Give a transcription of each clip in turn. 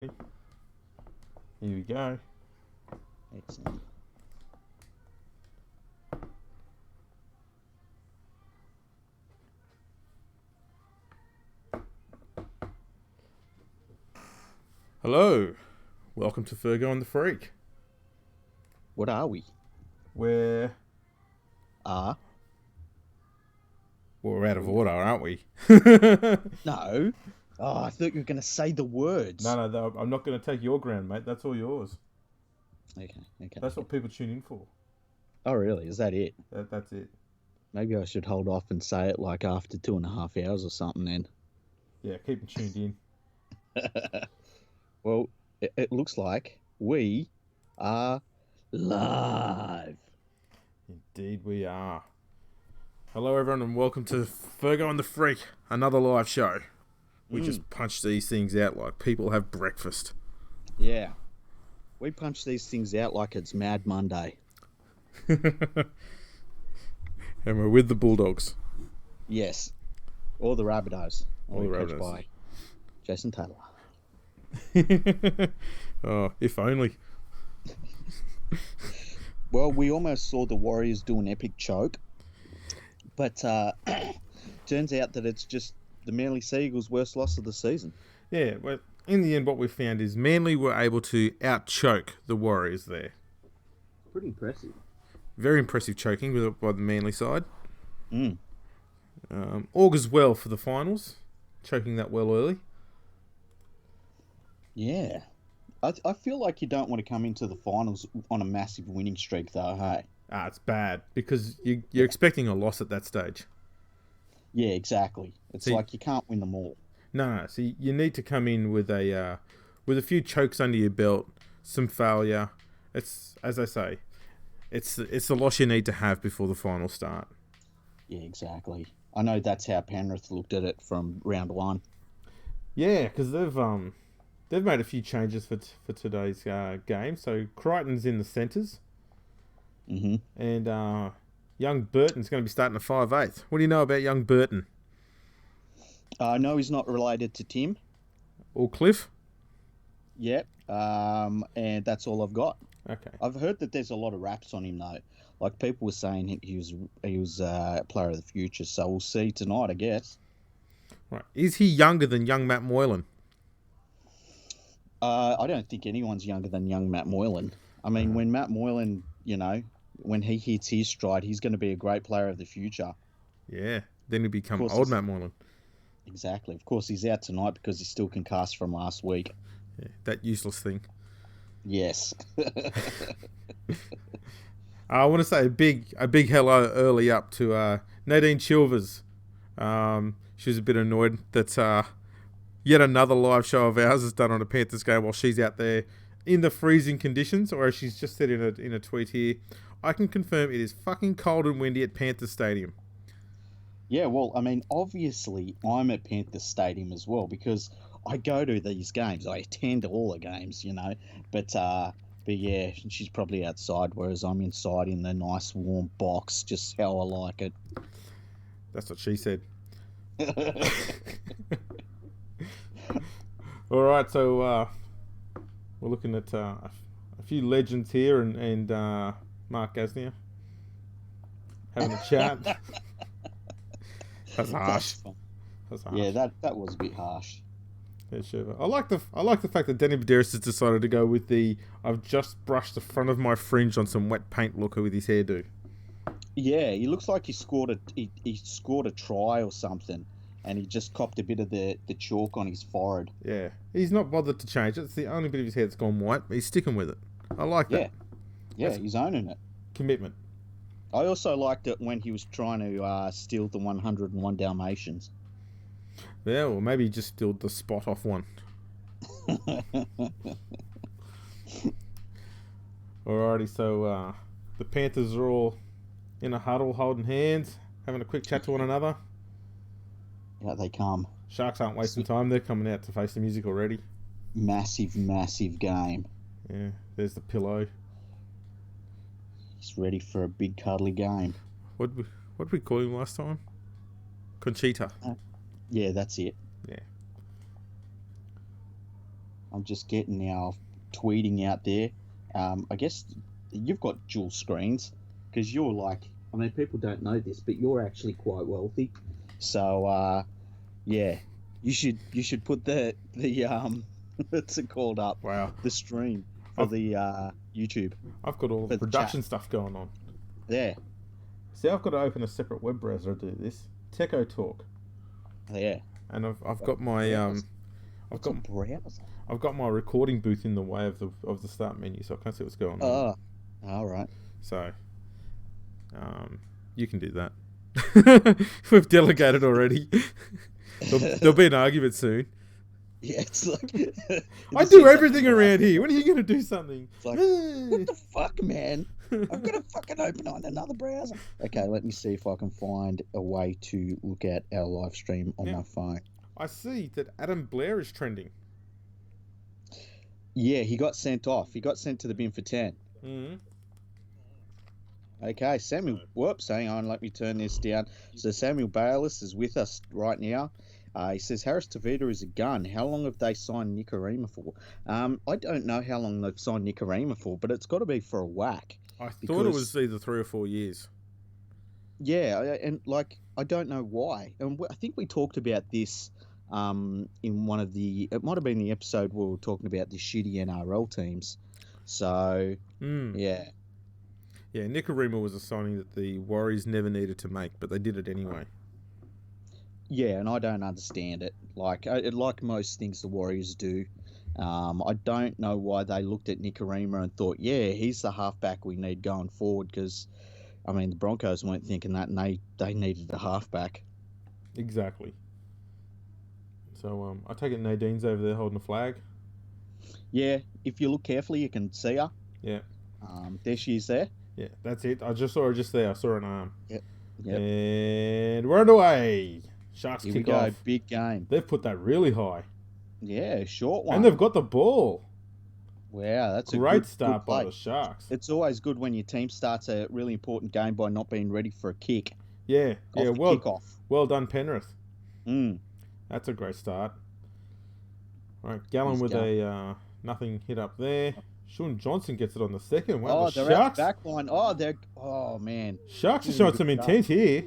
Here we go. Excellent. Hello. Welcome to Fergo and The Freak. What are we? We're Are? we're out of order, aren't we? No. Oh, I thought you were going to say the words. No, I'm not going to take your ground, mate. That's all yours. Okay. That's what people tune in for. Oh, really? Is that it? That's it. Maybe I should hold off and say it like after 2.5 hours or something then. Yeah, keep them tuned in. Well, it looks like we are live. Indeed, we are. Hello, everyone, and welcome to Fergo and The Freak, another live show. We just punch these things out like people have breakfast. Yeah. We punch these things out like it's Mad Monday. And we're with the Bulldogs. Yes. Or the Rabbitohs. Or the Coached Rabbitohs. by Jason Taylor. Oh, if only. Well, we almost saw the Warriors do an epic choke, but turns out that it's just the Manly Seagulls' worst loss of the season. Yeah, well, in the end, what we found is Manly were able to out-choke the Warriors there. Pretty impressive. Very impressive choking by the Manly side. Mm. Augurs well for the finals, choking that well early. Yeah. I feel like you don't want to come into the finals on a massive winning streak, though, hey? It's bad because you're expecting a loss at that stage. Yeah, exactly. It's like you can't win them all. No. So you need to come in with a few chokes under your belt, some failure. It's, as I say, it's the loss you need to have before the finals start. Yeah, exactly. I know that's how Penrith looked at it from round one. Yeah, because they've made a few changes for today's game. So Crichton's in the centres. Mm-hmm. And young Burton's going to be starting at 5'8". What do you know about young Burton? I know he's not related to Tim. Or Cliff? Yep. And that's all I've got. Okay. I've heard that there's a lot of raps on him though. Like people were saying he was a player of the future. So we'll see tonight, I guess. Right. Is he younger than young Matt Moylan? I don't think anyone's younger than young Matt Moylan. I mean, when Matt Moylan, when he hits his stride, he's going to be a great player of the future. Yeah. Then he'll become old Matt Moylan. Exactly. Of course, he's out tonight because he's still concussed from last week. Yeah, that useless thing. Yes. I want to say a big hello early up to Nadine Chilvers. She was a bit annoyed that yet another live show of ours is done on a Panthers game while she's out there in the freezing conditions, or as she's just said in a tweet here, I can confirm it is fucking cold and windy at Panthers Stadium. Yeah, well, I mean, obviously I'm at Panthers Stadium as well because I go to these games. I attend all the games, but yeah, she's probably outside, whereas I'm inside in the nice warm box, just how I like it. That's what she said. All right, so we're looking at a few legends here and Mark Gasnier having a chat. That's harsh. That's harsh. Yeah, that was a bit harsh. Yeah, sure. I like the fact that Danny Medeiros has decided to go with the I've just brushed the front of my fringe on some wet paint looker with his hairdo. Yeah, he looks like he scored a try or something, and he just copped a bit of the chalk on his forehead. Yeah, he's not bothered to change it. It's the only bit of his hair that's gone white. He's sticking with it. I like that. Yeah, he's owning it. Commitment. I also liked it when he was trying to steal the 101 Dalmatians. Yeah, or maybe he just stealed the spot off one. Alrighty, so the Panthers are all in a huddle, holding hands, having a quick chat to one another. Yeah, they come. Sharks aren't wasting time. They're coming out to face the music already. Massive game. Yeah, there's the pillow. He's ready for a big cuddly game. What did we call him last time? Conchita. Yeah, that's it. Yeah. I'm just getting our tweeting out there. I guess you've got dual screens because you're like, I mean, people don't know this, but you're actually quite wealthy. So, yeah, you should put the what's it called up? Wow. The stream for I've, the YouTube I've got all for the the production chat. stuff going on. Yeah, See, I've got to open a separate web browser to do this. Techo Talk. yeah. And I've got my Browse. I've What's got a browser? I've got my recording booth in the way of the start menu, so I can't see what's going on. Oh, all right. So, you can do that. We've delegated already. There'll be an argument soon. Yeah, it's like I do everything around here. When are you going to do something? It's like, what the fuck, man? I've got to fucking open on another browser. Okay, let me see if I can find a way to look at our live stream on my phone. I see that Adam Blair is trending. Yeah, he got sent off. He got sent to the bin for 10. Mm-hmm. Okay, Samuel. Whoops, hang on. Let me turn this down. So Samuel Bayless is with us right now. He says Harris Tavita is a gun. How long have they signed Nicarima for? I don't know how long they've signed Nicarima for, but it's got to be for a whack. I thought it was either 3 or 4 years. Yeah, and like I don't know why. And I think we talked about this in one of it might have been the episode where we were talking about the shitty NRL teams. So yeah. Yeah, Nicarima was a signing that the Warriors never needed to make, but they did it anyway. Yeah, and I don't understand it. Like most things the Warriors do. I don't know why they looked at Nicarima and thought, yeah, he's the halfback we need going forward. Because, I mean, the Broncos weren't thinking that, and they needed a halfback. Exactly. So I take it Nadine's over there holding a flag. Yeah, if you look carefully, you can see her. Yeah. There she is there. Yeah, that's it. I just saw her just there. I saw an arm. Yep. And we're underway. Sharks Here kick we go. off. Big game. They've put that really high. Yeah, short one. And they've got the ball. Wow, that's Great a good start by play. the Sharks. It's always good when your team starts a really important game by not being ready for a kick. Yeah, Kickoff. Well done, Penrith. Mm. That's a great start. All right, Gallen with a nothing hit up there. Sean Johnson gets it on the second. Wow, the they're Sharks. out back line. Oh man. Sharks are showing some intent here.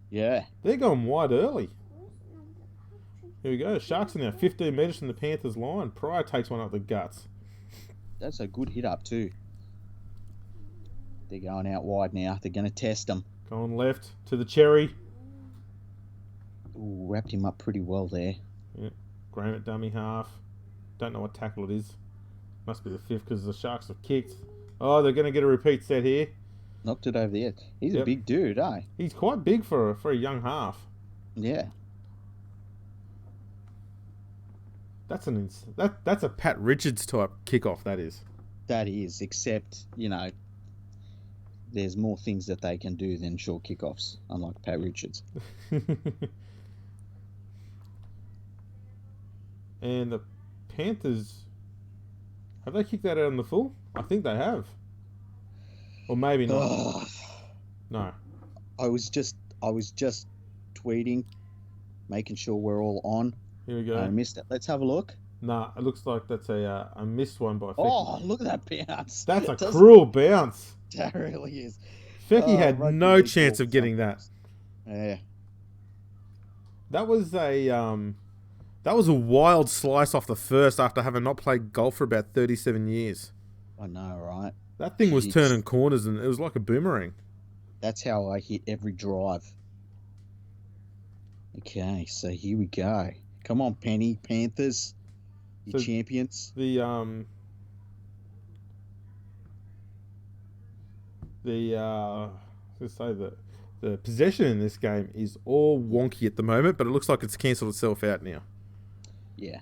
Yeah. They're going wide early. Here we go. Sharks are now 15 metres from the Panthers line. Pryor takes one up the guts. That's a good hit up too. They're going out wide now. They're going to test them. Going left to the Cherry. Ooh, wrapped him up pretty well there. Yeah. Graham at dummy half. Don't know what tackle it is. Must be the fifth because the Sharks have kicked. Oh, they're going to get a repeat set here. Knocked it over the edge. He's a big dude, eh? He's quite big for a young half. Yeah. That's that's a Pat Richards type kickoff. That is. That is, except there's more things that they can do than short kickoffs, unlike Pat Richards. And the Panthers, have they kicked that out on the full? I think they have. Or maybe not. No. I was just tweeting, making sure we're all on. Here we go. I missed it. Let's have a look. Nah, it looks like that's a missed one by Fecky. Oh, look at that bounce. That's a cruel bounce. That really is. Fecky had no chance of getting that. Yeah. That was a wild slice off the first after having not played golf for about 37 years. I know, right? That thing was turning corners and it was like a boomerang. That's how I hit every drive. Okay, so here we go. Come on, Penny Panthers. You champions. The possession in this game is all wonky at the moment, but it looks like it's cancelled itself out now. Yeah.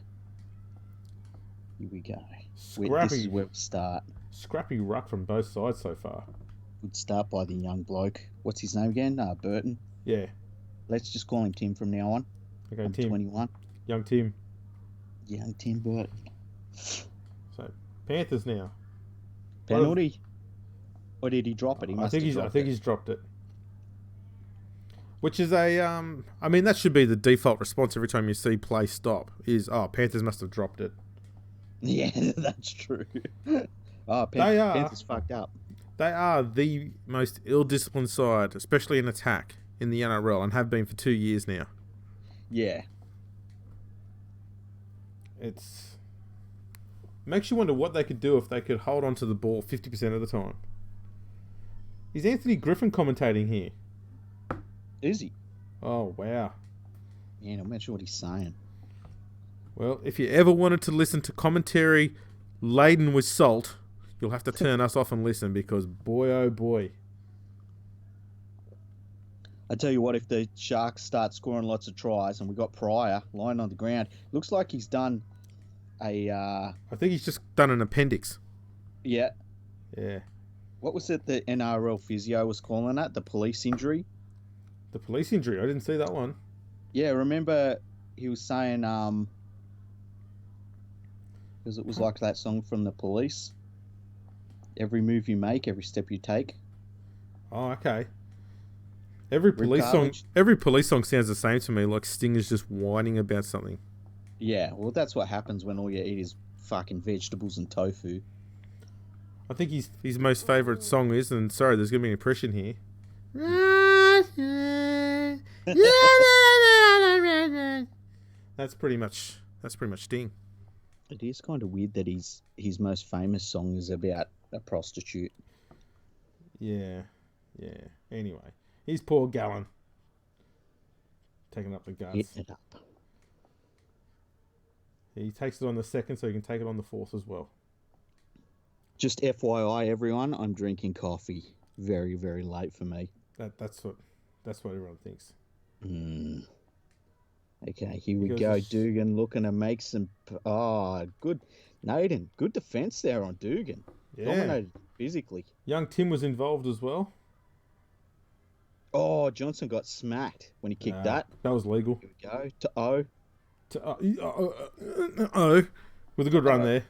Here we go. Scrappy, this is where we start. Scrappy ruck from both sides so far. Good start by the young bloke. What's his name again? Burton. Yeah. Let's just call him Tim from now on. Okay, I'm Tim. 21. Young Tim. Young Tim Burton. So Panthers now. Penalty. Or did he drop it? I think he's dropped it. Which is I mean, that should be the default response every time you see play stop. Is Panthers must have dropped it. Yeah, that's true. Oh, They are. Panthers fucked up. They are the most ill-disciplined side, especially in attack, in the NRL, and have been for 2 years now. Yeah. It's makes you wonder what they could do if they could hold on to the ball 50% of the time. Is Anthony Griffin commentating here? Is he? Oh, wow. Yeah, I'm not sure what he's saying. Well, if you ever wanted to listen to commentary laden with salt, you'll have to turn us off and listen because boy, oh boy. I tell you what, if the Sharks start scoring lots of tries and we got Pryor lying on the ground, looks like he's done a... I think he's just done an appendix. Yeah. Yeah. What was it the NRL physio was calling that? The police injury? The police injury. I didn't see that one. Yeah, remember he was saying... because it was like that song from the Police. Every move you make, every step you take. Oh, okay. Every police song sounds the same to me, like Stinger's just whining about something. Yeah, well, that's what happens when all you eat is fucking vegetables and tofu. I think his most favourite song is, and sorry, there's going to be an impression here. That's pretty much Sting. It is kind of weird that his most famous song is about a prostitute. Yeah. Anyway, he's Paul Gallen. Taking up the guts. Hitting it up. He takes it on the second, so he can take it on the fourth as well. Just FYI, everyone, I'm drinking coffee. Very, very late for me. That's what everyone thinks. Okay, here we go. Dugan looking to make some... Oh, good. Naden, good defence there on Dugan. Yeah. Dominated physically. Young Tim was involved as well. Oh, Johnson got smacked when he kicked that. That was legal. Here we go. To O. Oh, with a good run there.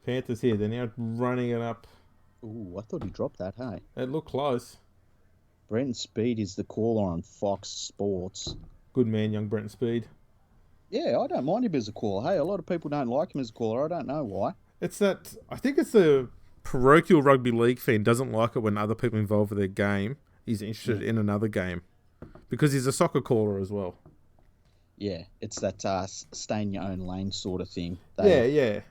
Panthers here. They're now running it up. Ooh, I thought he dropped that, hey? It looked close. Brenton Speed is the caller on Fox Sports. Good man, young Brenton Speed. Yeah, I don't mind him as a caller. Hey, a lot of people don't like him as a caller. I don't know why. It's that... I think it's the parochial rugby league fan doesn't like it when other people involved with their game is interested in another game. Because he's a soccer caller as well. Yeah, it's that stay in your own lane sort of thing. Yeah.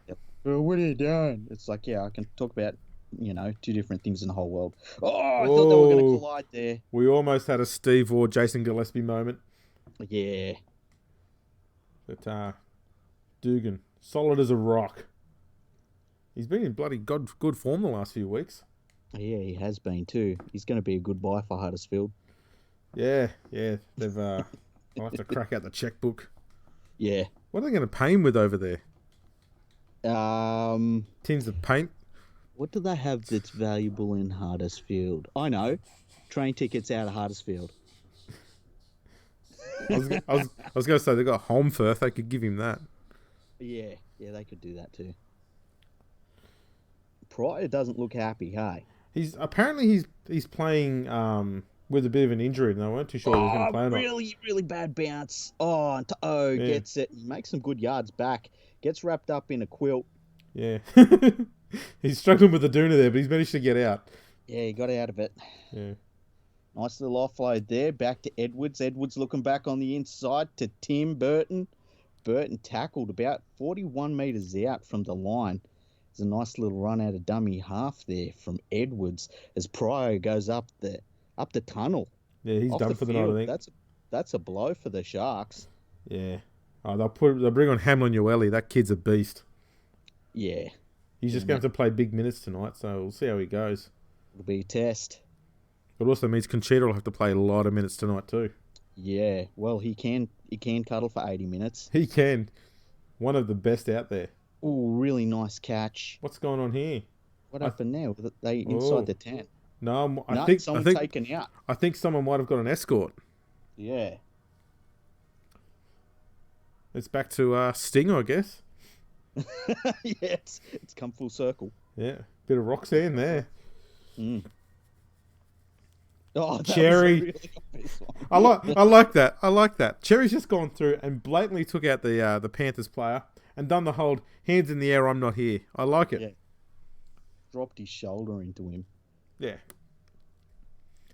Well, what are you doing? It's like, yeah, I can talk about, two different things in the whole world. Oh, I thought they were going to collide there. We almost had a Steve or Jason Gillespie moment. Yeah. But Dugan, solid as a rock. He's been in bloody good form the last few weeks. Yeah, he has been too. He's going to be a good buy for Huddersfield. Yeah. They've I'll have to crack out the checkbook. Yeah. What are they going to pay him with over there? Tins of paint. What do they have that's valuable in Huddersfield? I know. Train tickets out of Huddersfield. I was going to say they've got home firth. They could give him that. Yeah, they could do that too. Pryor doesn't look happy, hey? He's playing with a bit of an injury, and they weren't too sure he was going to play or not. Really, really bad bounce. Oh, and O gets it. Makes some good yards back. Gets wrapped up in a quilt. Yeah. He's struggling with the doona there, but he's managed to get out. Yeah, he got out of it. Yeah. Nice little offload there. Back to Edwards. Edwards looking back on the inside to Tim Burton. Burton tackled about 41 metres out from the line. There's a nice little run out of dummy half there from Edwards as Pryor goes up the tunnel. Yeah, he's done for the night, I think. That's a blow for the Sharks. Yeah. Oh, they'll bring on Hamlin Ueli. That kid's a beast. Yeah. He's just going to have to play big minutes tonight, so we'll see how he goes. It'll be a test. It also means Conchita will have to play a lot of minutes tonight too. Yeah, well, he can cuddle for 80 minutes. He can. One of the best out there. Oh, really nice catch. What's going on here? What happened now? Were they inside the tent? No, I think someone taken out. I think someone might have got an escort. Yeah. It's back to Sting, I guess. Yeah, it's come full circle. Yeah, bit of Roxanne there. Oh, Oh, that Cherry. was a really obvious one. I like that. I like that. Cherry's just gone through and blatantly took out the Panthers player and done the hold hands in the air. I'm not here. I like it. Yeah. Dropped his shoulder into him. Yeah.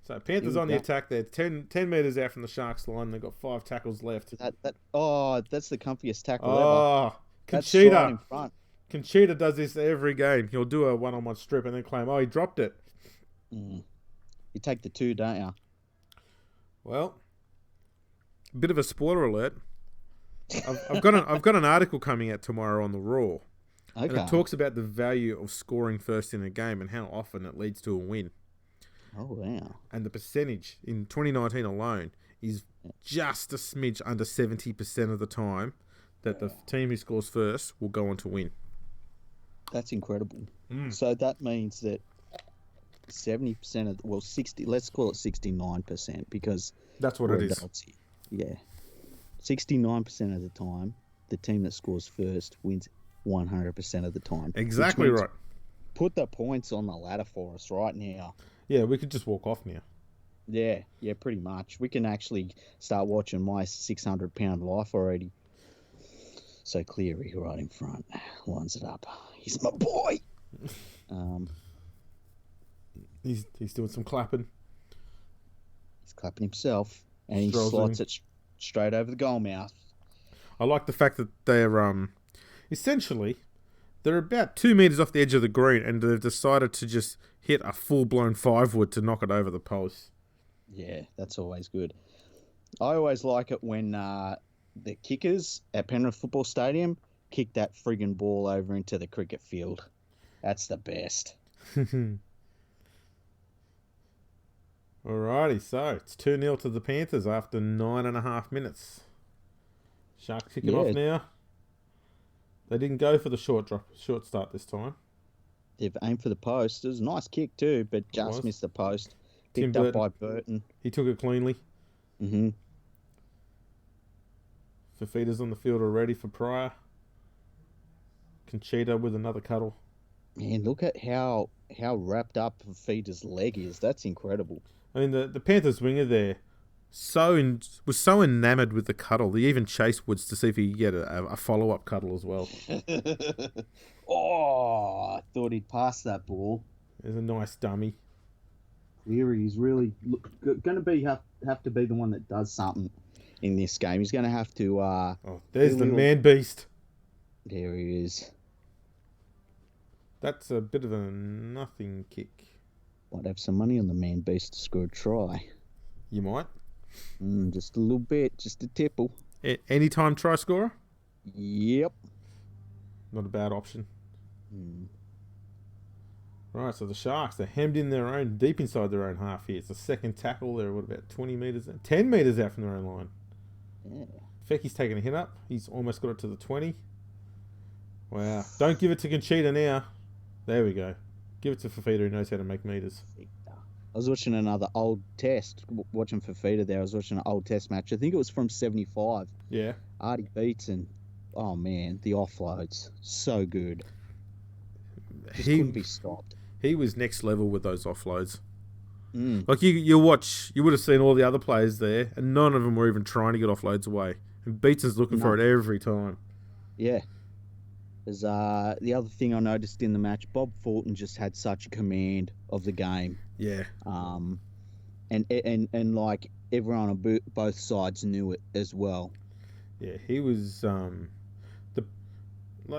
So Panthers on the attack there, 10 metres out from the Sharks line. They've got 5 tackles left. That's the comfiest tackle ever. Oh, That's right in front. Conchita does this every game. He'll do a one-on-one strip and then claim, he dropped it. You take the 2, don't you? Well, a bit of a spoiler alert. I've got an article coming out tomorrow on the Raw. Okay. And it talks about the value of scoring first in a game and how often it leads to a win. Oh, wow. And the percentage in 2019 alone is just a smidge under 70% of the time that the team who scores first will go on to win. That's incredible. So that means that 70% of 60. Let's call it 69% because that's what it is. Yeah, 69% of the time, the team that scores first wins 100% of the time. Exactly right. Put the points on the ladder for us right now. Yeah, we could just walk off now. Yeah, pretty much. We can actually start watching my 600-pound life already. So Cleary right in front lines it up. He's my boy. He's doing some clapping. He's clapping himself, and he slots it straight over the goal mouth. I like the fact that they're essentially they're about 2 meters off the edge of the green, and they've decided to just hit a full-blown 5-wood to knock it over the post. Yeah, that's always good. I always like it when the kickers at Penrith Football Stadium kick that friggin' ball over into the cricket field. That's the best. Alrighty, so it's 2-0 to the Panthers after 9.5 minutes. Sharks kick it off now. They didn't go for the short start this time. They've aimed for the post. It was a nice kick too, but just missed the post. Picked up by Burton. He took it cleanly. Mm-hmm. Fafita's on the field already for Pryor. Conchita with another cuddle. Man, look at how wrapped up Fafita's leg is. That's incredible. I mean, the Panthers winger there was so enamoured with the cuddle. He even chased Woods to see if he could get a follow-up cuddle as well. I thought he'd pass that ball. There's a nice dummy. Cleary's really going to have to be the one that does something in this game. He's going to have to... there's the man beast. There he is. That's a bit of a nothing kick. Might have some money on the man beast to score a try. You might. Just a little bit, just a tipple. Anytime try scorer? Yep. Not a bad option. Right, so the Sharks, they're hemmed in deep inside their own half here. It's the second tackle. They're about 20 metres, 10 metres out from their own line. Yeah. Fecky's taking a hit up. He's almost got it to the 20. Wow. Don't give it to Conchita now. There we go. Give it to Fafita who knows how to make meters. I was watching another old test, watching Fafita there. I was watching an old test match. I think it was from 75. Yeah. Artie Beats and, oh man, the offloads. So good. Just couldn't be stopped. He was next level with those offloads. Like you would have seen all the other players there, and none of them were even trying to get offloads away. And Beatson's looking for it every time. Yeah. There's the other thing I noticed in the match, Bob Fulton just had such command of the game. Yeah. And like everyone on both sides knew it as well. Yeah, he was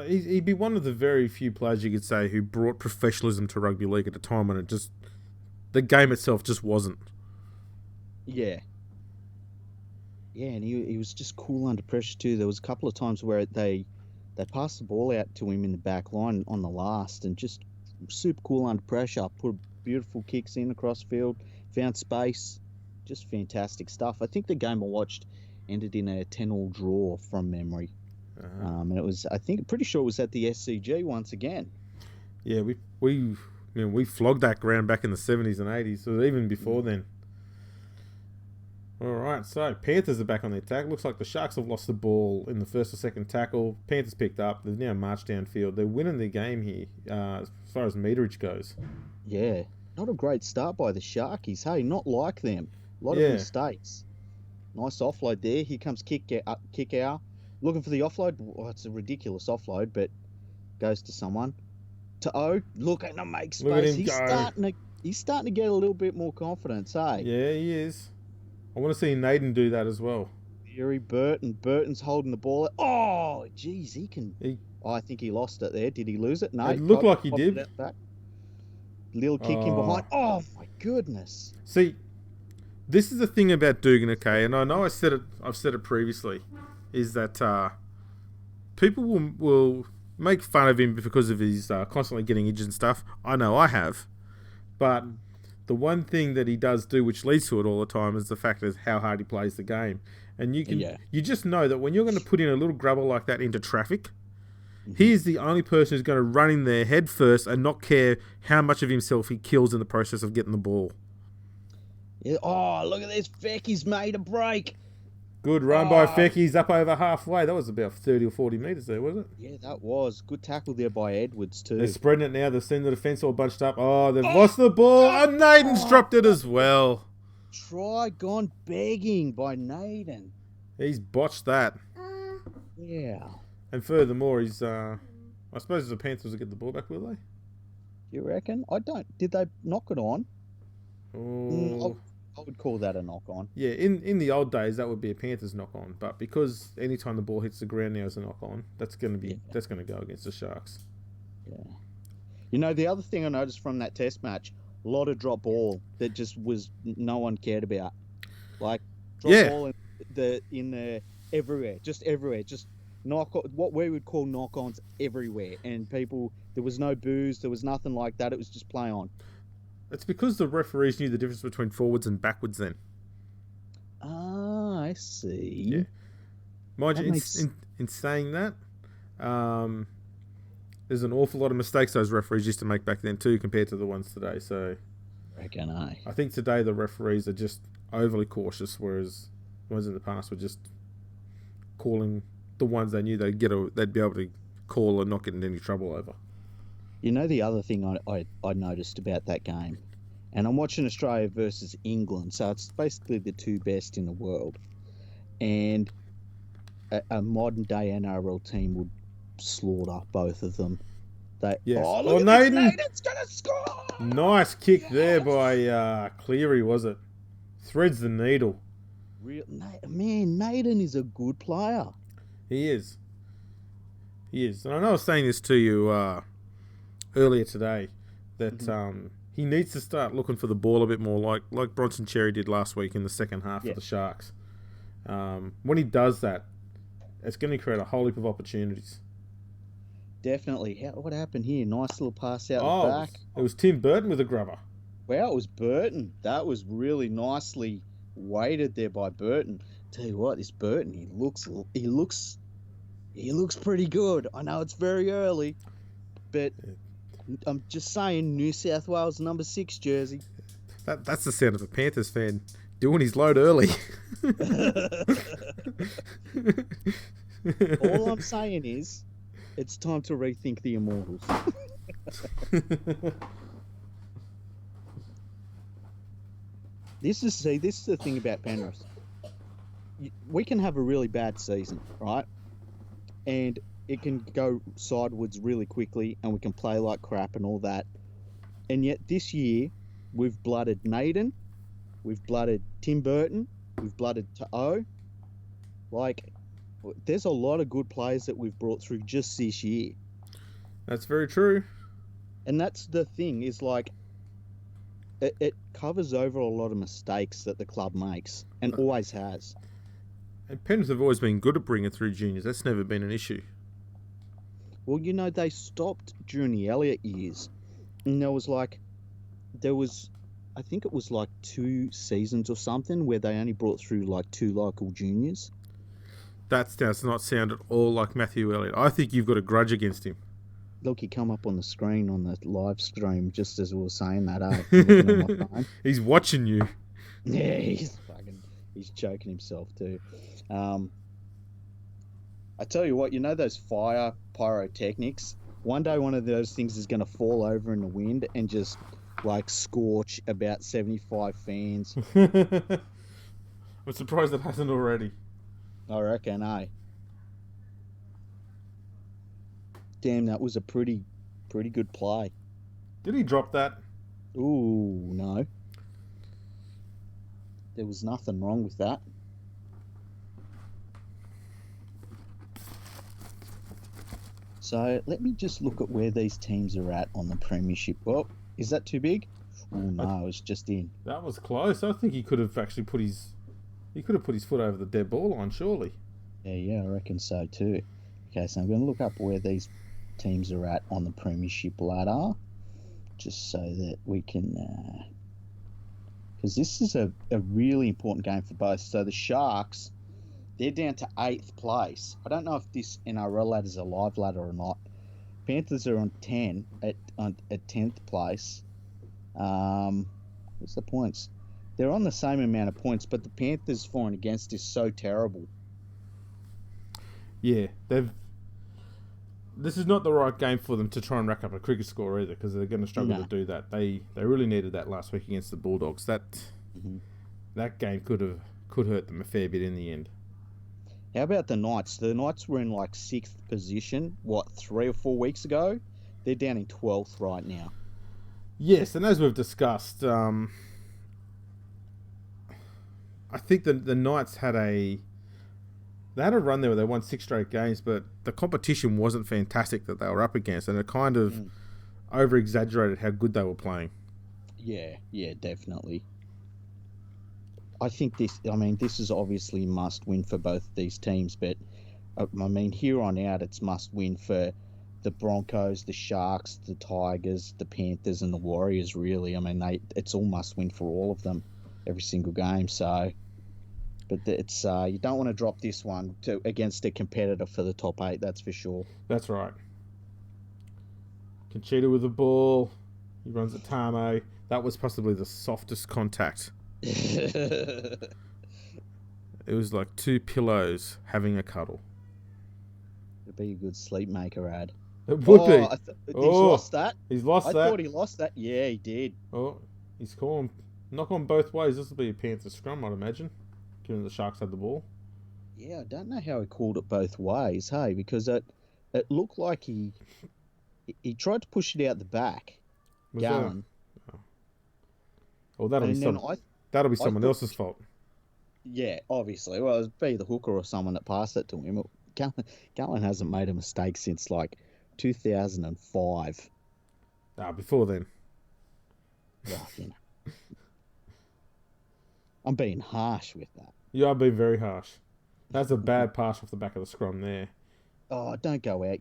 he'd be one of the very few players you could say who brought professionalism to rugby league at a time when the game itself just wasn't. Yeah. Yeah, and he was just cool under pressure too. There was a couple of times where they passed the ball out to him in the back line on the last and just super cool under pressure. Put beautiful kicks in across the field, found space. Just fantastic stuff. I think the game I watched ended in a 10-all draw from memory. And it was, pretty sure it was at the SCG once again. Yeah, we flogged that ground back in the 70s and 80s, so even before then. All right, so Panthers are back on the attack. Looks like the Sharks have lost the ball in the first or second tackle. Panthers picked up. They've now marched downfield. They're winning the game here as far as meterage goes. Yeah. Not a great start by the Sharkies. Hey, not like them. A lot Yeah. of mistakes. Nice offload there. Here comes kick out. Looking for the offload. Oh, it's a ridiculous offload, but goes to someone. To O, looking to make space. Look at him go. He's starting to get a little bit more confidence, hey? Yeah, he is. I want to see Naden do that as well. Fury Burton's holding the ball. Oh, geez, he can. I think he lost it there. Did he lose it? No. It looked like he did. Little kick in behind. Oh my goodness. See, this is the thing about Dugan, okay, and I know I've said it previously, is that people will make fun of him because of his constantly getting injured and stuff. I know I have. But the one thing that he does do, which leads to it all the time, is the fact of how hard he plays the game. And you just know that when you're going to put in a little grubber like that into traffic, he is the only person who's going to run in there head first and not care how much of himself he kills in the process of getting the ball. Yeah. Oh, look at this. Fecky's made a break. Good run by Fecky. He's up over halfway. That was about 30 or 40 metres there, wasn't it? Yeah, that was. Good tackle there by Edwards, too. They're spreading it now. They're seeing the defence all bunched up. Oh, they've lost the ball. And Naden's dropped it as well. Try gone begging by Naden. He's botched that. Yeah. And furthermore, he's... I suppose the Panthers will get the ball back, will they? You reckon? I don't. Did they knock it on? Oh... I would call that a knock-on. Yeah, in the old days, that would be a Panthers knock-on. But because anytime the ball hits the ground now is a knock-on, that's going to go against the Sharks. Yeah. You know, the other thing I noticed from that test match, a lot of drop ball that just was no one cared about. Like, drop ball in the everywhere. Just what we would call knock-ons everywhere. And people, there was no booze, there was nothing like that. It was just play on. It's because the referees knew the difference between forwards and backwards then. Ah, I see. Yeah. Mind you, in saying that, there's an awful lot of mistakes those referees used to make back then too compared to the ones today. So, reckon I think today the referees are just overly cautious, whereas the ones in the past were just calling the ones they knew they'd be able to call and not get in any trouble over. You know the other thing I noticed about that game, and I'm watching Australia versus England, so it's basically the two best in the world, and a modern day NRL team would slaughter both of them. Yes. Oh, Naden's gonna score! Nice kick there by Cleary, was it? Threads the needle. Naden is a good player. He is. And I know I was saying this to you earlier today, that he needs to start looking for the ball a bit more, like Bronson Cherry did last week in the second half of the Sharks. When he does that, it's going to create a whole heap of opportunities. Definitely. What happened here? Nice little pass out the back. It was Tim Burton with a grubber. Wow, it was Burton. That was really nicely weighted there by Burton. Tell you what, this Burton, he looks pretty good. I know it's very early, but I'm just saying, New South Wales number 6 jersey. That's the sound of a Panthers fan doing his load early. All I'm saying is, it's time to rethink the Immortals. This is the thing about Penrith. We can have a really bad season, right? And it can go sideways really quickly, and we can play like crap and all that. And yet this year, we've blooded Naden, we've blooded Tim Burton, we've blooded To'o. Like, there's a lot of good players that we've brought through just this year. That's very true. And that's the thing, is like, it covers over a lot of mistakes that the club makes, and always has. And Penrith have always been good at bringing through juniors. That's never been an issue. Well, you know, they stopped during the Elliott years. And I think it was like 2 seasons or something where they only brought through like 2 local juniors. That does not sound at all like Matthew Elliott. I think you've got a grudge against him. Look, he come up on the screen on the live stream just as we were saying that. He's watching you. Yeah, he's choking himself too. I tell you what, you know those fire pyrotechnics? One day one of those things is going to fall over in the wind and just like scorch about 75 fans. I'm surprised it hasn't already. I reckon, eh? Damn, that was a pretty good play. Did he drop that? Ooh, no. There was nothing wrong with that. So let me just look at where these teams are at on the premiership. Well, is that too big? Oh no, it's just in. That was close. I think he could have actually put his foot over the dead ball line, surely. Yeah, I reckon so too. Okay, so I'm going to look up where these teams are at on the premiership ladder, just so that we can, because this is a really important game for both. So the Sharks, they're down to 8th place. I don't know if this NRL ladder is a live ladder or not. Panthers are on 10 at 10th place. What's the points? They're on the same amount of points, but the Panthers for and against is so terrible. Yeah, this is not the right game for them to try and rack up a cricket score either, because they're going to struggle to do that. They really needed that last week against the Bulldogs. That game could hurt them a fair bit in the end. How about the Knights? The Knights were in like 6th position, 3 or 4 weeks ago? They're down in 12th right now. Yes, and as we've discussed, I think the Knights had a run there where they won 6 straight games, but the competition wasn't fantastic that they were up against, and it kind of over-exaggerated how good they were playing. Yeah, definitely. I think this is obviously must-win for both these teams, but, here on out, it's must-win for the Broncos, the Sharks, the Tigers, the Panthers, and the Warriors, really. It's all must-win for all of them, every single game, so... But it's you don't want to drop this one against a competitor for the top 8, that's for sure. That's right. Conchita with the ball. He runs at Tamo. That was possibly the softest contact. It was like 2 pillows having a cuddle. It'd be a good sleep maker ad. It would be. He's lost that. He's lost that. I thought he lost that. Yeah, he did. Oh, he's calling. Knock on both ways. This will be a Panther scrum, I'd imagine. Given the Sharks had the ball. Yeah, I don't know how he called it both ways, hey, because it looked like he tried to push it out the back. Gallen. Well, that'll be someone else's fault. Yeah, obviously. Well, it'd be the hooker or someone that passed it to him. Gallen hasn't made a mistake since like 2005. Before then. Well, I'm being harsh with that. You are being very harsh. That's a bad pass off the back of the scrum there. Oh, don't go out.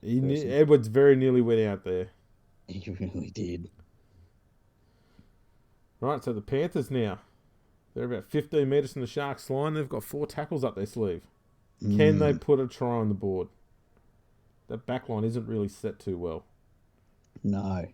Edwards very nearly went out there. He really did. Right, so the Panthers now. They're about 15 metres from the Sharks line. They've got 4 tackles up their sleeve. Can they put a try on the board? That back line isn't really set too well. No.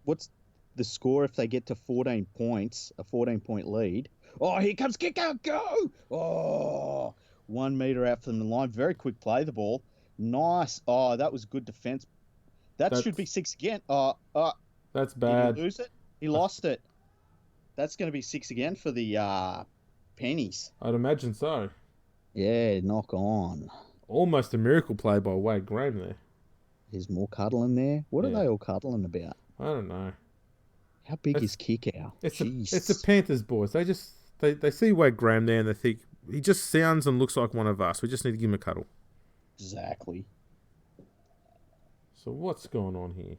What's the score if they get to 14 points, a 14-point lead? Oh, here comes kick out, go! Oh, 1 metre out from the line. Very quick play, the ball. Nice. Oh, that was good defence. That should be 6 again. That's bad. Did he lose it? He lost it. That's going to be 6 again for the Pennies. I'd imagine so. Yeah, knock on. Almost a miracle play by Wade Graham there. There's more cuddling there. What are they all cuddling about? I don't know. How big is Kick-Ow? It's the Panthers, boys. They see Wade Graham there and they think, he just sounds and looks like one of us. We just need to give him a cuddle. Exactly. So what's going on here?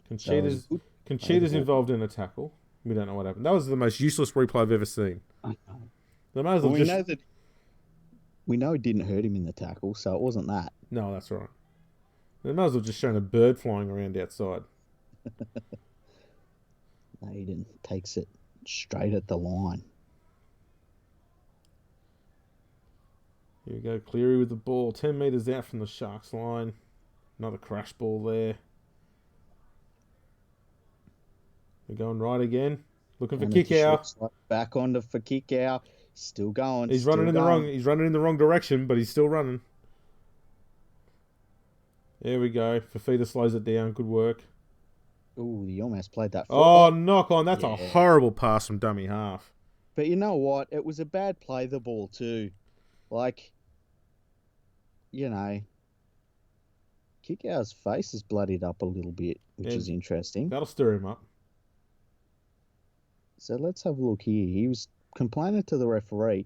Conchita's involved in a tackle. We don't know what happened. That was the most useless replay I've ever seen. I know. They might as well we know it didn't hurt him in the tackle, so it wasn't that. No, that's right. They might as well just shown a bird flying around outside. Aiden takes it straight at the line. Here we go. Cleary with the ball. 10 metres out from the Sharks line. Another crash ball there. They're going right again. Looking for Kick-Out. Back on for Kick-Out. Still going. He's running in the wrong direction, but he's still running. There we go. Fafita slows it down. Good work. Ooh, he almost played that Oh, foot. knock on. That's a Yeah. horrible pass from dummy half. But you know what? It was a bad play, the ball, too. Like, you know, Kickout's face is bloodied up a little bit, which Yeah, is interesting. that'll stir him up. So let's have a look here. He was complaining to the referee,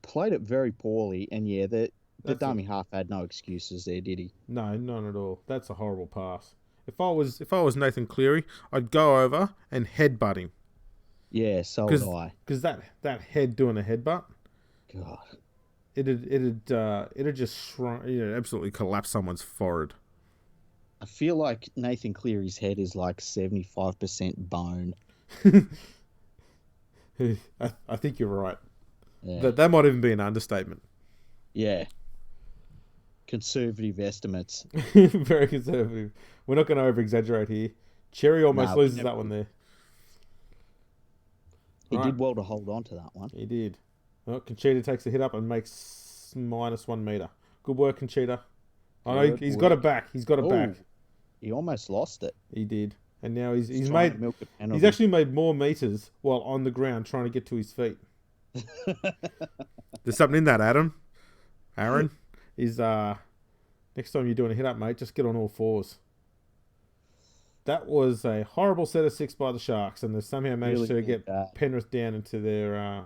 played it very poorly, and yeah, the That's a, dummy half had no excuses there, did he? no, none at all. That's a horrible pass. If I was Nathan Cleary, I'd go over and headbutt him. Yeah, so would I. Because that head doing a headbutt, God. it'd just shrunk, absolutely collapse someone's forehead. I feel like Nathan Cleary's head is like 75% bone. I think you're right. Yeah. That might even be an understatement. Yeah. Conservative estimates. Very conservative. We're not going to over exaggerate here. Cherry almost No, loses never that one there. He Right. did well to hold on to that one. He did. Well, Conchita takes a hit up and makes -1 meter. Good work, Conchita. I know Good he's got it work. back. He's got it back. He almost lost it. He did. And now he's Trying to made milk a penalty. he's actually made more meters while on the ground trying to get to his feet. There's something in that, Aaron is next time you're doing a hit up, mate, just get on all fours. That was a horrible set of 6 by the Sharks, and they somehow managed Really to get bad. Penrith down into their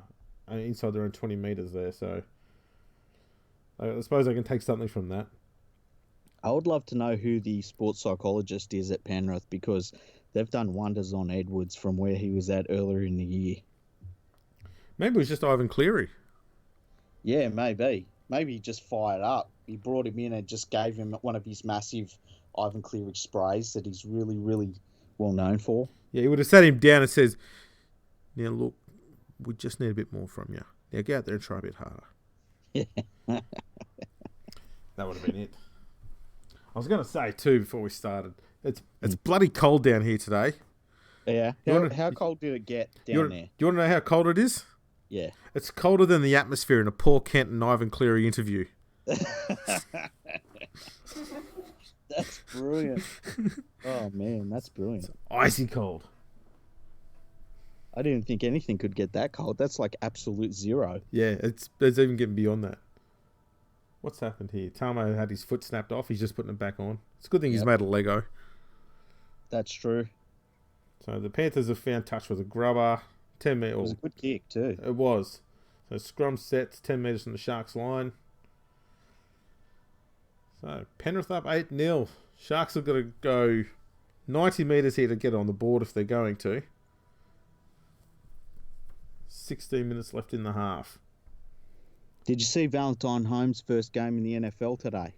inside their own 20 meters there. So I suppose I can take something from that. I would love to know who the sports psychologist is at Penrith because they've done wonders on Edwards from where he was at earlier in the year. Maybe it was just Ivan Cleary. Yeah, maybe. Maybe he just fired up. He brought him in and just gave him one of his massive Ivan Cleary sprays that he's really, really well known for. Yeah, he would have sat him down and says, "Now look, we just need a bit more from you. Now go out there and try a bit harder." That would have been it. I was going to say too before we started, it's bloody cold down here today. Yeah. How cold did it get down there? Do you want to know how cold it is? Yeah. It's colder than the atmosphere in a Paul Kent and Ivan Cleary interview. That's brilliant. Oh man, that's brilliant. It's icy cold. I didn't think anything could get that cold. That's like absolute zero. Yeah, it's even getting beyond that. What's happened here? Tamo had his foot snapped off. He's just putting it back on. It's a good thing he's made a Lego. That's true. So the Panthers have found touch with a grubber. 10 metres. It was a good kick too. It was. So scrum sets 10 metres from the Sharks line. So Penrith up 8-0. Sharks have got to go 90 metres here to get on the board if they're going to. 16 minutes left in the half. Did you see Valentine Holmes' first game in the NFL today?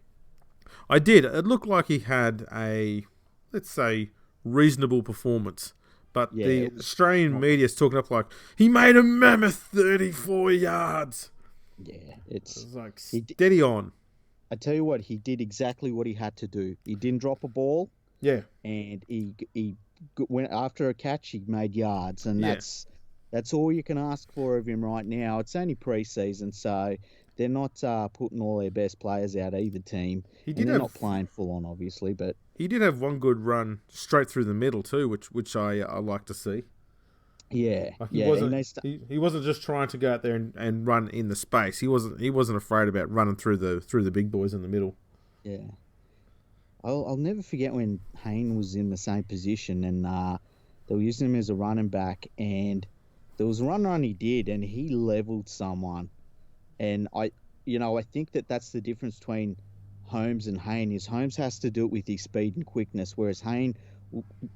I did. It looked like he had a, let's say, reasonable performance. But Yeah, the it was Australian media's talking up like, he made a mammoth 34 yards. Yeah, It's like, he steady on. I tell you what, he did exactly what he had to do. He didn't drop a ball, Yeah. and he went after a catch. He made yards, and Yeah. that's all you can ask for of him right now. It's only pre-season, so they're not putting all their best players out either team. They're not playing full on, obviously, but He did have one good run straight through the middle too, which I like to see. yeah, Like he wasn't just trying to go out there and run in the space. He wasn't afraid about running through the big boys in the middle. Yeah. I'll never forget when Hayne was in the same position and they were using him as a running back, and there was a run he did and he leveled someone. And I think that's the difference between Holmes and Hayne is Holmes has to do it with his speed and quickness, whereas Hayne,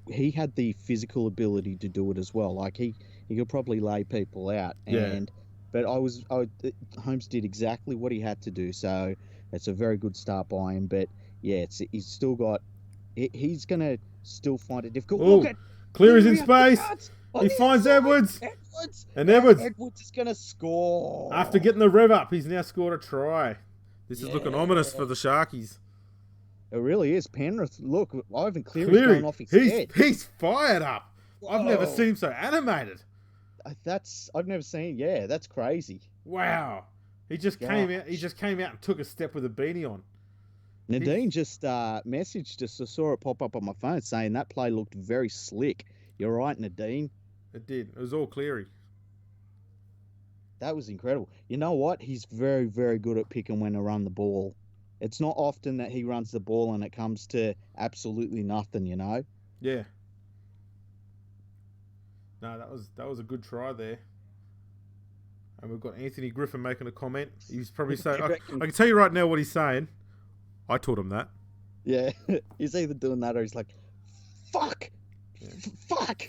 he had the physical ability to do it as well. Like he could probably lay people out. Yeah. But Holmes did exactly what he had to do. So it's a very good start by him. But yeah, he's going to still find it difficult. Oh, Look at Cleary's in space. He finds Edwards. And Edwards is going to score. after getting the rev up, he's now scored a try. This is looking ominous for the Sharkies. It really is. Penrith, look, Ivan Cleary's going off his head. He's fired up. I've never Whoa. seen him so animated. I've never seen. Yeah, that's crazy. Wow. He just came out and took a step with a beanie on. Nadine just messaged us. I saw it pop up on my phone saying that play looked very slick. You're right, Nadine. It did. It was all Cleary. That was incredible. You know what? He's very, very good at picking when to run the ball. It's not often that he runs the ball and it comes to absolutely nothing, you know? Yeah. No, that was a good try there. And we've got Anthony Griffin making a comment. He's probably saying, I can tell you right now what he's saying. I taught him that. Yeah. He's either doing that or he's like, fuck! Yeah. Fuck!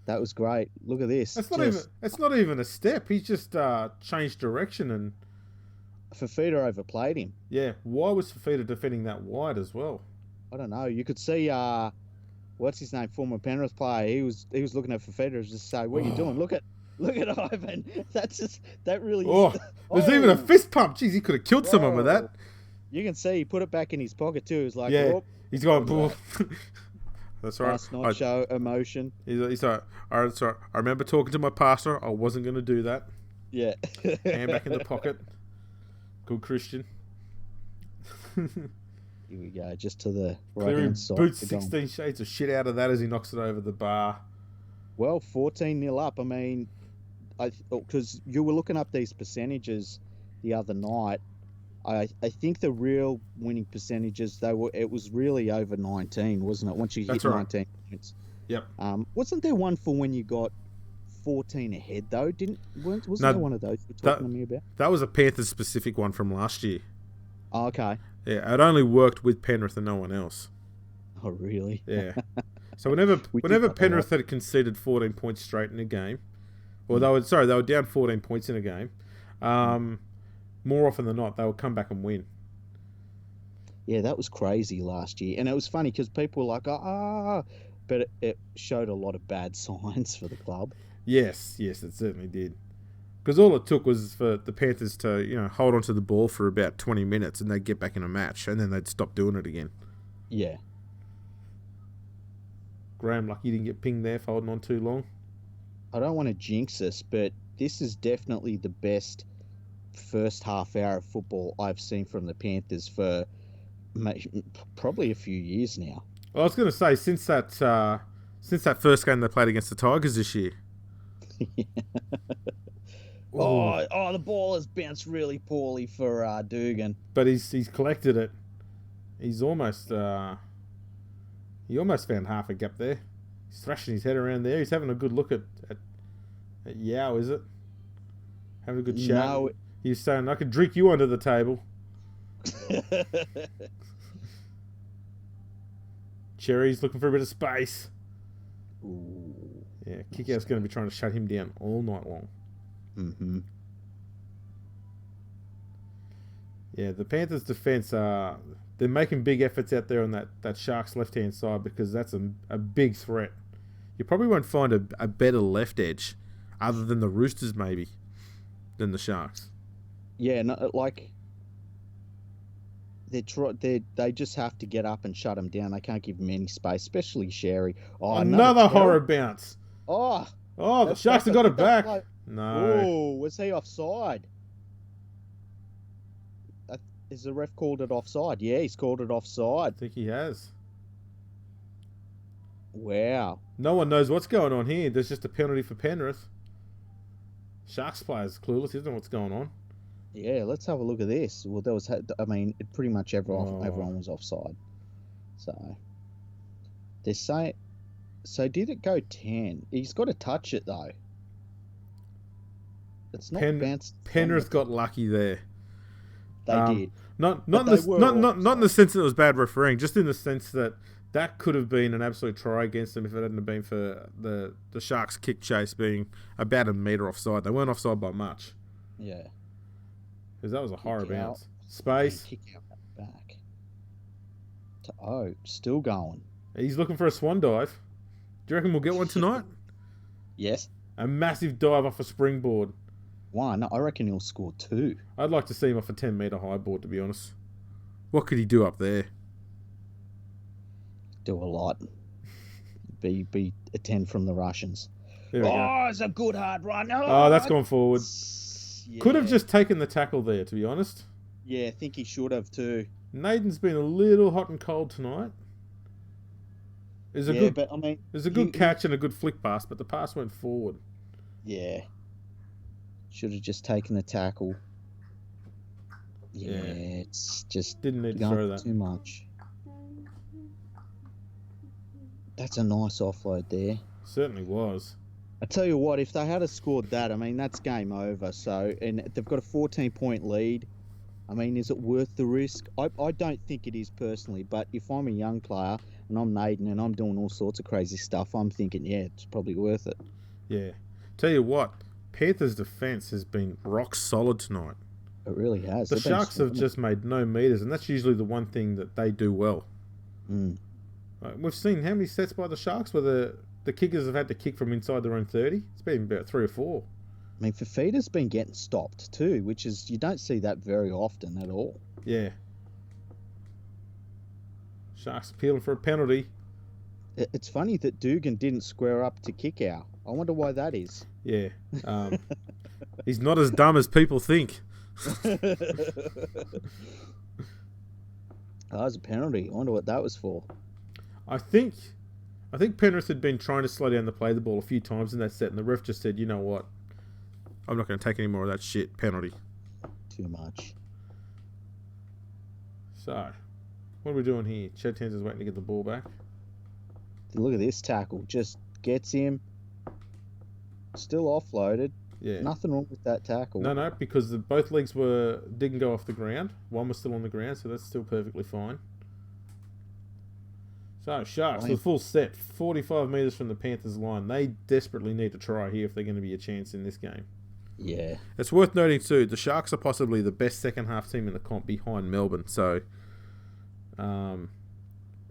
That was great. Look at this. It's not even a step. He's just changed direction and Fafita overplayed him. Yeah. Why was Fafita defending that wide as well? I don't know. You could see what's his name, former Penrith player. He was looking at Fafita and just say, "What are you doing? Look at Ivan." That really. Oh, there's even a fist pump. Jeez, he could have killed someone with that. You can see he put it back in his pocket too. He's like, yeah, he's going. That's right. Must not show emotion. He's like, all right, sorry. I remember talking to my pastor. I wasn't going to do that. Yeah. Hand back in the pocket. Good Christian. Here we go, just to the Cleary right-hand side. Boots 16 shades of shit out of that as he knocks it over the bar. Well, 14-0 up. I mean, because you were looking up these percentages the other night. I think the real winning percentages, it was really over 19, wasn't it? Once you hit 19 points. Yep. Wasn't there one for when you got 14 ahead though? Wasn't there one of those you're talking to me about? That was a Panthers specific one from last year. Oh, okay. Yeah, it only worked with Penrith and no one else. Oh, really? Yeah. So whenever Penrith had conceded 14 points straight in a game, or they were down 14 points in a game, more often than not, they would come back and win. Yeah, that was crazy last year. And it was funny because people were like, but it showed a lot of bad signs for the club. Yes, it certainly did. Because all it took was for the Panthers to, hold onto the ball for about 20 minutes and they'd get back in a match and then they'd stop doing it again. Yeah. Graham, lucky you didn't get pinged there for holding on too long. I don't want to jinx us, but this is definitely the best first half hour of football I've seen from the Panthers for probably a few years now. Well, I was going to say, since that first game they played against the Tigers this year. Yeah. Oh, the ball has bounced really poorly for Dugan. But he's collected it. He's almost he almost found half a gap there. He's thrashing his head around there. He's having a good look at Yao, is it? Having a good chat. No. He's saying, I could drink you under the table. Cherry's looking for a bit of space. Ooh. Yeah, Kickout's going to be trying to shut him down all night long. Mm-hmm. Yeah, the Panthers' defence, they're making big efforts out there on that Sharks left-hand side because that's a big threat. You probably won't find a better left edge, other than the Roosters maybe, than the Sharks. Yeah, no, like they just have to get up and shut him down. They can't give him any space, especially Sherry. Oh, another horror bounce. Oh, the Sharks have got it back. No. Oh, was he offside? Is the ref called it offside? Yeah, he's called it offside. I think he has. Wow. No one knows what's going on here. There's just a penalty for Penrith. Sharks players clueless. He doesn't know what's going on. Yeah, let's have a look at this. Well, pretty much everyone was offside. So they're saying. So did it go 10? He's got to touch it though. It's not bounced. Penrith got lucky there. They did. Not in the sense that it was bad refereeing, just in the sense that could have been an absolute try against them if it hadn't been for the Sharks kick chase being about a metre offside. They weren't offside by much. Yeah. Because that was a horror bounce. Space. Kick out back. Still going. He's looking for a swan dive. Do you reckon we'll get one tonight? Yes. A massive dive off a springboard. One, I reckon he'll score 2. I'd like to see him off a 10-metre high board, to be honest. What could he do up there? Do a lot. Be a 10 from the Russians. There we go. It's a good hard run. Oh, that's gone forward. Yeah. Could have just taken the tackle there, to be honest. Yeah, I think he should have too. Naden's been a little hot and cold tonight. It was a Yeah, good, but I mean, it was a good catch and a good flick pass, but the pass went forward. Yeah. Should have just taken the tackle. Yeah, it's just didn't need to throw that too much. That's a nice offload there. Certainly was. I tell you what, if they had scored that, I mean, that's game over. So, and they've got a 14-point lead. I mean, is it worth the risk? I don't think it is personally, but if I'm a young player and I'm Naden and I'm doing all sorts of crazy stuff, I'm thinking, yeah, it's probably worth it. Yeah. Tell you what, Panthers' defence has been rock solid tonight. It really has. The Sharks have just made no meters, and that's usually the one thing that they do well. We've seen how many sets by the Sharks where the kickers have had to kick from inside their own 30? It's been about 3 or 4. I mean, Fafita's been getting stopped too, which is, you don't see that very often at all. Yeah. Sharks appealing for a penalty. It's funny that Dugan didn't square up to kick out. I wonder why that is. Yeah. He's not as dumb as people think. That was a penalty. I wonder what that was for. I think Penrith had been trying to slow down the play the ball a few times in that set, and the ref just said, you know what? I'm not going to take any more of that shit. Penalty. Too much. So, what are we doing here? Chad Towns is waiting to get the ball back. Look at this tackle. Just gets him. Still offloaded. Yeah. Nothing wrong with that tackle. No, because both legs didn't go off the ground. One was still on the ground, so that's still perfectly fine. So, Sharks, the full set, 45 metres from the Panthers line. They desperately need to try here if they're going to be a chance in this game. Yeah. It's worth noting, too, the Sharks are possibly the best second-half team in the comp behind Melbourne, so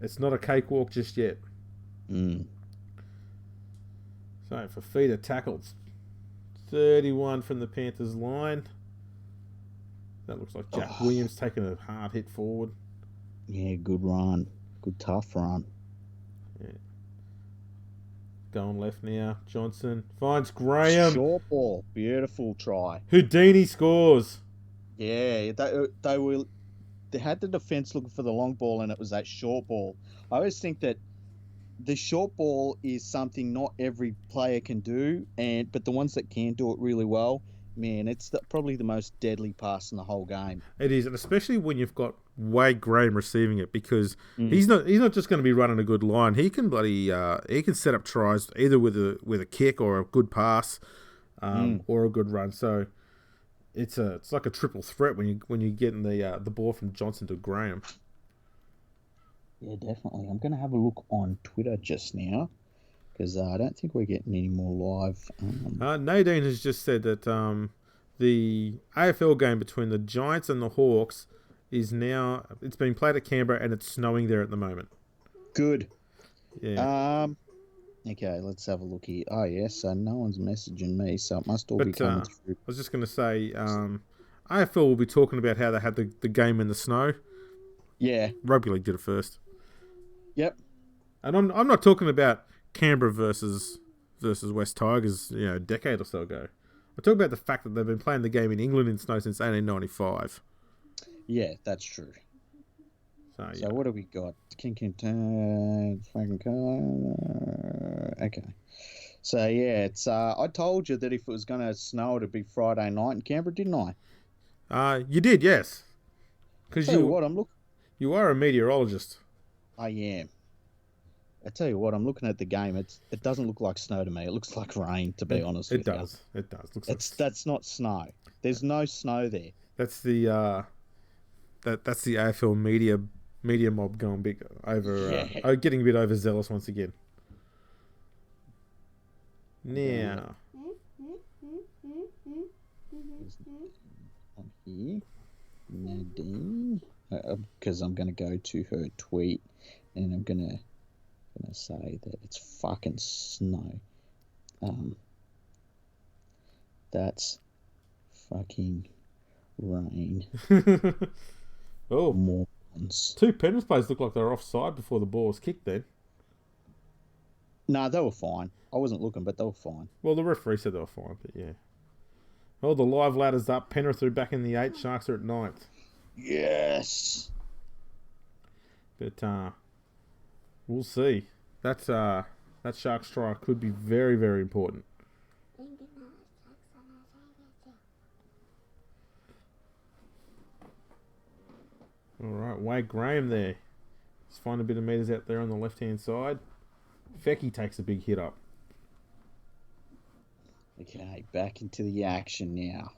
it's not a cakewalk just yet. So, Fafita tackles 31 from the Panthers line. That looks like Jack Williams taking a hard hit forward. Yeah, good run. Good tough run. Yeah. Going left now. Johnson finds Graham. Short ball. Beautiful try. Houdini scores. Yeah, they had the defence looking for the long ball, and it was that short ball. I always think that the short ball is something not every player can do, but the ones that can do it really well, man, it's probably the most deadly pass in the whole game. It is, and especially when you've got Wade Graham receiving it, because he's not just going to be running a good line. He can he can set up tries either with a kick or a good pass, or a good run. So it's like a triple threat when you're getting the ball from Johnson to Graham. Yeah, definitely. I'm going to have a look on Twitter just now, because I don't think we're getting any more live. Nadine has just said that the AFL game between the Giants and the Hawks it's been played at Canberra and it's snowing there at the moment. Good. Yeah. Okay, let's have a look here. Oh, yes, so no one's messaging me, so it must all be coming through. I was just going to say, AFL will be talking about how they had the game in the snow. Yeah. Rugby League did it first. Yep. And I'm not talking about Canberra versus West Tigers, a decade or so ago. I talk about the fact that they've been playing the game in England in snow since 1895. Yeah, that's true. So what do we got? Okay. So yeah, it's I told you that if it was going to snow, it'd be Friday night in Canberra, didn't I? You did, yes. Because you are a meteorologist. I am. I tell you what, I'm looking at the game. It doesn't look like snow to me. It looks like rain, to be honest with you. It does. That's not snow. There's no snow there. That's the that's the AFL media mob going big over getting a bit overzealous once again. Now, on here, Nadine, because I'm going to go to her tweet and I'm going to say that it's fucking snow. That's fucking rain. Oh, morons. 2 Penrith players look like they were offside before the ball was kicked then. No, they were fine. I wasn't looking, but they were fine. Well, the referee said they were fine, but yeah. Oh, the live ladder's up. Penrith are back in the 8. Sharks are at 9th. Yes. But we'll see. That Sharks try could be very, very important. All right, Wade Graham there. Let's find a bit of meters out there on the left-hand side. Fecky takes a big hit up. Okay, back into the action now.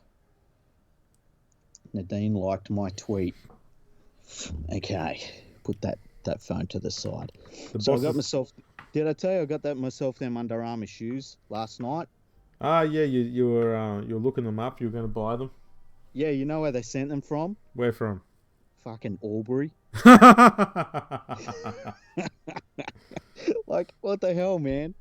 Nadine liked my tweet. Okay, put that phone to the side. So I got myself. Did I tell you I got myself them Under Armour shoes last night? Ah, yeah, you were looking them up. You were going to buy them. Yeah, you know where they sent them from? Where from? Fucking Albury. Like, what the hell, man?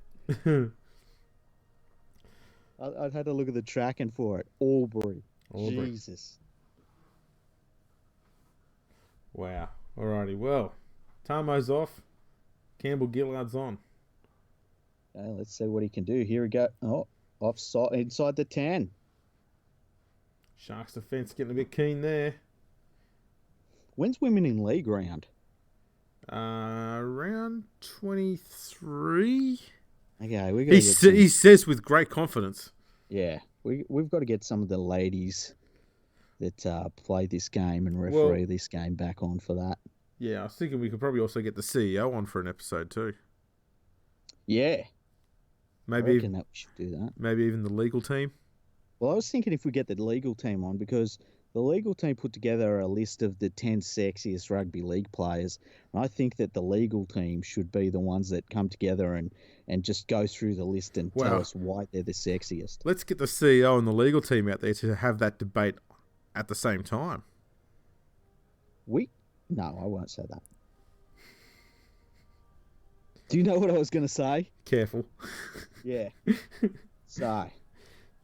I'd had to look at the tracking for it. Albury. Jesus. Wow. Alrighty. Well, Tamo's off. Campbell Gillard's on. Okay, let's see what he can do. Here we go. Oh, offside, inside the 10. Sharks defence getting a bit keen there. When's Women in League round? Round 23. Okay, we got. He says with great confidence. Yeah, we've got to get some of the ladies that play this game and referee this game back on for that. Yeah, I was thinking we could probably also get the CEO on for an episode too. Yeah, maybe I reckon that we should do that. Maybe even the legal team. Well, I was thinking if we get the legal team on, because the legal team put together a list of the 10 sexiest rugby league players. And I think that the legal team should be the ones that come together and just go through the list and tell us why they're the sexiest. Let's get the CEO and the legal team out there to have that debate at the same time. No, I won't say that. Do you know what I was going to say? Careful. Yeah. So...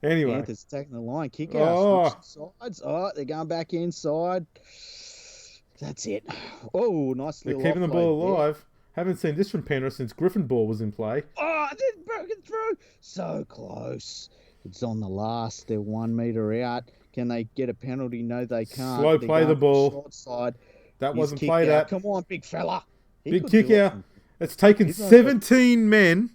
Anyway. Panthers taking the line. Kick out. Sides. Oh, they're going back inside. That's it. Oh, nice little They're keeping the ball alive. There. Haven't seen this from Penrith since Griffin ball was in play. Oh, it's broken through. So close. It's on the last. They're 1 metre out. Can they get a penalty? No, they can't. Slow play the ball. Short side. That wasn't played at. Come on, big fella. Big kick out. It's taken 17 men.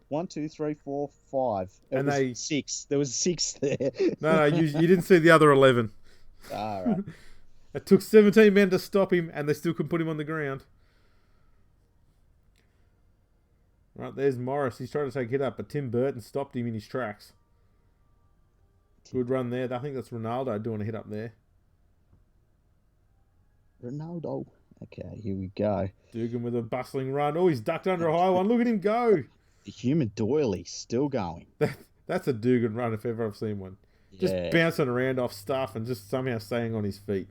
1, 2, 3, 4, 5. And they 6. There was 6 there. No, you didn't see the other 11. All right. It took 17 men to stop him, and they still couldn't put him on the ground. Right, there's Morris. He's trying to take it up, but Tim Burton stopped him in his tracks. Good run there. I think that's Ronaldo doing a hit up there. Ronaldo. Okay, here we go. Dugan with a bustling run. Oh, he's ducked under a high one. Look at him go. The human doily still going. That's a Dugan run if ever I've seen one. Just bouncing around off stuff and just somehow staying on his feet.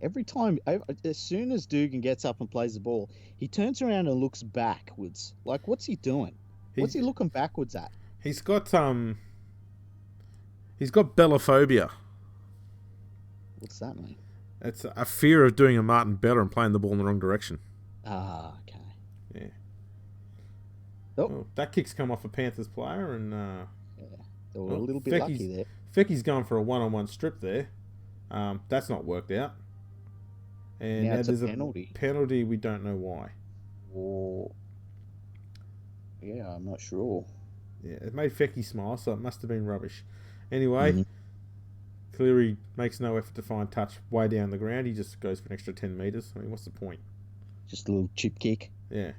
Every time, as soon as Dugan gets up and plays the ball, he turns around and looks backwards. Like, what's he doing? What's he looking backwards at? He's got bellophobia. What's that mean? It's a fear of doing a Martin Bella and playing the ball in the wrong direction. Ah, okay. Yeah. Oh, that kick's come off a Panthers player, and they were a little bit lucky there. Fecky's going for a one-on-one strip there. That's not worked out. And now there's a penalty. Penalty, we don't know why. Or yeah, I'm not sure. Yeah, it made Fecky smile, so it must have been rubbish. Anyway, Cleary makes no effort to find touch way down the ground. He just goes for an extra 10 metres. I mean, what's the point? Just a little chip kick. Yeah.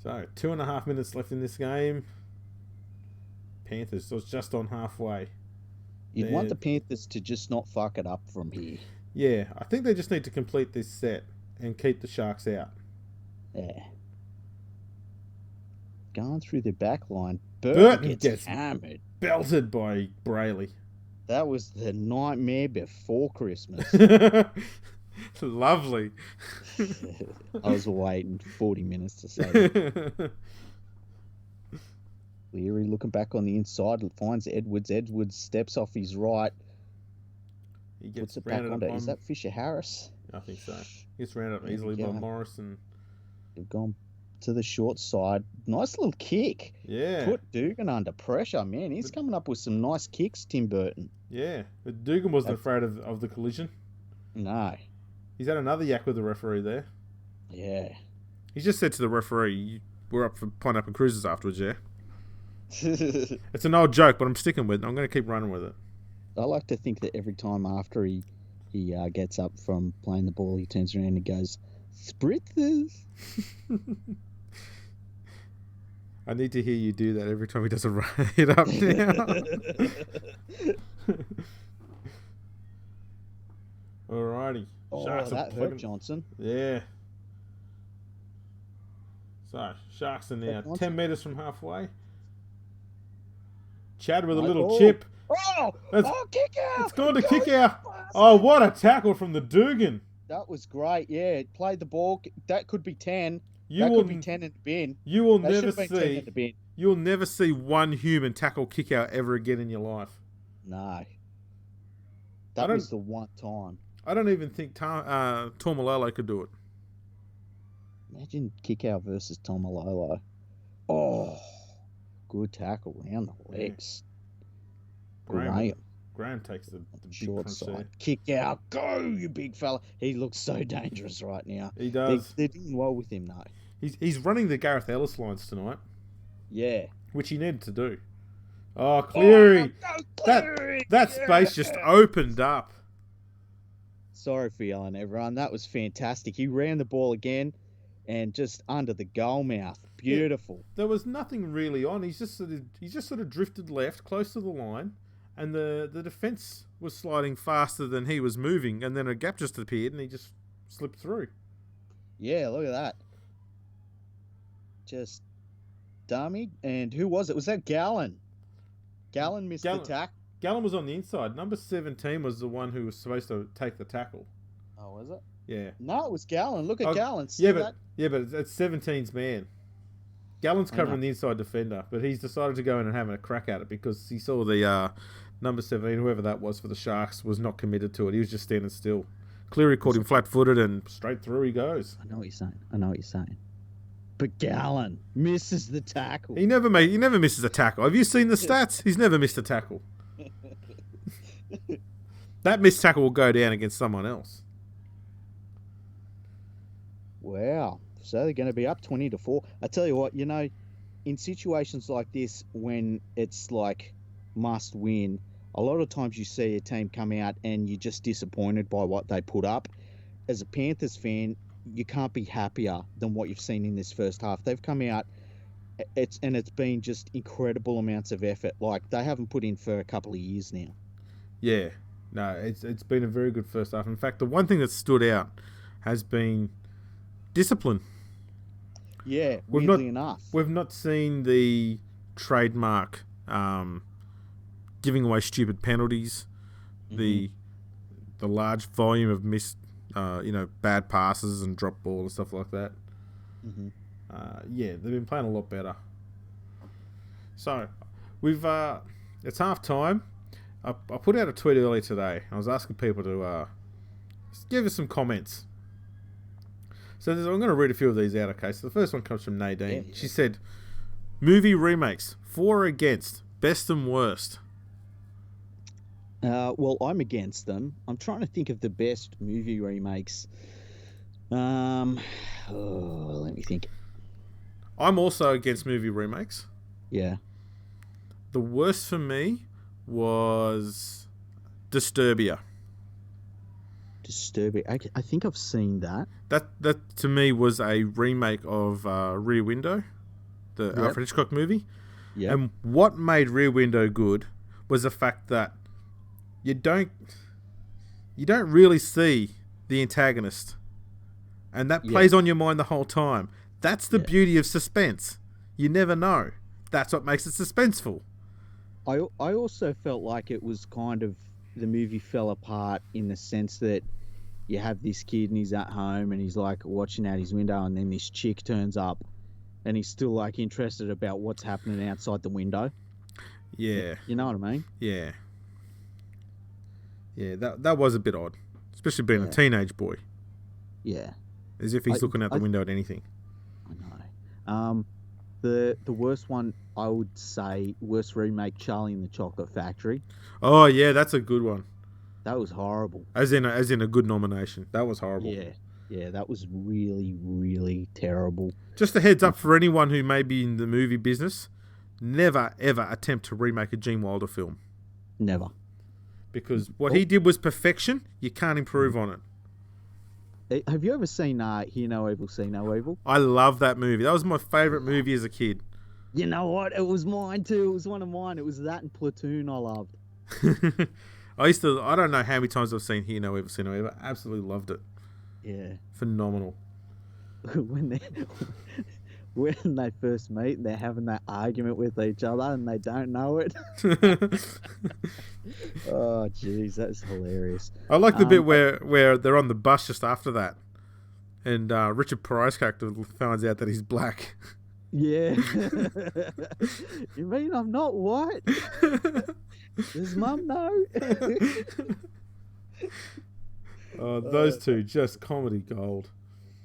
So, 2.5 minutes left in this game. Panthers was just on halfway. You'd want the Panthers to just not fuck it up from here. Yeah, I think they just need to complete this set and keep the Sharks out. Yeah. Going through the back line. Burton gets hammered. Belted by Brayley. That was the nightmare before Christmas. Lovely. I was waiting 40 minutes to say that. Cleary looking back on the inside, finds Edwards. Edwards steps off his right. He gets puts it back rounded onto. up. Is that Fisher Harris? I think so. He gets rounded up easily by Morrison. They've gone to the short side. Nice little kick. Yeah. Put Dugan under pressure, man. He's coming up with some nice kicks, Tim Burton. Yeah. But Dugan wasn't afraid of the collision. No. He's had another yak with the referee there. Yeah. He just said to the referee, we're up for pineapple cruises afterwards, yeah? It's an old joke, but I'm sticking with it. I'm going to keep running with it. I like to think that every time after he gets up from playing the ball, he turns around and goes, spritzers. I need to hear you do that every time he does a run it up now. Alrighty. Oh, Sharks that hurt Johnson. Yeah. So, Sharks are now 10 metres from halfway. Chad with a little chip. Kick out! It's gone to kick out. Oh, what a tackle from the Dugan. That was great, yeah. It played the ball. That could be 10. Could be 10 in the bin. You will You'll never see one human tackle kick out ever again in your life. No. That was the one time. I don't even think Tormalolo could do it. Imagine kick out versus Tomalolo. Oh, good tackle round the legs. Graham takes the short side. Kick out. Go, you big fella. He looks so dangerous right now. He does. They're doing well with him, though. He's running the Gareth Ellis lines tonight. Yeah. Which he needed to do. Oh, Cleary. Cleary. That space just opened up. Sorry for yelling, everyone. That was fantastic. He ran the ball again and just under the goal mouth. Beautiful. Yeah, there was nothing really on. He's just sort of drifted left, close to the line, and the defence was sliding faster than he was moving, and then a gap just appeared and he just slipped through. Yeah, look at that. Just dummy. And who was it? Was that Gallen? Gallen missed the tackle. Gallen was on the inside. Number 17 was the one who was supposed to take the tackle. Oh, was it? Yeah. No, it was Gallen. Look at Gallen. But it's 17's man. Gallen's covering the inside defender, but he's decided to go in and have a crack at it because he saw the number 17, whoever that was for the Sharks, was not committed to it. He was just standing still. Cleary caught him flat-footed and straight through he goes. I know what you're saying. But Gallen misses the tackle. He never misses a tackle. Have you seen the stats? He's never missed a tackle. That missed tackle will go down against someone else. Wow. So they're going to be up 20-4. I tell you what, in situations like this, when it's like must win, a lot of times you see a team come out and you're just disappointed by what they put up. As a Panthers fan, you can't be happier than what you've seen in this first half. They've come out, it's been just incredible amounts of effort. Like they haven't put in for a couple of years now. Yeah, no, it's been a very good first half. In fact, the one thing that stood out has been discipline. Yeah, weirdly enough. We've not seen the trademark giving away stupid penalties, the large volume of missed, bad passes and drop ball and stuff like that. Mm-hmm. They've been playing a lot better. So, we've it's half time. I put out a tweet earlier today. I was asking people to give us some comments. So I'm going to read a few of these out, okay? So the first one comes from Nadine. Yeah. She said, movie remakes, for or against, best and worst? Well, I'm against them. I'm trying to think of the best movie remakes. Let me think. I'm also against movie remakes. Yeah. The worst for me was Disturbia. I think I've seen that. That to me was a remake of Rear Window, the Alfred Hitchcock movie. Yeah. And what made Rear Window good was the fact that you don't really see the antagonist, and that plays on your mind the whole time. That's the beauty of suspense. You never know. That's what makes it suspenseful. I also felt like it was kind of, the movie fell apart in the sense that you have this kid and he's at home and he's like watching out his window, and then this chick turns up and he's still like interested about what's happening outside the window. Yeah. You know what I mean? Yeah. Yeah, that was a bit odd. Especially being a teenage boy. Yeah. As if he's looking out the window at anything. I know. Um, the worst one I would say, worst remake, Charlie and the Chocolate Factory. Oh yeah, that's a good one. That was horrible. As in a good nomination. That was horrible. Yeah, yeah, that was really, really terrible. Just a heads up for anyone who may be in the movie business: never ever attempt to remake a Gene Wilder film, Never. because what he did was perfection. You can't improve on it. Have you ever seen Hear No Evil, See No Evil? I love that movie. That was my favorite movie as a kid. You know what? It was mine too. It was one of mine. It was that and Platoon I loved. I don't know how many times I've seen Hear No Evil, See No Evil. I absolutely loved it. Yeah. Phenomenal. when they first meet and they're having that argument with each other and they don't know it. Oh, jeez, that's hilarious. I like the bit where they're on the bus just after that, and Richard Pryor's character finds out that he's black. Yeah. You mean I'm not white? Does Mum know? Oh, those two, just comedy gold.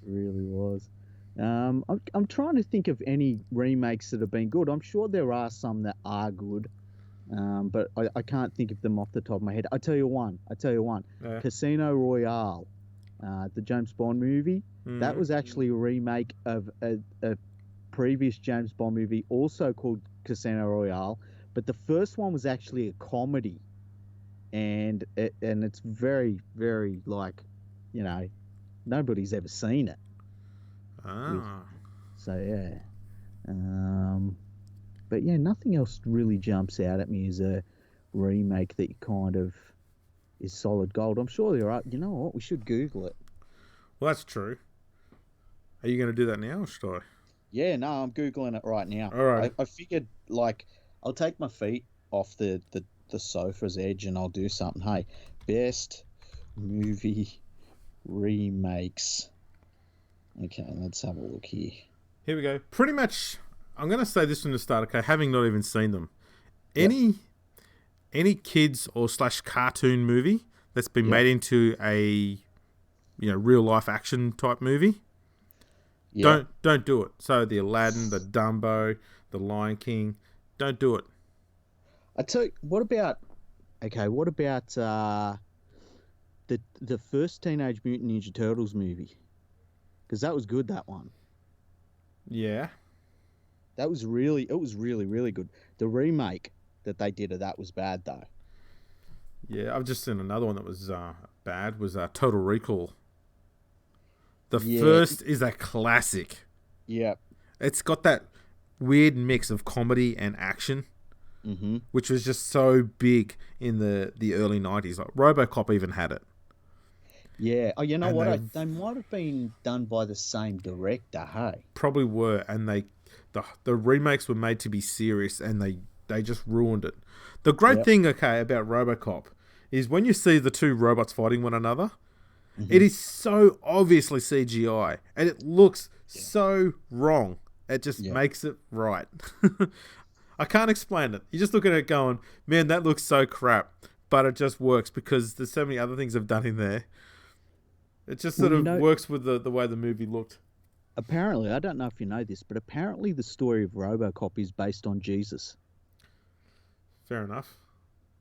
Really was. I'm trying to think of any remakes that have been good. I'm sure there are some that are good, but I can't think of them off the top of my head. I tell you one. Yeah. Casino Royale, the James Bond movie. Mm. That was actually a remake of a previous James Bond movie, also called Casino Royale. But the first one was actually a comedy, and it's very, very nobody's ever seen it. Ah. So yeah, but yeah, nothing else really jumps out at me as a remake that kind of is solid gold. I'm sure there are. You know what? We should Google it. Well, that's true. Are you going to do that now, or should I? Yeah, no, I'm Googling it right now. All right. I figured, I'll take my feet off the sofa's edge and I'll do something. Hey, best movie remakes. Okay, let's have a look here. Here we go. Pretty much, I'm going to say this from the start, okay, having not even seen them. Any kids or / cartoon movie that's been made into a real life action type movie, don't do it. So the Aladdin, the Dumbo, the Lion King, don't do it. I tell you, what about the first Teenage Mutant Ninja Turtles movie? Because that was good, that one. Yeah. It was really, really good. The remake that they did of that was bad, though. Yeah, I've just seen another one that was bad, was Total Recall. The first is a classic. Yeah. It's got that weird mix of comedy and action, which was just so big in the early 90s. Like RoboCop even had it. Yeah. Oh, you know what? They might have been done by the same director, hey? Probably were, and the remakes were made to be serious, and they just ruined it. The great thing, about RoboCop is when you see the two robots fighting one another, it is so obviously CGI, and it looks so wrong. It just makes it right. I can't explain it. You just look at it going, man, that looks so crap, but it just works because there's so many other things I've done in there. It just sort of works with the way the movie looked. Apparently, I don't know if you know this, but apparently the story of RoboCop is based on Jesus. Fair enough.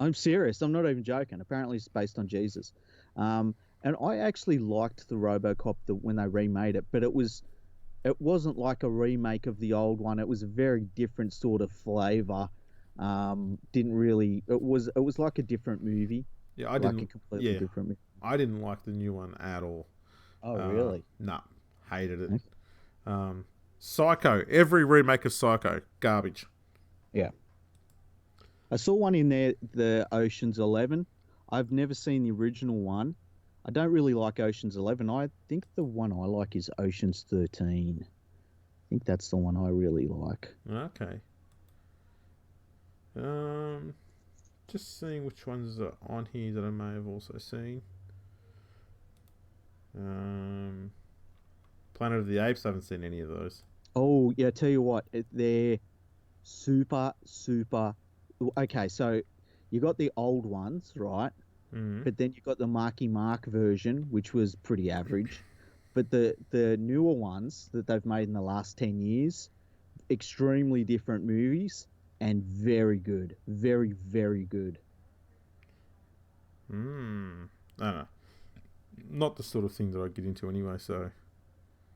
I'm serious. I'm not even joking. Apparently, it's based on Jesus. And I actually liked the RoboCop when they remade it, but it wasn't like a remake of the old one. It was a very different sort of flavor. It was like a different movie. Yeah, a completely different movie. I didn't like the new one at all. Oh, really? No, hated it. Psycho, every remake of Psycho, garbage. Yeah. I saw one in there, the Ocean's 11. I've never seen the original one. I don't really like Ocean's 11. I think the one I like is Ocean's 13. I think that's the one I really like. Okay. Just seeing which ones are on here that I may have also seen. Planet of the Apes, I haven't seen any of those. Oh, yeah, tell you what, they're super, super... Okay, so you got the old ones, right? Mm-hmm. But then you got the Marky Mark version, which was pretty average. but the newer ones that they've made in the last 10 years, extremely different movies and very good, very very good. I don't know. Not the sort of thing that I get into anyway, so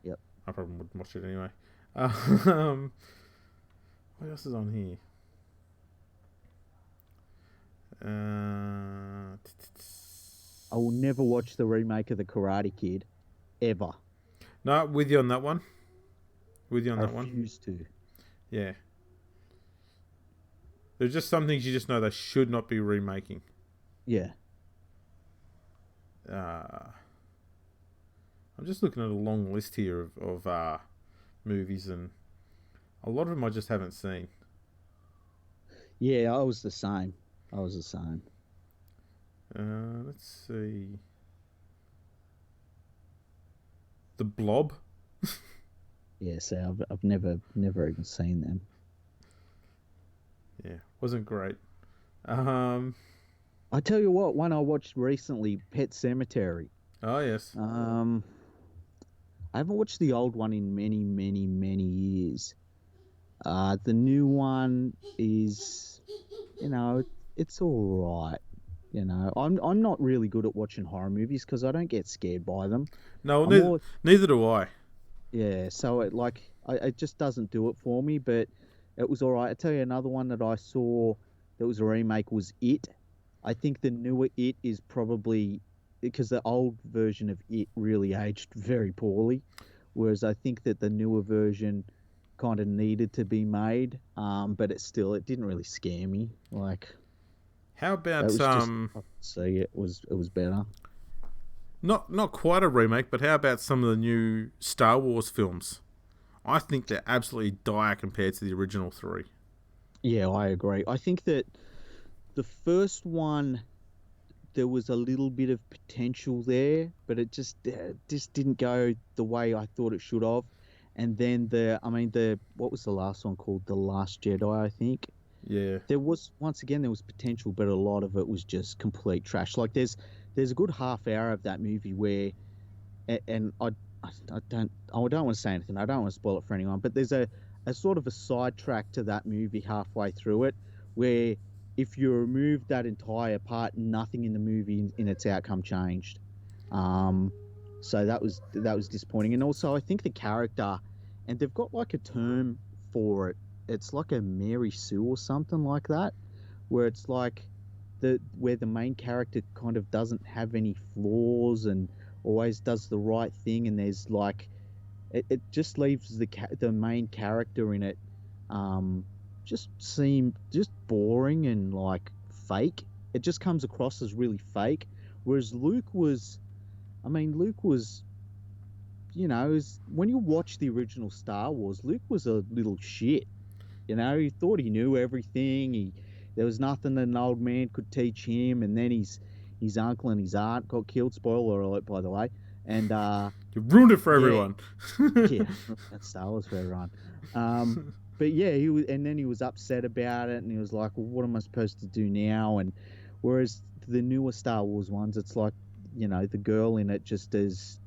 Yep. I probably wouldn't watch it anyway. What else is on here? I will never watch the remake of The Karate Kid, ever. No, with you on that one. With you on I that one. refuse to. Yeah. There's just some things you just know they should not be remaking. Yeah. I'm just looking at a long list here of movies, and a lot of them I just haven't seen. Yeah, I was the same. Let's see. The Blob. Yeah, so I've never even seen them. Yeah, wasn't great. I tell you what, one I watched recently, Pet Cemetery. Oh yes. I haven't watched the old one in many, many, many years. The new one is, it's all right. I'm not really good at watching horror movies because I don't get scared by them. No, neither do I. Yeah, so it just doesn't do it for me. But it was all right. I tell you, another one that I saw that was a remake was It. I think the newer It is probably because the old version of It really aged very poorly, whereas I think that the newer version kind of needed to be made, but it didn't really scare me. How about it was better. Not quite a remake, but how about some of the new Star Wars films? I think they're absolutely dire compared to the original three. Yeah, I agree. I think that the first one, there was a little bit of potential there, but it just didn't go the way I thought it should have. And then what was the last one called? The Last Jedi, I think. Yeah. There was potential, but a lot of it was just complete trash. Like there's a good half hour of that movie where, and I don't want to say anything. I don't want to spoil it for anyone, but there's a sort of a sidetrack to that movie halfway through it, where if you remove that entire part, nothing in the movie in its outcome changed. So that was disappointing. And also, I think the character, and they've got like a term for it. It's like a Mary Sue or something like that, where it's like where the main character kind of doesn't have any flaws and always does the right thing, and there's like it just leaves the main character in it just boring and like fake. It just comes across as really fake. Whereas Luke was, when you watch the original Star Wars, Luke was a little shit. He thought he knew everything. There was nothing that an old man could teach him. And then his uncle and his aunt got killed. Spoiler alert, by the way. And you ruined it for everyone. Yeah, that's Star Wars for everyone. But yeah, he was upset about it, and he was like, "Well, what am I supposed to do now?" And whereas the newer Star Wars ones, it's like, the girl in it just is.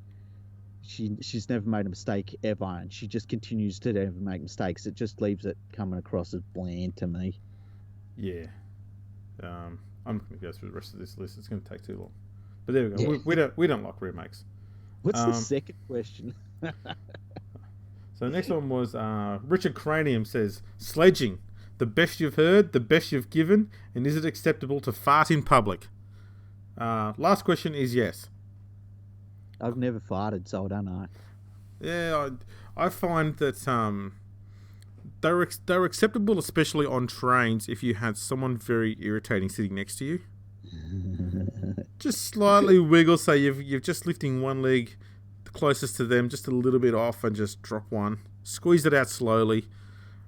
She's never made a mistake ever, and she just continues to never make mistakes. It just leaves it coming across as bland to me. Yeah. I'm not going to go through the rest of this list. It's going to take too long. But there we go. Yeah. We don't like remakes. What's the second question? So the next one was Richard Cranium says, sledging, the best you've heard, the best you've given, and is it acceptable to fart in public? Last question is yes. I've never farted, so I don't know. Yeah, I find that they're acceptable, especially on trains, if you had someone very irritating sitting next to you. Just slightly wiggle, so you're just lifting one leg closest to them, just a little bit off, and just drop one. Squeeze it out slowly,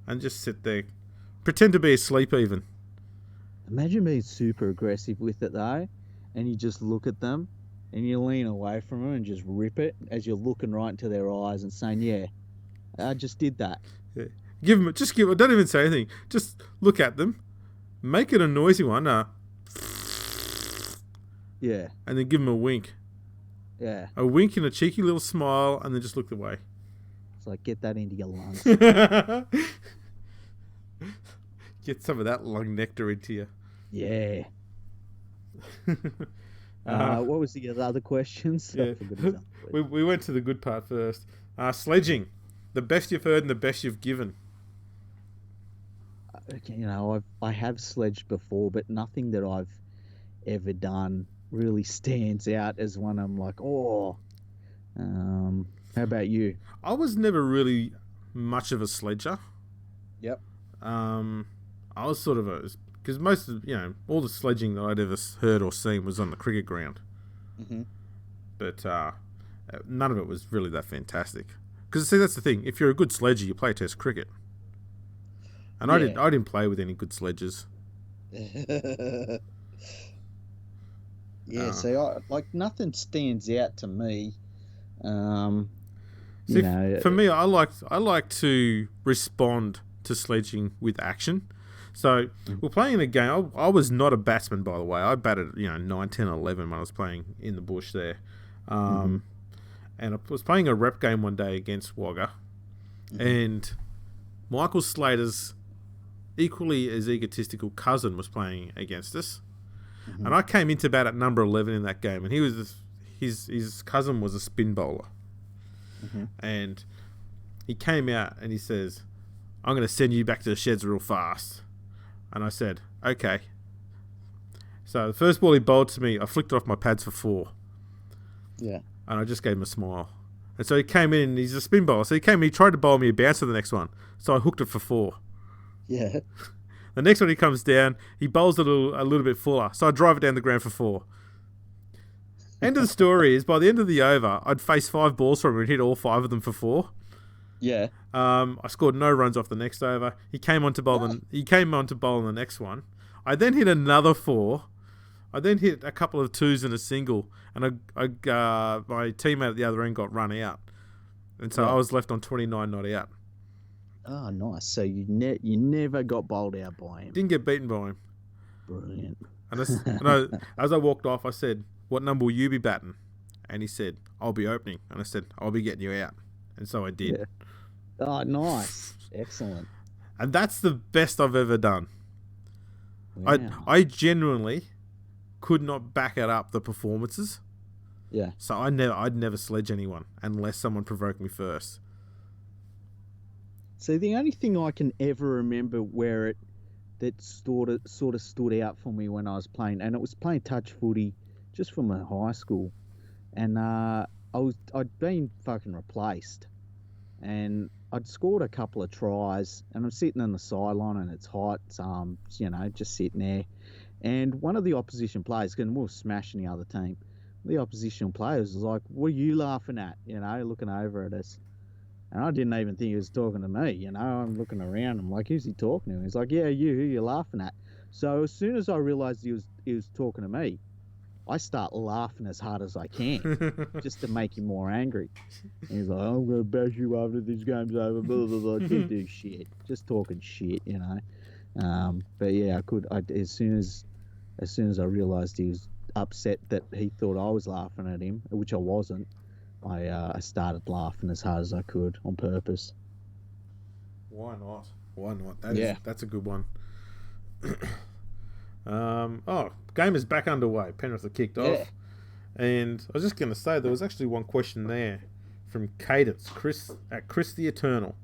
and just sit there. Pretend to be asleep even. Imagine being super aggressive with it though, and you just look at them, and you lean away from them and just rip it as you're looking right into their eyes and saying, "Yeah, I just did that." Yeah. Don't even say anything. Just look at them, make it a noisy one. Yeah. And then give them a wink. Yeah. A wink and a cheeky little smile, and then just looked away. It's like, get that into your lungs. Get some of that lung nectar into you. Yeah. What was the other questions? Yeah. We went to the good part first. Sledging. The best you've heard and the best you've given. You know, I have sledged before, but nothing that I've ever done really stands out as one I'm like, oh. How about you? I was never really much of a sledger. Yep. I was sort of because most of, all the sledging that I'd ever heard or seen was on the cricket ground. Mm-hmm. But none of it was really that fantastic. Because see, that's the thing. If you're a good sledger, you play Test cricket. And I didn't play with any good sledgers. Yeah, so nothing stands out to me. See, for me, I like to respond to sledging with action. So we're playing a game. I was not a batsman, by the way. I batted 9, 10, 11 when I was playing in the bush there. And I was playing a rep game one day against Wagga, and Michael Slater's equally as egotistical cousin was playing against us. And I came into bat at number 11 in that game, and he was his cousin was a spin bowler. And he came out and he says, "I'm going to send you back to the sheds real fast." And I said, "Okay." So the first ball he bowled to me, I flicked it off my pads for 4. Yeah. And I just gave him a smile. And so he came in, and he's a spin bowler. So he came in, he tried to bowl me a bouncer the next one. So I hooked it for 4. Yeah. The next one he comes down, he bowls it a little bit fuller. So I drive it down the ground for 4. End of the story is, by the end of the over, I'd faced 5 balls from him and hit all 5 of them for 4. Yeah. I scored no runs off the next over. He came on to bowl on the next one. I then hit another 4. I then hit a couple of 2s and a single, and my teammate at the other end got run out, and so I was left on 29 not out. Oh, nice. So you never got bowled out by him. Didn't get beaten by him. Brilliant. And as I walked off, I said, "What number will you be batting?" And he said, "I'll be opening." And I said, "I'll be getting you out." And so I did. Yeah. Oh, nice. Excellent. And that's the best I've ever done. Wow. I genuinely could not back it up, the performances. Yeah. So I'd never sledge anyone unless someone provoked me first. So the only thing I can ever remember that sort of stood out for me when I was playing, and it was playing touch footy just from a high school, and I'd been fucking replaced, and I'd scored a couple of tries, and I'm sitting on the sideline, and it's hot, just sitting there, and one of the opposition players, because we were smashing the other team, the opposition players was like, "What are you laughing at?" Looking over at us. And I didn't even think he was talking to me, I'm looking around, I'm like, who's he talking to? He's like, "Yeah, you, who you laughing at?" So as soon as I realised he was talking to me, I start laughing as hard as I can, just to make him more angry. And he's like, "I'm going to bash you after this game's over, blah, blah, blah." Didn't do shit, just talking shit, But yeah, as soon as I realised he was upset that he thought I was laughing at him, which I wasn't, I started laughing as hard as I could on purpose. Why not? That's a good one. Game is back underway. Penrith have kicked off. And I was just going to say, there was actually one question there from Cadence, Chris the Eternal.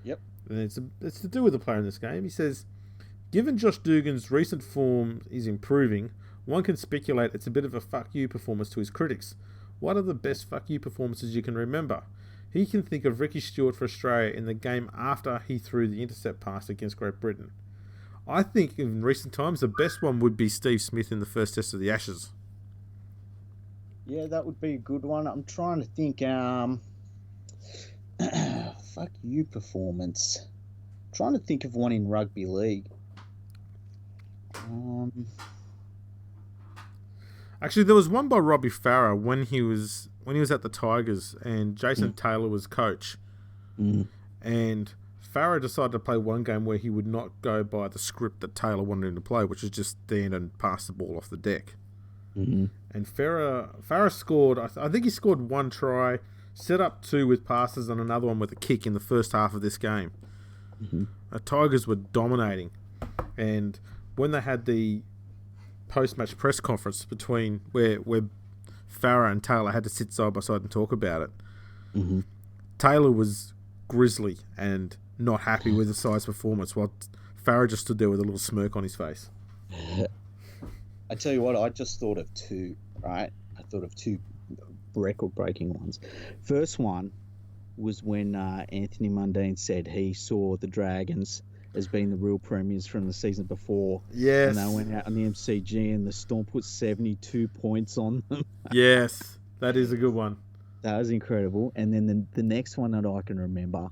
Yep. And it's to do with the player in this game. He says, "Given Josh Dugan's recent form is improving, one can speculate it's a bit of a fuck you performance to his critics. What are the best fuck you performances you can remember?" He can think of Ricky Stewart for Australia in the game after he threw the intercept pass against Great Britain. I think in recent times the best one would be Steve Smith in the first test of the Ashes. Yeah, that would be a good one. I'm trying to think. Fuck you performance. I'm trying to think of one in rugby league. Actually, there was one by Robbie Farah when he was at the Tigers and Jason Taylor was coach. And Farah decided to play one game where he would not go by the script that Taylor wanted him to play, which is just stand and pass the ball off the deck. Mm-hmm. And Farah scored, I think he scored one try, set up two with passes and another one with a kick in the first half of this game. Mm-hmm. The Tigers were dominating. And when they had the post-match press conference between where Farah and Taylor had to sit side by side and talk about it, Mm-hmm. Taylor was grizzly and not happy with the side's performance, while Farah just stood there with a little smirk on his face. I tell you what, I just thought of two, right? I thought of two record-breaking ones. First one was when Anthony Mundine said he saw the Dragons as being the real premiers from the season before. Yes. And they went out on the MCG and the Storm put 72 points on them. Yes, that is a good one. That was incredible. And then the next one that I can remember,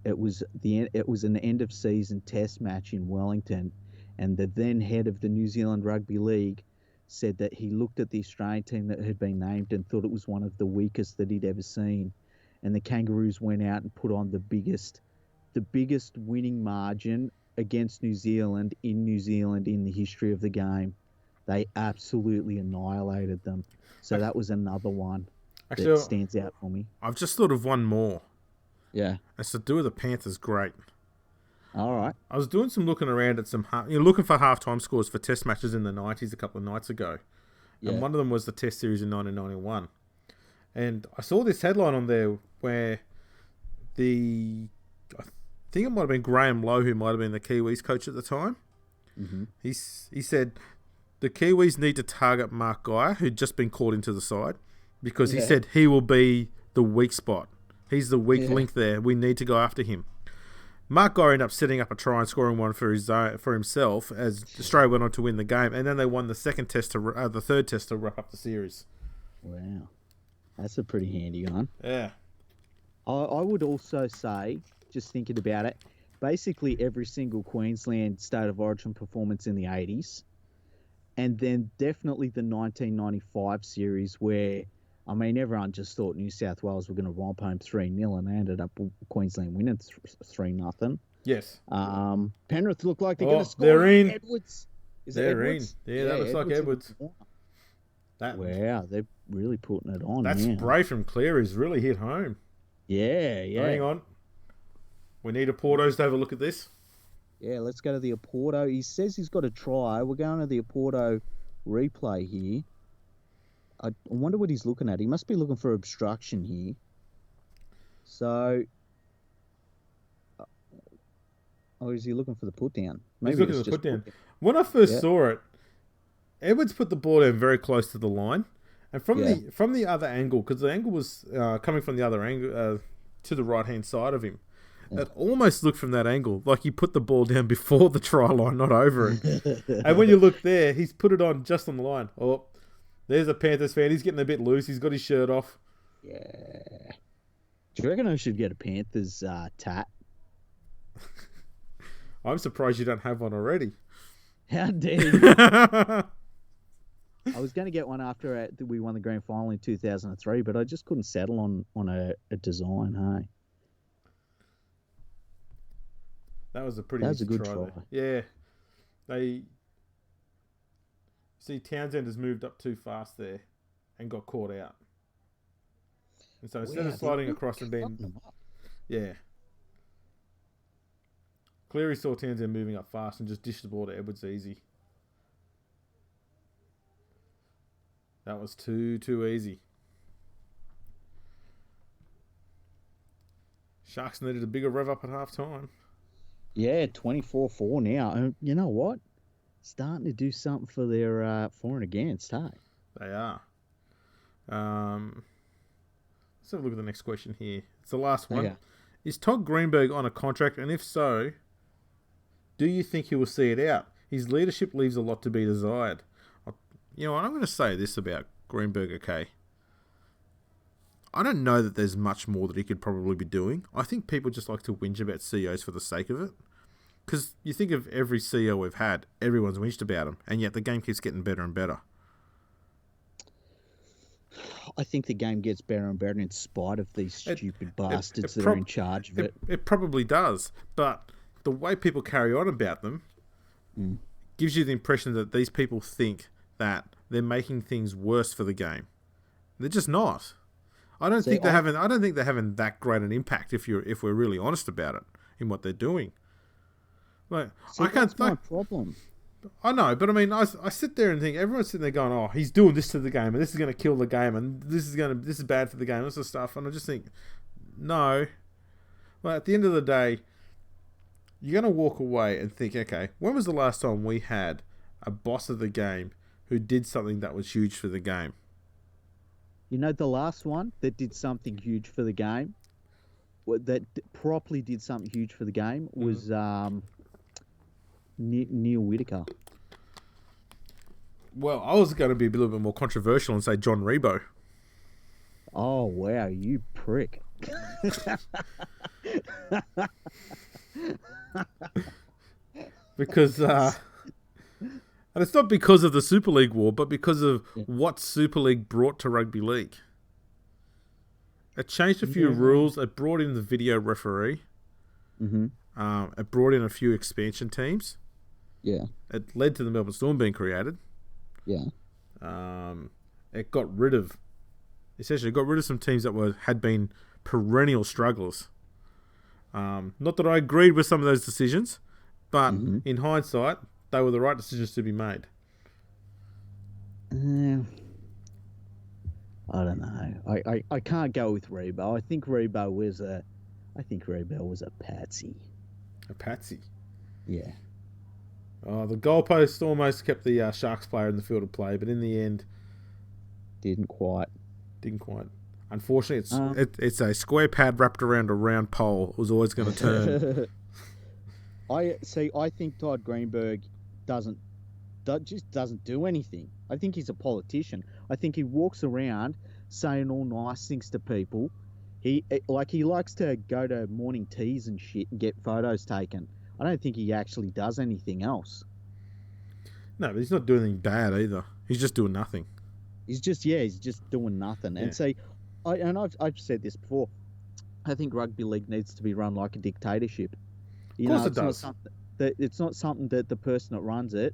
it was an end-of-season test match in Wellington, and the then head of the New Zealand Rugby League said that he looked at the Australian team that had been named and thought it was one of the weakest that he'd ever seen. And the Kangaroos went out and put on the biggest winning margin against New Zealand in the history of the game. They absolutely annihilated them. So that was another one that stands out for me. I've just thought of one more. Yeah. It's to do with the Panthers. Great. All right. I was doing some looking around at some, looking for halftime scores for test matches in the 90s a couple of nights ago. Yeah. And one of them was the test series in 1991. And I saw this headline on there where I think it might have been Graham Lowe, who might have been the Kiwis coach at the time. Mm-hmm. He said the Kiwis need to target Mark Geyer, who'd just been called into the side, because he said he will be the weak spot. He's the weak link there. We need to go after him. Mark Geyer ended up setting up a try and scoring one for himself as Australia went on to win the game, and then they won the third test to wrap up the series. Wow, that's a pretty handy one. Yeah. I would also say, just thinking about it, basically every single Queensland State of Origin performance in the 80s, and then definitely the 1995 series where, I mean, everyone just thought New South Wales were going to romp home 3-0, and they ended up Queensland winning 3-0. Yes. Penrith looked like they're going to score. They're in. Edwards. They're Edwards? In. Yeah, that looks like Edwards. Wow, they're really putting it on. That spray from Cleary's really hit home. Yeah. Hang on. We need a Portos to have a look at this. Yeah, let's go to the Oporto. He says he's got a try. We're going to the Oporto replay here. I wonder what he's looking at. He must be looking for obstruction here. So, or is he looking for the put down? Maybe he's looking for the put down. When I first saw it, Edwards put the ball down very close to the line, and from the other angle, because the angle was coming from the other angle to the right hand side of him. It almost looked from that angle like he put the ball down before the try line, not over it. And when you look there, he's put it on just on the line. Oh, there's a Panthers fan. He's getting a bit loose. He's got his shirt off. Yeah. Do you reckon I should get a Panthers tat? I'm surprised you don't have one already. How dare you? I was going to get one after we won the grand final in 2003, but I just couldn't settle on a design, hey? That was a good try. Yeah. See, Townsend has moved up too fast there and got caught out. And so instead of sliding across and being... Yeah. Cleary saw Townsend moving up fast and just dished the ball to Edwards easy. That was too easy. Sharks needed a bigger rev up at half time. Yeah, 24-4 now. And you know what? Starting to do something for their for and against, hey? They are. Let's have a look at the next question here. It's the last one. Okay. Is Todd Greenberg on a contract? And if so, do you think he will see it out? His leadership leaves a lot to be desired. You know what? I'm going to say this about Greenberg, okay? I don't know that there's much more that he could probably be doing. I think people just like to whinge about CEOs for the sake of it. Because you think of every CEO we've had, everyone's whinged about him, and yet the game keeps getting better and better. I think the game gets better and better in spite of these stupid bastards that are in charge of it. It probably does, but the way people carry on about them gives you the impression that these people think that they're making things worse for the game. They're just not. I don't See, think they're having that great an impact if we're really honest about it in what they're doing. Like See, that's my problem. I know, but I mean, I sit there and think everyone's sitting there going, "Oh, he's doing this to the game, and this is going to kill the game, and this is bad for the game," this sort of stuff. And I just think, no. Well, at the end of the day, you're going to walk away and think, okay, when was the last time we had a boss of the game who did something that was huge for the game? You know, the last one that did something huge for the game, that properly did something huge for the game, was Neil Whittaker. Well, I was going to be a little bit more controversial and say John Rebo. Oh, wow, you prick. Because, and it's not because of the Super League war, but because of what Super League brought to rugby league. It changed a few rules. It brought in the video referee. Mm-hmm. It brought in a few expansion teams. Yeah. It led to the Melbourne Storm being created. Yeah. It got rid of some teams that had been perennial strugglers. Not that I agreed with some of those decisions, but in hindsight, they were the right decisions to be made. I don't know. I can't go with Rebo. I think Rebo was a patsy. A patsy. Yeah. Oh, the goalpost almost kept the Sharks player in the field of play, but in the end, didn't quite. Unfortunately, it's a square pad wrapped around a round pole. It was always going to turn. I think Todd Greenberg just doesn't do anything. I think he's a politician. I think he walks around saying all nice things to people. He likes to go to morning teas and shit and get photos taken. I don't think he actually does anything else. No, but he's not doing anything bad either. He's just doing nothing. He's just doing nothing. Yeah. And see, I've said this before. I think rugby league needs to be run like a dictatorship. Of course it does. It's not something that the person that runs it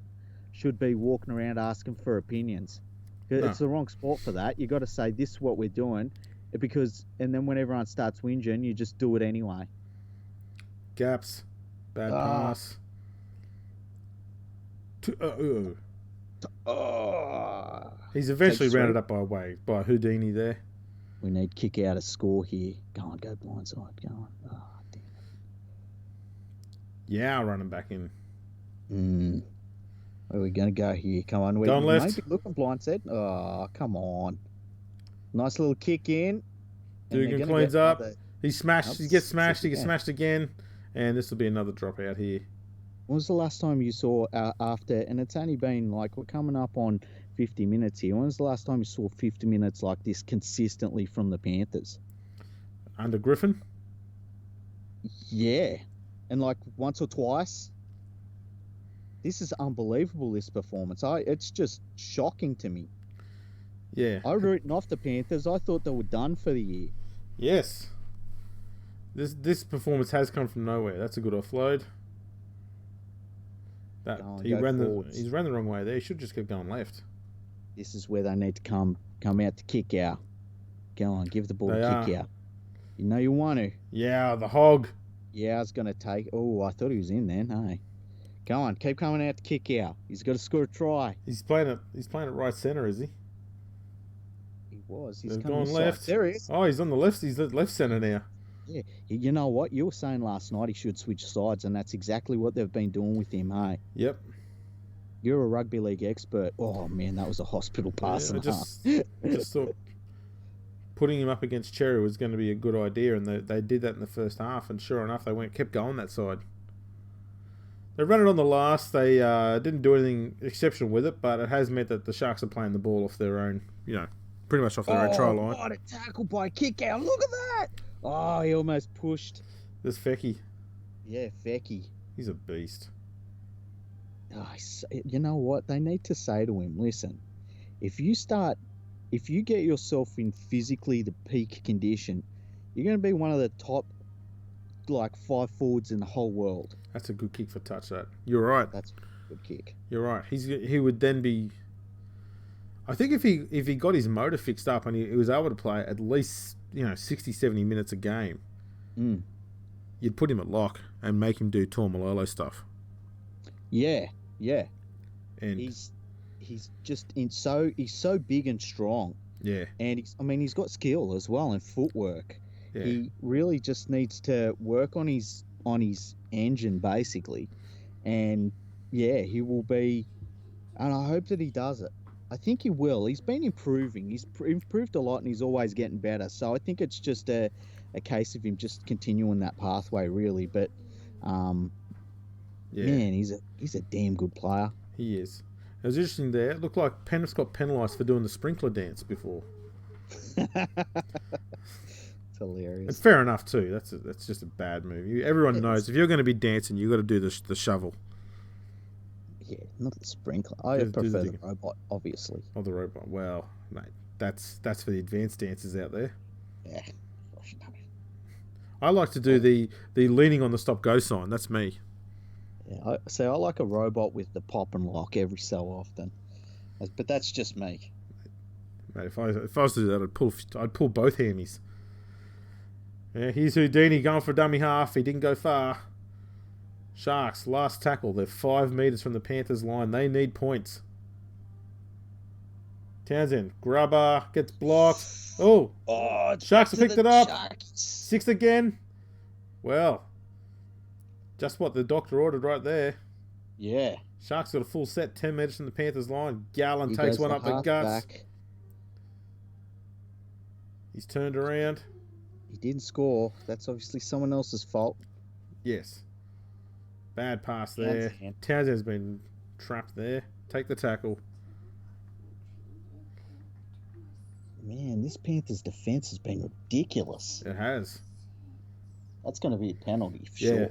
should be walking around asking for opinions. No. It's the wrong sport for that. You got to say, this is what we're doing, and then when everyone starts whinging, you just do it anyway. Gaps. Bad pass. He's eventually rounded up by Houdini there. We need kick out a score here. Go blindside. Go on. Oh, damn it. Yeah, running back in. Where are we going to go here? Come on. Going left. Maybe looking blindside. Oh, come on. Nice little kick in. Dugan cleans up. He smashed. He gets smashed. He gets smashed again. And this will be another dropout here. When was the last time you saw after, and it's only been like, we're coming up on 50 minutes here. When was the last time you saw 50 minutes like this consistently from the Panthers? Under Griffin? Yeah. And like once or twice. This is unbelievable, this performance. It's just shocking to me. Yeah. I've written off the Panthers. I thought they were done for the year. Yes. This performance has come from nowhere. That's a good offload. He ran the wrong way there. He should just keep going left. This is where they need to come out to kick out. Go on, give the ball a kick out. You know you want to. Yeah, the hog. Yeah, I was going to take... Oh, I thought he was in then, hey. Go on, keep coming out to kick out. He's got to score a try. He's playing it right centre, is he? He was. He's going left. There he is. Oh, he's on the left. He's at left centre now. Yeah, you know what? You were saying last night he should switch sides, and that's exactly what they've been doing with him, hey? Yep. You're a rugby league expert. Oh, man, that was a hospital pass. I just thought putting him up against Cherry was going to be a good idea, and they did that in the first half, and sure enough, they kept going that side. They ran it on the last. They didn't do anything exceptional with it, but it has meant that the Sharks are playing the ball off their own, pretty much off their own try line. What a tackle by kick out. Look at that. Oh, he almost pushed. There's Fecky. Yeah, Fecky. He's a beast. Oh, you know what? They need to say to him, listen, if you get yourself in physically the peak condition, you're going to be one of the top, 5 forwards in the whole world. That's a good kick for touch, that. You're right. That's a good kick. You're right. He would then be I think if he got his motor fixed up and he was able to play at least 60, 70 minutes a game, you'd put him at lock and make him do Tormalolo stuff. Yeah. And he's so big and strong. Yeah. And he's got skill as well and footwork. Yeah. He really just needs to work on his engine basically, and he will be. And I hope that he does it. I think he will. He's been improving. He's improved a lot, and he's always getting better. So I think it's just a case of him just continuing that pathway, really. But man, he's a damn good player. He is. It was interesting there. It looked like Penrith got penalised for doing the sprinkler dance before. It's hilarious. It's fair enough too. That's just a bad move. Everyone knows if you're going to be dancing, you've got to do the shovel. Yeah, not the sprinkler. I prefer the robot, obviously. Oh, the robot. Well, mate, that's for the advanced dancers out there. Yeah. Gosh, no. I like to do the leaning on the stop go sign. That's me. Yeah, I like a robot with the pop and lock every so often, but that's just me. Mate, if I was to do that, I'd pull both hammies. Yeah, here's Houdini going for a dummy half. He didn't go far. Sharks, last tackle. They're 5 metres from the Panthers line. They need points. Townsend, grubber, gets blocked. Oh, Sharks have picked it up. Sharks. 6 again. Well, just what the doctor ordered right there. Yeah. Sharks got a full set, 10 metres from the Panthers line. Gallen takes one up the guts. Back. He's turned around. He didn't score. That's obviously someone else's fault. Yes. Bad pass there. Townsend's been trapped there. Take the tackle. Man, this Panthers defence has been ridiculous. It has. That's going to be a penalty for sure.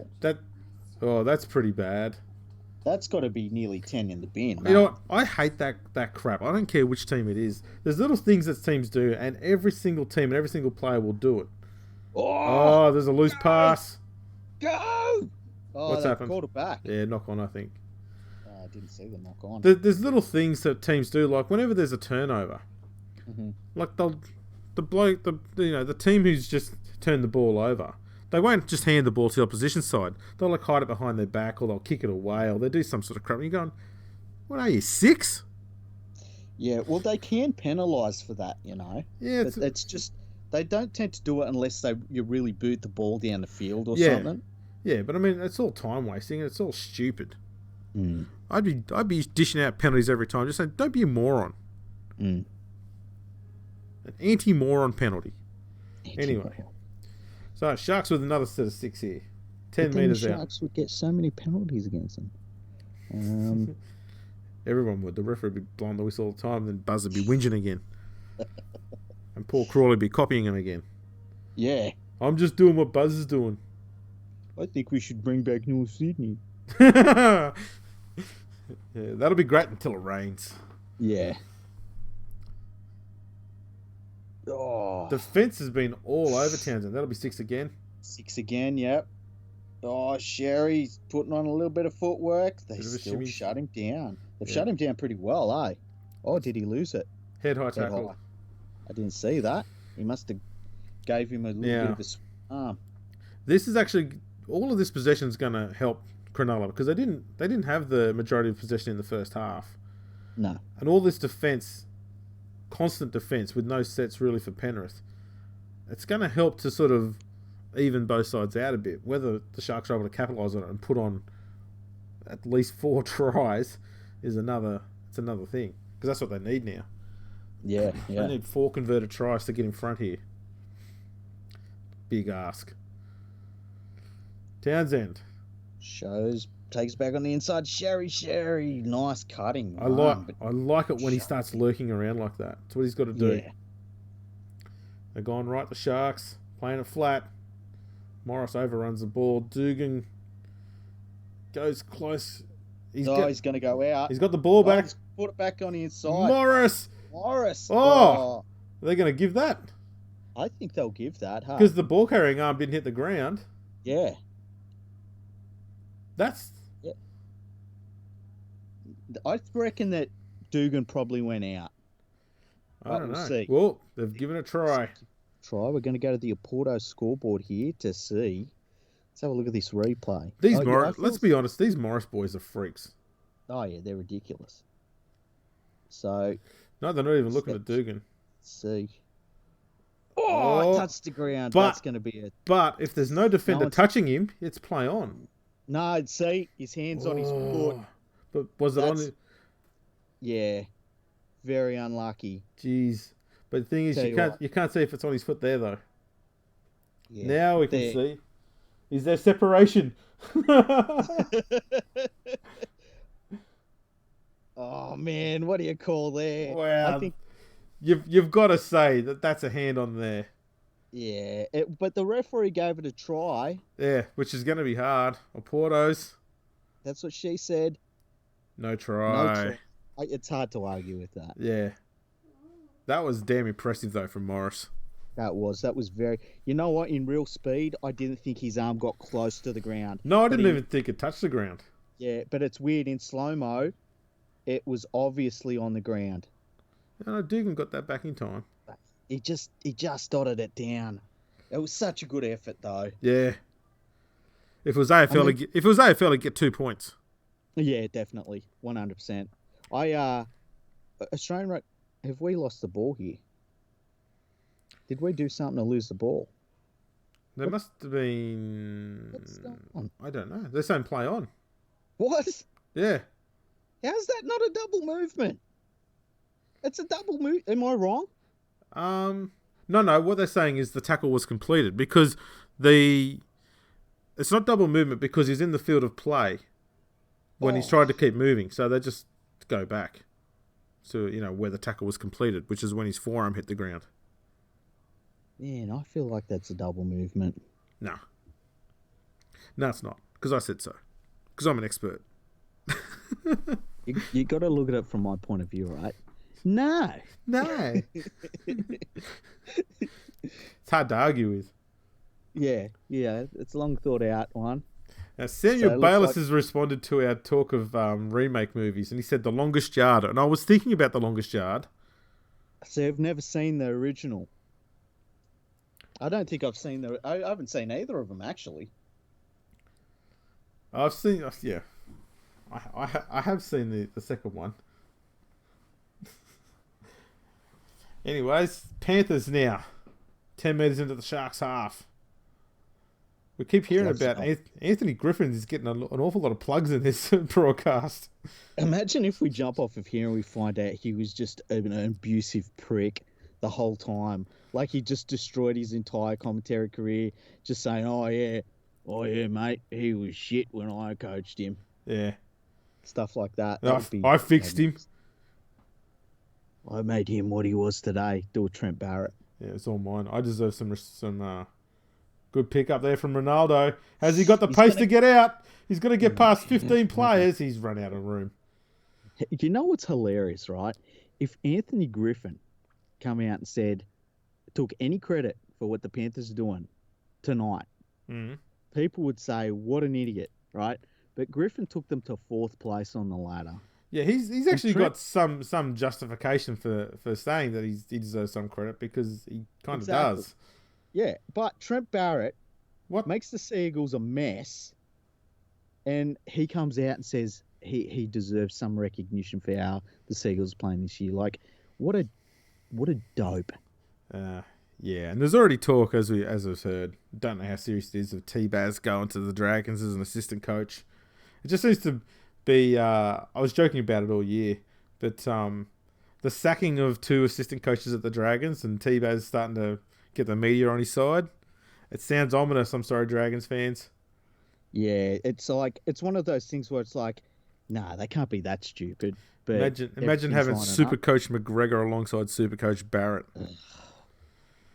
That's pretty bad. That's got to be nearly 10 in the bin. You know what? I hate that crap. I don't care which team it is. There's little things that teams do, and every single team and every single player will do it. Oh, there's a loose pass. Go! Oh, What's happened? Called it back. Yeah, knock on, I think. I didn't see the knock on. There's little things that teams do, like whenever there's a turnover, like the team who's just turned the ball over, they won't just hand the ball to the opposition side. They'll hide it behind their back, or they'll kick it away, or they'll do some sort of crap. And you're going, what are you, 6? Yeah, well, they can penalise for that, Yeah, it's just they don't tend to do it unless you really boot the ball down the field or something. Yeah, but I mean, it's all time wasting and it's all stupid. I'd be dishing out penalties every time, just saying, don't be a moron. An anti-moron penalty. Anyway, so Sharks with another set of 6 here, 10 metres out. Sharks would get so many penalties against them. Everyone would. The referee would be blowing the whistle all the time, then Buzz would be whinging again, and Paul Crawley would be copying him again. Yeah, I'm just doing what Buzz is doing. I think we should bring back North Sydney. Yeah, that'll be great until it rains. Yeah. Oh. Defence has been all over Townsend. That'll be 6 again. 6 again, yep. Oh, Sherry's putting on a little bit of footwork. They still shut him down. They've shut him down pretty well, eh? Oh, did he lose it? Head high tackle. I didn't see that. He must have gave him a little bit of a arm. This is actually... all of this possession is going to help Cronulla because they didn't have the majority of possession in the first half. No. And all this defence, constant defence with no sets really for Penrith, it's going to help to sort of even both sides out a bit. Whether the Sharks are able to capitalise on it and put on at least 4 tries is another thing because that's what they need now. Yeah. They need 4 converted tries to get in front here. Big ask. Townsend takes back on the inside. Sherry, nice cutting. I like it when he starts lurking around like that. That's what he's got to do. Yeah. They're going right. The Sharks playing it flat. Morris overruns the ball. Dugan goes close. He's going to go out. He's got the ball back. He's put it back on the inside. Morris. Oh. Are they going to give that? I think they'll give that, huh? Because the ball carrying arm didn't hit the ground. Yeah. I reckon that Dugan probably went out. I But don't we'll know. see. Well, they've given it a try. We're going to go to the Oporto scoreboard here to see. Let's have a look at this replay. Let's be honest, these Morris boys are freaks. Oh, yeah, they're ridiculous. So, No, they're not even looking at Dugan. let's see. Oh, it touched the ground. That's going to be it. But if there's no defender touching him, it's play on. No, see, his hand's on his foot. But was it on his... Yeah, very unlucky. Jeez. But the thing is, you can't see if it's on his foot there, though. Yeah, now we can see. Is there separation? Oh, man, what do you call there? Wow. I think you've got to say that that's a hand on there. Yeah, but the referee gave it a try. Yeah, which is going to be hard. Oporto's. That's what she said. No try. It's hard to argue with that. Yeah. That was damn impressive, though, from Morris. That was very... You know what? In real speed, I didn't think his arm got close to the ground. No, I didn't even think it touched the ground. Yeah, but it's weird. In slow-mo, it was obviously on the ground. No, Dugan got that back in time. He just dotted it down. It was such a good effort, though. Yeah. If it was AFL, he'd get 2 points. Yeah, definitely. 100%. Australian, have we lost the ball here? Did we do something to lose the ball? There must have been... What's going on? I don't know. They're saying play on. What? Yeah. How's that not a double movement? It's a double move. Am I wrong? No. What they're saying is the tackle was completed because it's not double movement because he's in the field of play when he's tried to keep moving. So they just go back to where the tackle was completed, which is when his forearm hit the ground. Yeah, and I feel like that's a double movement. No, it's not because I said so. Because I'm an expert. You got to look at it from my point of view, right? No. It's hard to argue with. Yeah, it's a long thought out one. Now, Samuel Bayless has responded to our talk of remake movies, and he said The Longest Yard. And I was thinking about The Longest Yard. So I've never seen the original. I don't think I've seen I haven't seen either of them, actually. I've seen, yeah. I have seen the second one. Anyways, Panthers now. 10 metres into the Sharks' half. We keep hearing about Anthony Griffin is getting an awful lot of plugs in this broadcast. Imagine if we jump off of here and we find out he was just an abusive prick the whole time. Like he just destroyed his entire commentary career, just saying, oh yeah, mate, he was shit when I coached him. Yeah. Stuff like that. I fixed him. I made him what he was today. Do a Trent Barrett. Yeah, it's all mine. I deserve some good pick up there from Ronaldo. Has he got the pace to get out? He's going to get past 15 players. He's run out of room. You know what's hilarious, right? If Anthony Griffin come out and took any credit for what the Panthers are doing tonight, people would say, what an idiot, right? But Griffin took them to 4th place on the ladder. Yeah, he's actually got some justification for saying that he deserves some credit because he kind of does. Yeah, but Trent Barrett makes the Seagulls a mess, and he comes out and says he deserves some recognition for how the Seagulls are playing this year. Like, what a dope. Yeah, and there's already talk, as we've heard, don't know how serious it is, of T-Baz going to the Dragons as an assistant coach. It just seems to be, I was joking about it all year, but the sacking of 2 assistant coaches at the Dragons and T-Baz starting to get the media on his side, it sounds ominous. I'm sorry, Dragons fans. Yeah, it's one of those things where it's like, nah, they can't be that stupid. But imagine having Super Coach McGregor alongside Super Coach Barrett.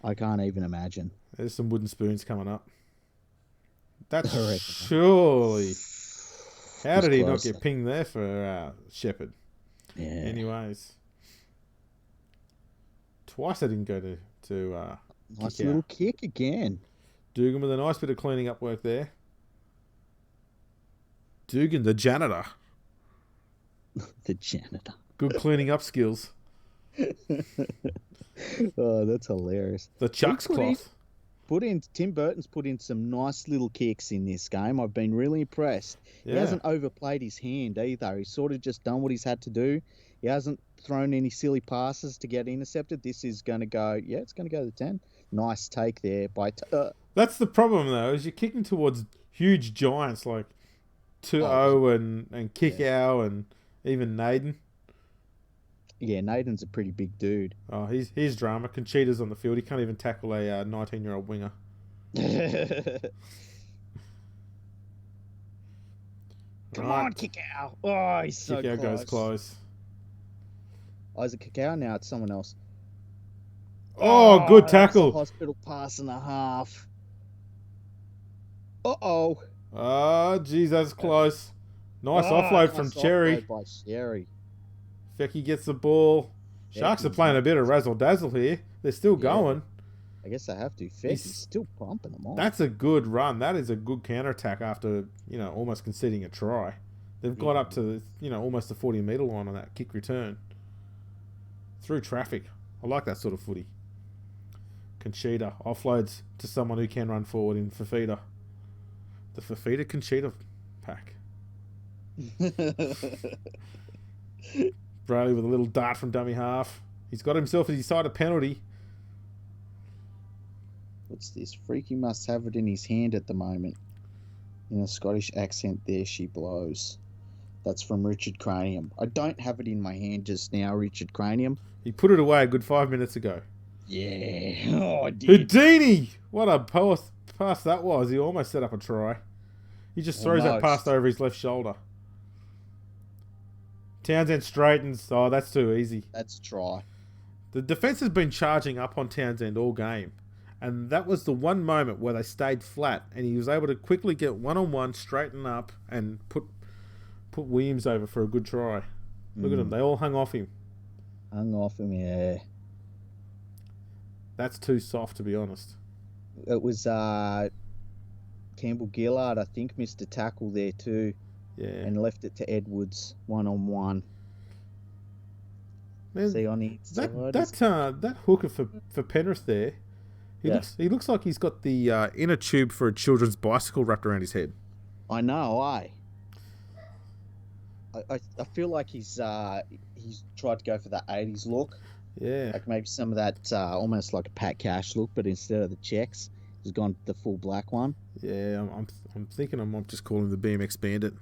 I can't even imagine. There's some wooden spoons coming up. That's surely... How did he not get pinged there for Shepherd? Yeah. Anyways. Twice I didn't go to nice little kick again. Dugan with a nice bit of cleaning up work there. Dugan, the janitor. The janitor. Good cleaning up skills. Oh, that's hilarious. The Chuck's cloth. Tim Burton's put in some nice little kicks in this game. I've been really impressed. Yeah. He hasn't overplayed his hand either. He's sort of just done what he's had to do. He hasn't thrown any silly passes to get intercepted. This is going to go, it's going to go to the 10. Nice take there by... That's the problem, though, is you're kicking towards huge giants like Tu'o and Kickow and even Naden. Yeah, Naden's a pretty big dude. Oh, he's drama. Conchita's on the field. He can't even tackle a 19-year-old winger. Come on, Kickow. Oh, he's so close. Kickow goes close. Oh, is it Kickow? Now it's someone else. Oh, good tackle. Hospital pass and a half. Uh-oh. Oh, geez, that's close. Nice offload from Cherry. Offload by Cherry. Fecky gets the ball. Sharks are playing a bit of razzle-dazzle here. They're still going. I guess they have to. Fecky's still pumping them on. That's a good run. That is a good counter-attack after, almost conceding a try. They've got up to, almost the 40-metre line on that kick return. Through traffic. I like that sort of footy. Conchita offloads to someone who can run forward in Fafita. The Fafita Conchita pack. Brayley with a little dart from dummy half. He's got himself his side a penalty. What's this? Freaky must have it in his hand at the moment. In a Scottish accent, there she blows. That's from Richard Cranium. I don't have it in my hand just now, Richard Cranium. He put it away a good 5 minutes ago. Yeah. Oh, I did. Houdini! What a pass that was. He almost set up a try. He just throws that pass over his left shoulder. Townsend straightens. Oh, that's too easy. That's a try. The defence has been charging up on Townsend all game. And that was the one moment where they stayed flat. And he was able to quickly get one-on-one, straighten up, and put Williams over for a good try. Look at them. They all hung off him. Yeah. That's too soft, to be honest. It was Campbell Gillard, I think, missed a tackle there too. Yeah. And left it to Edwards, one-on-one. Man, see on the that hooker for Penrith there, he looks like he's got the inner tube for a children's bicycle wrapped around his head. I know, I feel like he's tried to go for that 80s look. Yeah. Like maybe some of that almost like a Pat Cash look, but instead of the checks, he's gone the full black one. Yeah, I'm thinking I might just call him the BMX Bandit.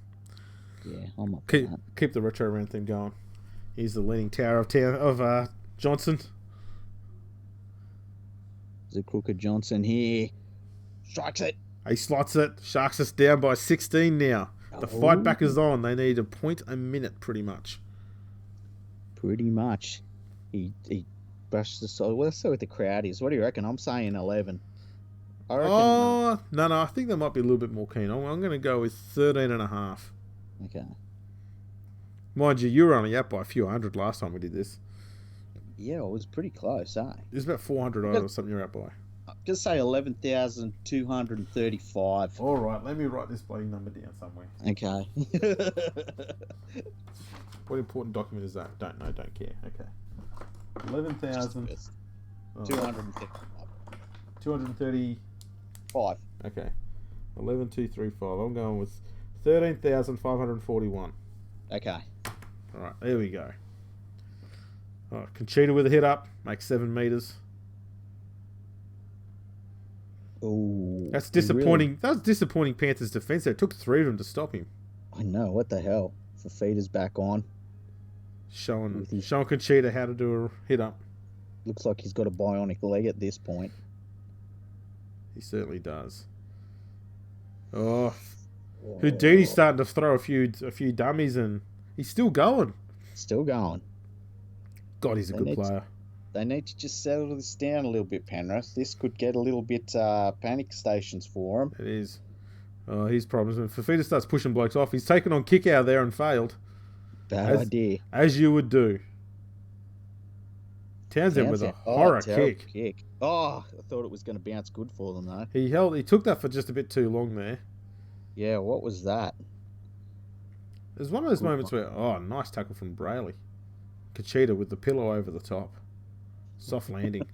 Yeah, I'm up keep the retro round thing going. He's the leaning tower of Johnson. There's a crooked Johnson here. Strikes it. He slots it. Sharks us down by 16 now. The fight back is on. They need a point a minute, pretty much. Pretty much. He brushed the side. Well, let's see what the crowd is. What do you reckon? I'm saying 11. I reckon no. I think they might be a little bit more keen. I'm going to go with 13.5. Okay. Mind you were only up by a few hundred last time we did this. Yeah, it was pretty close, eh? It was about 400 or something you're up by. Just say 11,235. All right, let me write this bloody number down somewhere. Okay. What important document is that? Don't know, don't care. Okay. 11,000. 235. Okay. 11,235. I'm going with 13,541. Okay. All right, there we go. All right, Conchita with a hit up, makes 7 meters. Oh, that's disappointing. Really? That was disappointing. Panthers defense there. It took 3 of them to stop him. I know. What the hell? Fafita's back on. Showing Conchita how to do a hit up. Looks like he's got a bionic leg at this point. He certainly does. Oh, Houdini's starting to throw a few dummies, and he's still going. Still going. God, he's a good player. They need to just settle this down a little bit, Penrith. This could get a little bit panic stations for him. It is. Oh, his problems. When Fafita starts pushing blokes off, he's taken on kick out there and failed. Bad idea. As you would do. Townsend with a horror kick. Oh, I thought it was going to bounce good for them, though. He took that for just a bit too long there. Yeah, what was that? It was one of those moments where, nice tackle from Brayley. Conchita with the pillow over the top. Soft landing.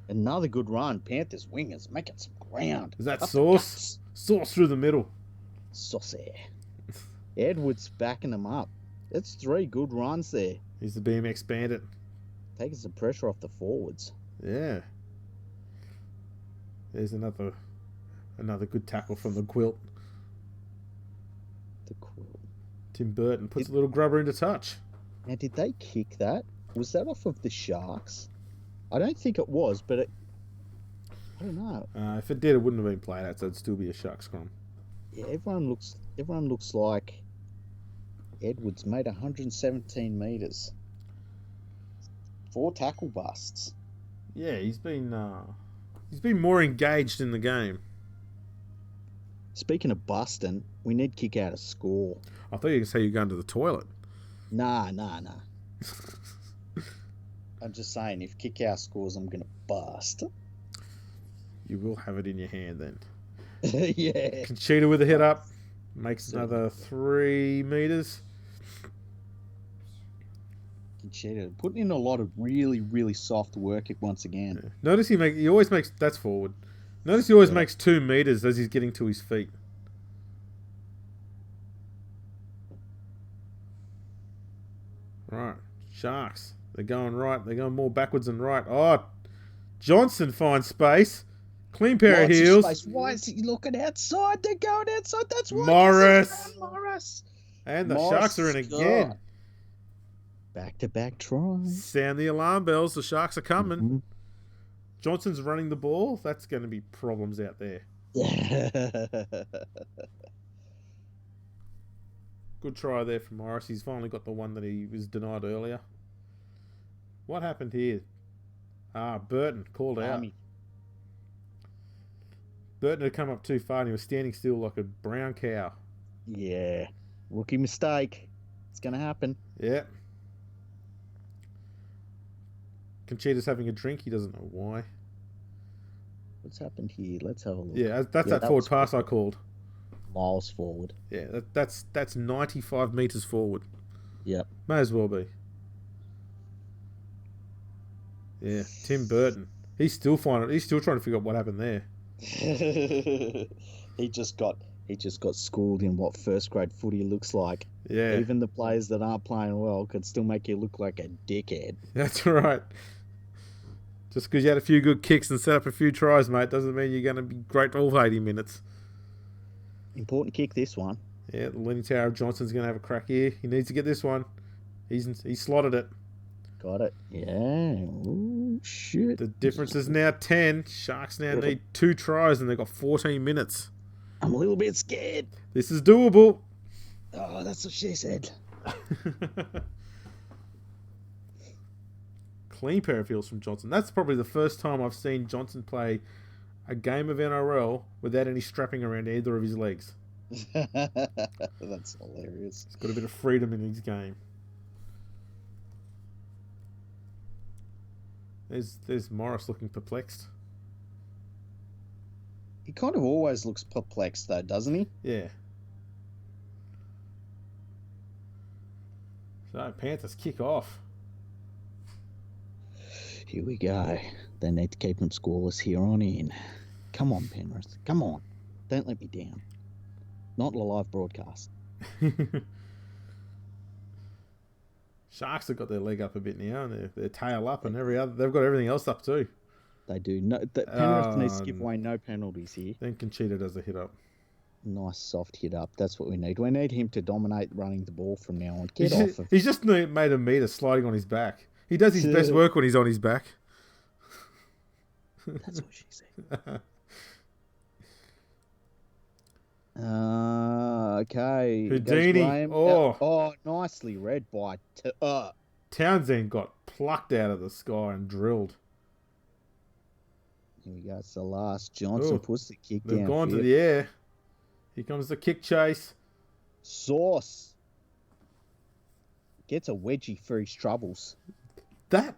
Another good run. Panthers wingers making some ground. Is that Up the Sauce? guts. Sauce through the middle. Saucy. Edwards backing them up. That's 3 good runs there. He's the BMX bandit. Taking some pressure off the forwards. Yeah. There's another good tackle from the quilt. The quilt. Tim Burton puts a little grubber into touch. Now, did they kick that? Was that off of the Sharks? I don't think it was, but I don't know. If it did, it wouldn't have been played out, so it'd still be a shark scrum. Yeah, everyone looks like Edwards made 117 metres. 4 tackle busts. Yeah, he's been more engaged in the game. Speaking of busting, we need kick out a score. I thought you could say you're going to the toilet. Nah. I'm just saying, if kick out scores, I'm going to bust. You will have it in your hand then. Yeah. Conchita with a hit up. Makes another 3 metres. Conchita putting in a lot of really, really soft work once again. Yeah. Notice he always makes... That's forward. Notice he always makes 2 metres as he's getting to his feet. Right. Sharks. They're going right. They're going more backwards than right. Oh, Johnson finds space. Clean pair of heels. Why is he looking outside? They're going outside. That's why. Morris. And the Morris Sharks are in again. Back-to-back tries. Sound the alarm bells. The Sharks are coming. Mm-hmm. Johnson's running the ball. That's going to be problems out there. Good try there from Morris. He's finally got the one that he was denied earlier. What happened here? Burton called out. Burton had come up too far and he was standing still like a brown cow. Yeah. Rookie mistake. It's going to happen. Yeah. Conchita's having a drink. He doesn't know why. What's happened here? Let's have a look. Yeah, that's that forward pass I called. Miles forward. Yeah, that's 95 metres forward. Yep. May as well be. Yeah, Tim Burton. He's still trying to figure out what happened there. He just got schooled in what first grade footy looks like. Yeah. Even the players that aren't playing well could still make you look like a dickhead. That's right. Just because you had a few good kicks and set up a few tries, mate, doesn't mean you're going to be great for all 80 minutes. Important kick, this one. Yeah, the Leaning Tower of Johnson's going to have a crack here. He needs to get this one. He slotted it. Got it. Yeah. Oh, shit. The difference is now 10. Sharks now need 2 tries and they've got 14 minutes. I'm a little bit scared. This is doable. Oh, that's what she said. Clean pair of heels from Johnson. That's probably the first time I've seen Johnson play a game of NRL without any strapping around either of his legs. That's hilarious. He's got a bit of freedom in his game. There's Morris looking perplexed. He kind of always looks perplexed, though, doesn't he? Yeah. So, Panthers kick off. Here we go. They need to keep them scoreless here on in. Come on, Penrith. Come on. Don't let me down. Not a live broadcast. Sharks have got their leg up a bit now, and their tail up, and they've got everything else up too. They do. Penrith needs to give away no penalties here. Then Conchita does a hit up. Nice soft hit up. That's what we need. We need him to dominate running the ball from now on. He's just made a meter sliding on his back. He does his best work when he's on his back. That's what she said. Okay. Houdini. Oh, nicely read by... Townsend got plucked out of the sky and drilled. Here we go. It's the last. Johnson puts the kick down. They've gone to the air. Here comes the kick chase. Sauce gets a wedgie for his troubles. That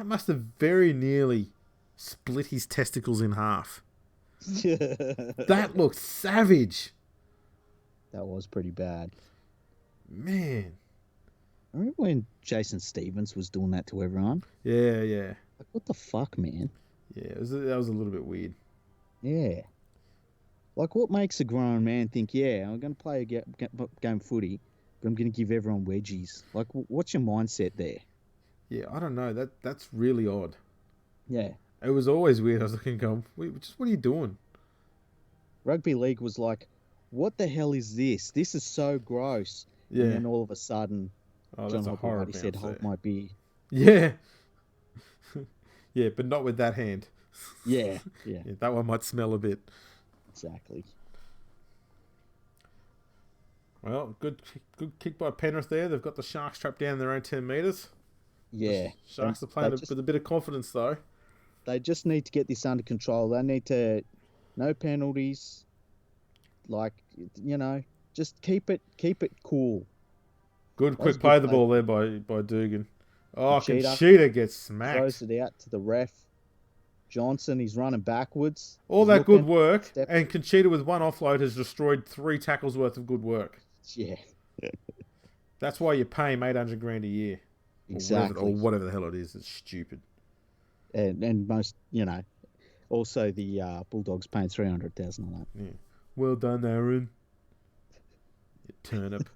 must have very nearly split his testicles in half. That looked savage. That was pretty bad. Man. Remember when Jason Stevens was doing that to everyone? Yeah, yeah. Like, what the fuck, man? Yeah, that was a little bit weird. Yeah. Like, what makes a grown man think, yeah, I'm going to play a game of footy, but I'm going to give everyone wedgies? Like, what's your mindset there? Yeah, I don't know. That's really odd. Yeah. It was always weird. I was looking, going, just what are you doing? Rugby league was like, what the hell is this? This is so gross. Yeah. And then all of a sudden, John Hoppy said, hold my beer. Yeah. Yeah, but not with that hand. Yeah. Yeah, that one might smell a bit. Exactly. Well, good kick by Penrith there. They've got the Sharks trapped down their own 10 metres. Yeah. The Sharks are playing with a bit of confidence, though. They just need to get this under control. They need to... No penalties. Like, just keep it cool. Good quick play the ball there by Dugan. Oh, Conchita gets smacked. Throws it out to the ref. Johnson, he's running backwards. All that good work, and Conchita with one offload has destroyed 3 tackles worth of good work. Yeah. That's why you pay him $800,000 a year. Exactly. Or whatever the hell it is. It's stupid. And most, also the Bulldogs paying $300,000 on that. Yeah. Well done, Aaron. You turnip.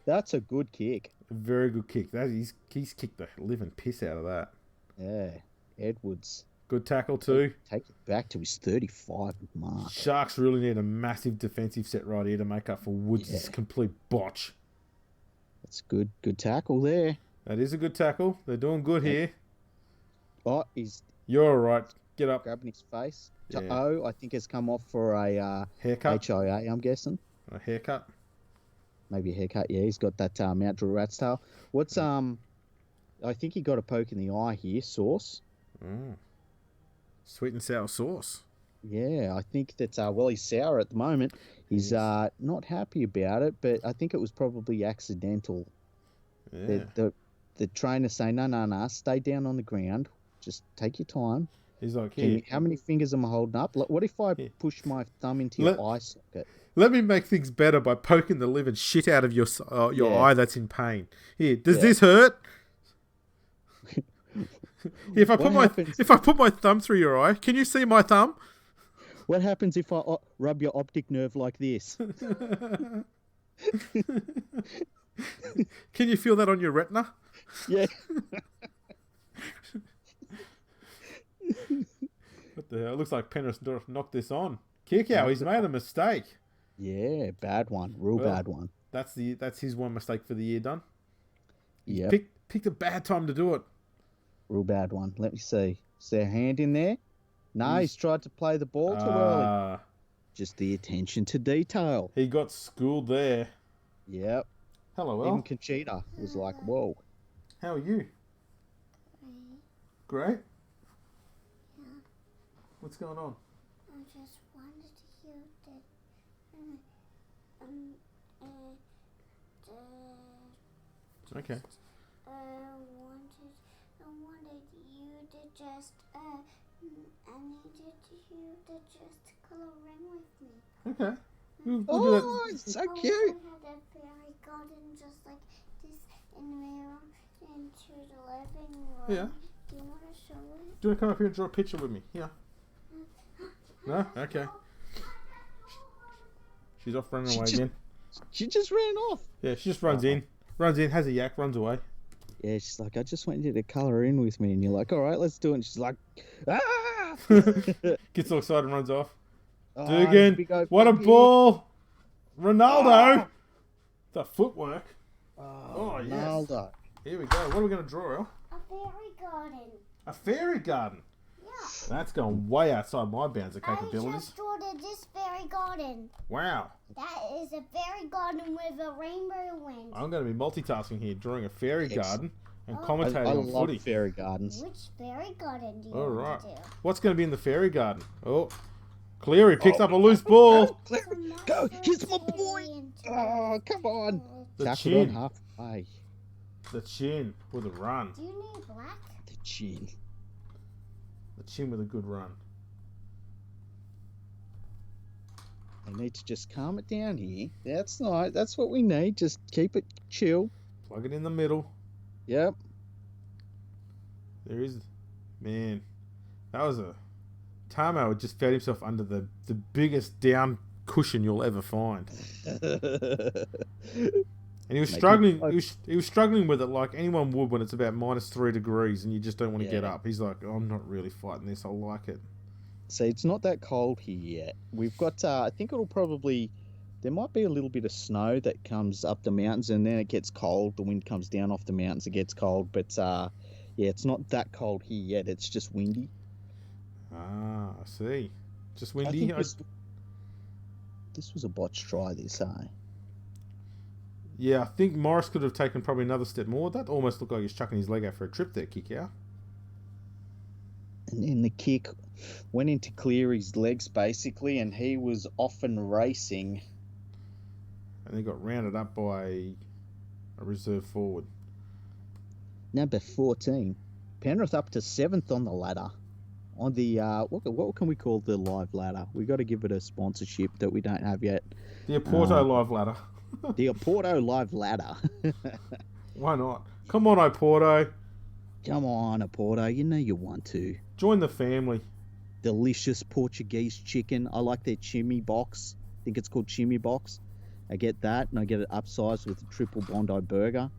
That's a good kick. A very good kick. He's kicked the living piss out of that. Yeah. Edwards. Good tackle too. Take it back to his 35 mark. Sharks really need a massive defensive set right here to make up for Woods' complete botch. That's good. Good tackle there. That is a good tackle. They're doing good here. Oh, You're all right. Get up. Grabbing his face. Yeah. I think has come off for a haircut. HIA, I'm guessing. A haircut. Maybe a haircut. Yeah, he's got that Mount Drury rat's tail. What's I think he got a poke in the eye here. Sauce. Mm. Sweet and sour sauce. Yeah, I think that he's sour at the moment. He's not happy about it, but I think it was probably accidental. Yeah. The trainer saying, no, stay down on the ground. Just take your time. He's like, how many fingers am I holding up? What if I push my thumb into your eye socket? Let me make things better by poking the living shit out of your eye that's in pain. Here, does this hurt? If I put my thumb through your eye, can you see my thumb? What happens if I rub your optic nerve like this? Can you feel that on your retina? Yeah. What the hell? It looks like Penrith knocked this on. Kick out. He's made a mistake. Yeah, bad one. Bad one. That's his one mistake for the year done. Yeah. Picked a bad time to do it. Real bad one. Let me see. Is there a hand in there? No, he's tried to play the ball too early. Just the attention to detail. He got schooled there. Yep. Hello, El. Even Conchita was like, whoa. How are you? Great? Yeah. What's going on? I just wanted to hear that Okay. I wanted you to just I needed you to just color in with me. Okay. We'll do Oh, it's so cute. I had a fairy garden just like this into the living room. Yeah. Do you want to show it? Do you want to come up here and draw a picture with me? Yeah. No? Okay. She's off running away again. She just ran off. Yeah, she just runs in, has a yak, runs away. Yeah, she's like, I just want you to colour in with me. And you're like, all right, let's do it. And she's like, ah! Gets all excited and runs off. Oh, Dugan, what a ball! Ronaldo! The footwork. Oh, yes. Ronaldo. Here we go. What are we going to draw, El? A fairy garden. A fairy garden. Yeah. That's going way outside my bounds of capabilities. I just drew this fairy garden. Wow. That is a fairy garden with a rainbow wind. I'm going to be multitasking here, drawing a fairy garden and commentating I on love footy. fairy gardens. Which fairy garden do you All want right. to do? What's going to be in the fairy garden? Oh, Cleary picks up a loose ball. Cleary, go. Here's my boy. Oh, come on. The Tackled on chin. halfway. The chin with a run. Do you need black? The chin. The chin with a good run. They need to just calm it down here. That's not. That's what we need. Just keep it chill. Plug it in the middle. Yep. There is, man. That was a Tamo had just found himself under the biggest down cushion you'll ever find, and he was struggling. He was struggling with it like anyone would when it's about -3 degrees and you just don't want to get up. He's like, I'm not really fighting this. I like it. See, it's not that cold here yet. We've got. I think it'll probably. There might be a little bit of snow that comes up the mountains, and then it gets cold. The wind comes down off the mountains. It gets cold, but yeah, it's not that cold here yet. It's just windy. Ah, I see. Just windy. This was a botched try, Yeah, I think Morris could have taken probably another step more. That almost looked like he's chucking his leg out for a trip there, kick out. And then the kick went into Cleary's legs, basically, and he was off and racing. And he got rounded up by a reserve forward. Number 14. Penrith up to 7th on the ladder. On the, what can we call the live ladder? We got to give it a sponsorship that we don't have yet. The Oporto live ladder. The Oporto live ladder. Why not? Come on, Oporto. Come on, Oporto. You know you want to. Join the family. Delicious Portuguese chicken. I like their chimney box. I think it's called chimney box. I get that, and I get it upsized with a triple Bondi burger.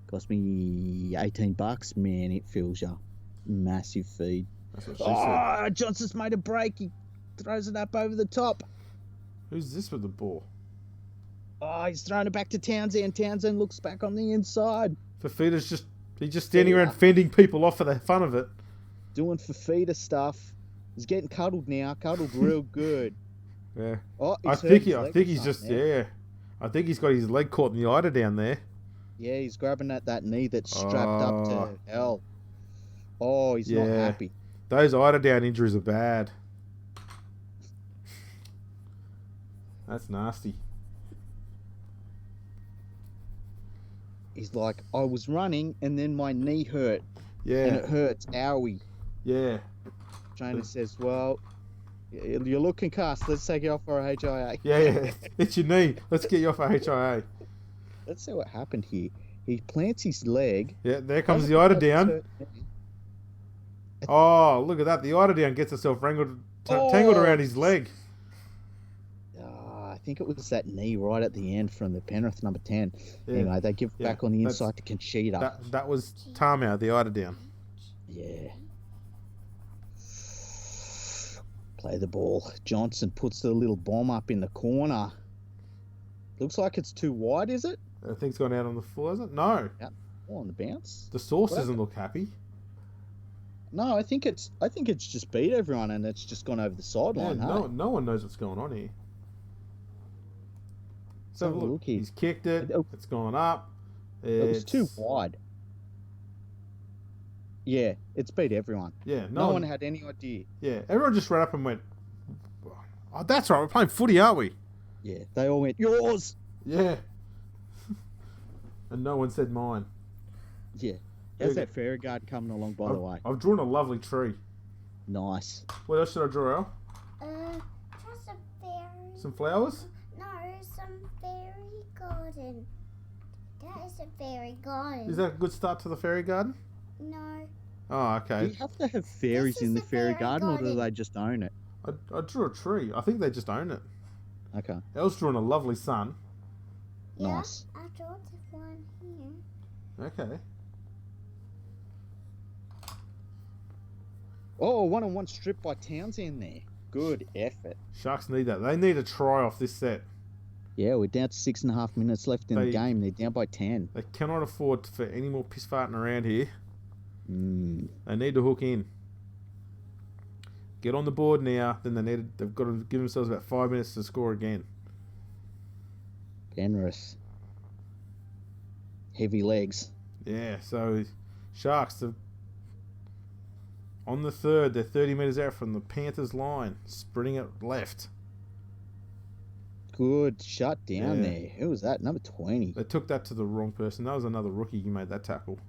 Cost me $18. Man, it fills you. Massive feed. That's what she said. Johnson's made a break. He throws it up over the top. Who's this with the ball? Oh, he's throwing it back to Townsend. Townsend looks back on the inside. Fafita's just standing around fending people off for the fun of it. Doing Fafita stuff. He's getting cuddled now. Cuddled real good. Yeah. Oh, I think he's just I think he's got his leg caught in the eider down there. Yeah, he's grabbing at that knee that's strapped up to hell. Oh, he's not happy. Those eider down injuries are bad. That's nasty. He's like, I was running and then my knee hurt. Yeah. And it hurts. Owie. Yeah. Trainer says, well, you're looking concussed. Let's take you off for a HIA. Yeah. It's your knee. Let's get you off for HIA. Let's see what happened here. He plants his leg. Yeah, there comes the eider down. Oh, look at that. The eider down gets herself tangled around his leg. I think it was that knee right at the end from the Penrith number 10. Yeah. Anyway, they give back on the inside to Conchita. That was Tamau, the eider down. Yeah. Play the ball. Johnson puts the little bomb up in the corner. Looks like it's too wide, is it? I think it's gone out on the floor, has it? No. Yeah. Oh, on the bounce. The source doesn't look happy. No, I think it's just beat everyone and it's just gone over the sideline. Yeah, no one knows what's going on here. So look, he's kicked it. It's gone up. It was too wide. Yeah, it's beat everyone. Yeah, no one had any idea. Yeah, everyone just ran up and went, "Oh, that's right. We're playing footy, aren't we?" Yeah, they all went, "Yours." Yeah. And no one said mine. Yeah. How's that fairy garden coming along, by the way? I've drawn a lovely tree. Nice. What else should I draw, Al? Just a fairy. Some flowers? No, some fairy garden. That is a fairy garden. Is that a good start to the fairy garden? No. Oh, okay. Do you have to have fairies in the fairy garden, or do they just own it? I drew a tree. I think they just own it. Okay. Elle's drawn a lovely sun. Yeah, nice. I drew one here. Okay. Oh, one-on-one strip by Townsend there. Good effort. Sharks need that. They need a try off this set. Yeah, we're down to 6.5 minutes left in the game. They're down by 10. They cannot afford for any more piss farting around here. They need to hook in. Get on the board now. Then they've got to give themselves about 5 minutes to score again. Penrith. Heavy legs. Yeah, so Sharks on the third. They're 30 metres out from the Panthers line. Sprinting it left. Good shut down there. Who was that? Number 20. They took that to the wrong person. That was another rookie who made that tackle.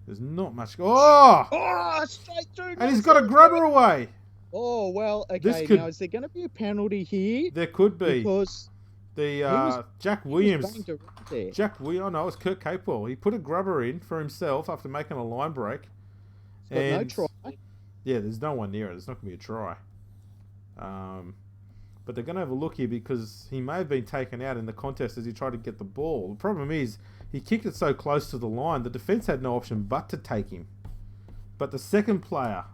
There's not much. Oh! Oh, straight through. And he's got a grubber away. Oh, well, This okay. could- Now, is there going to be a penalty here? There could be. Because Jack he was Williams. banged around there. Oh no, it was Kurt Capewell. He put a grubber in for himself after making a line break. He's got no And- try. Yeah, there's no one near it. There's not going to be a try. But they're going to have a look here because he may have been taken out in the contest as he tried to get the ball. The problem is he kicked it so close to the line, the defence had no option but to take him. But the second player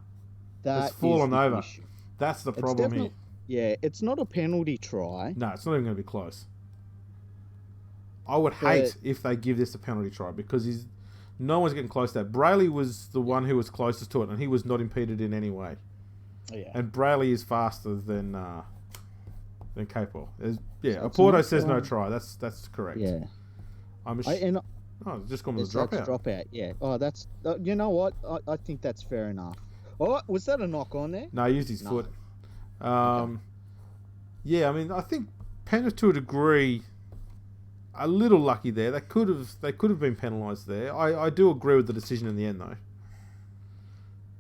has fallen the over. issue. That's the It's problem here. definitely- Yeah, it's not a penalty try. No, it's not even going to be close. I would But- hate if they give this a penalty try because no one's getting close to that. Brayley was the one who was closest to it, and he was not impeded in any way. Yeah. And Brayley is faster than Capewell. Yeah, So it's Oporto no says no try. try. That's correct. Yeah. I'm And oh, it's just gone with it's a that's dropout. dropout. Yeah. Oh, that's you know what? I think that's fair enough. Oh, was that a knock on there? No, he used his No. foot. Yeah, I mean, I think Penrith to a degree, a little lucky there. They could have been penalised there. I do agree with the decision in the end though.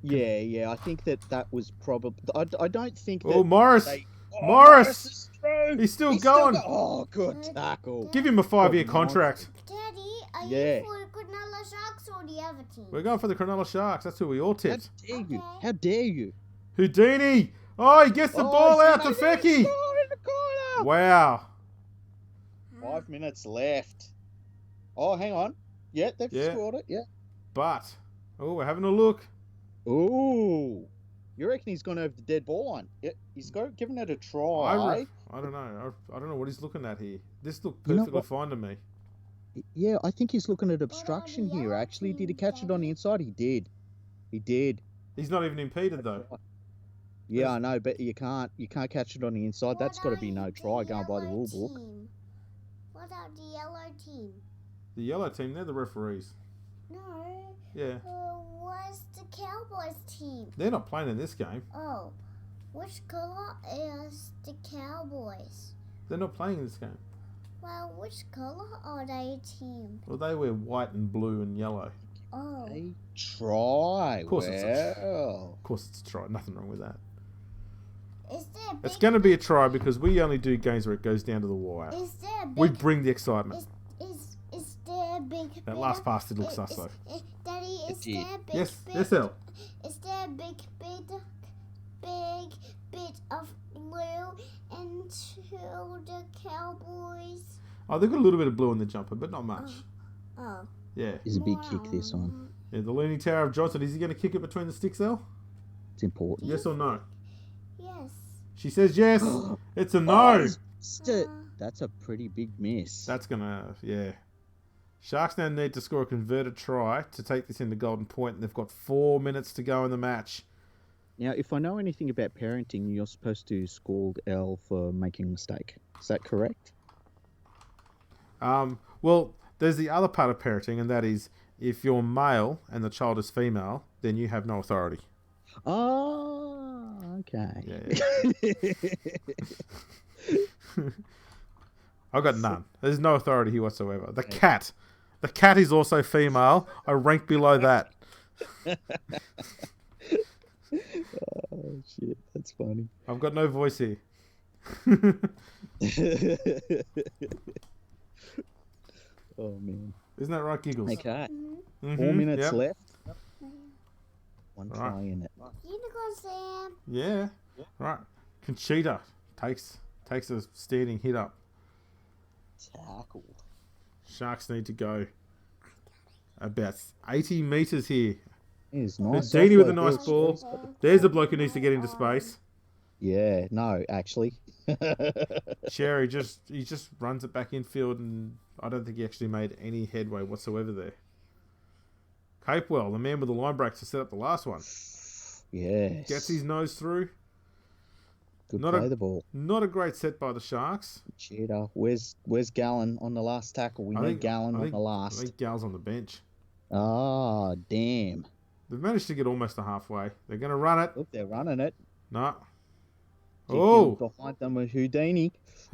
Yeah. I think that was probably. I don't think that. Oh, Morris! they- Morris! is through. He's still He's going. Oh, good tackle. Give him a 5-year Good contract. Daddy, are Yeah. you for the Cronulla Sharks or the other team? We're going for the Cronulla Sharks. That's who we all How tipped. dare you? Okay. How dare you? Houdini! Oh, he gets the ball he's out to made it Fecky. score in the corner. Wow. 5 minutes left. Oh, hang on. Yeah, they've Yeah. scored it. Yeah. But, we're having a look. Ooh. You reckon he's gone over the dead ball line? Yeah, he's given it a try. I don't know. I don't know what he's looking at here. This looked You know perfectly what? fine to me. Yeah, I think he's looking at obstruction the here, other actually. Did he team, catch it on the Daddy? inside? He did. He did. He's not even impeded though. Yeah, I know, but you can't catch it on the inside. That's got to be no try going by the rule book. What about the yellow team? The yellow team, they're the referees. No. Yeah. What's the Cowboys team? They're not playing in this game. Oh, which color is the Cowboys? They're not playing in this game. Well, which color are they team? Well, they wear white and blue and yellow. Oh, A try. Of course it's well. Of course it's a try. Nothing wrong with that. is there a big, It's going to be a try because we only do games where it goes down to the wire. is there a We big, bring the excitement. is there a big That last pass did look is- sus is- though. Daddy, is did. there a big Yes, bit, yes, El. is there a big bit of blue into the Cowboys? Oh, they've got a little bit of blue in the jumper, but not much. Oh, Yeah. Is a big kick, this one. Yeah, the Leaning Tower of Johnson. Is he going to kick it between the sticks, El? It's important. Yes or no? Yes. She says yes. It's a Oh, no. he's missed it. That's a pretty big miss. That's going to, yeah. Sharks now need to score a converted try to take this into Golden Point, and they've got 4 minutes to go in the match. Now, if I know anything about parenting, you're supposed to scold L for making a mistake. Is that correct? Well, there's the other part of parenting, and that is if you're male and the child is female, then you have no authority. Oh, okay. Yeah. I've got none. There's no authority here whatsoever. The cat is also female. I rank below that. Oh, shit. That's funny. I've got no voice here. Oh, man. Isn't that right, Giggles? Okay. Mhm, 4 minutes yep. left. One Right. try in it. Unicorn Sam. Yeah. Right. Conchita takes a standing hit up. Tackled. Sharks need to go about 80 metres here. It's nice. Houdini with a offload. nice ball. There's a bloke who needs to get into space. Yeah, no, actually. Sherry he just runs it back infield, and I don't think he actually made any headway whatsoever there. Capewell, the man with the line breaks to set up the last one. Yes. Gets his nose through. Good not play a- the ball. Not a great set by the Sharks. Cheater. Where's Gallen on the last tackle? We need Gallen on the I last. think Gal's on the bench. Ah, damn. They've managed to get almost to halfway. They're going to run it. Look, they're running it. No. Kick in Oh, behind them with Houdini.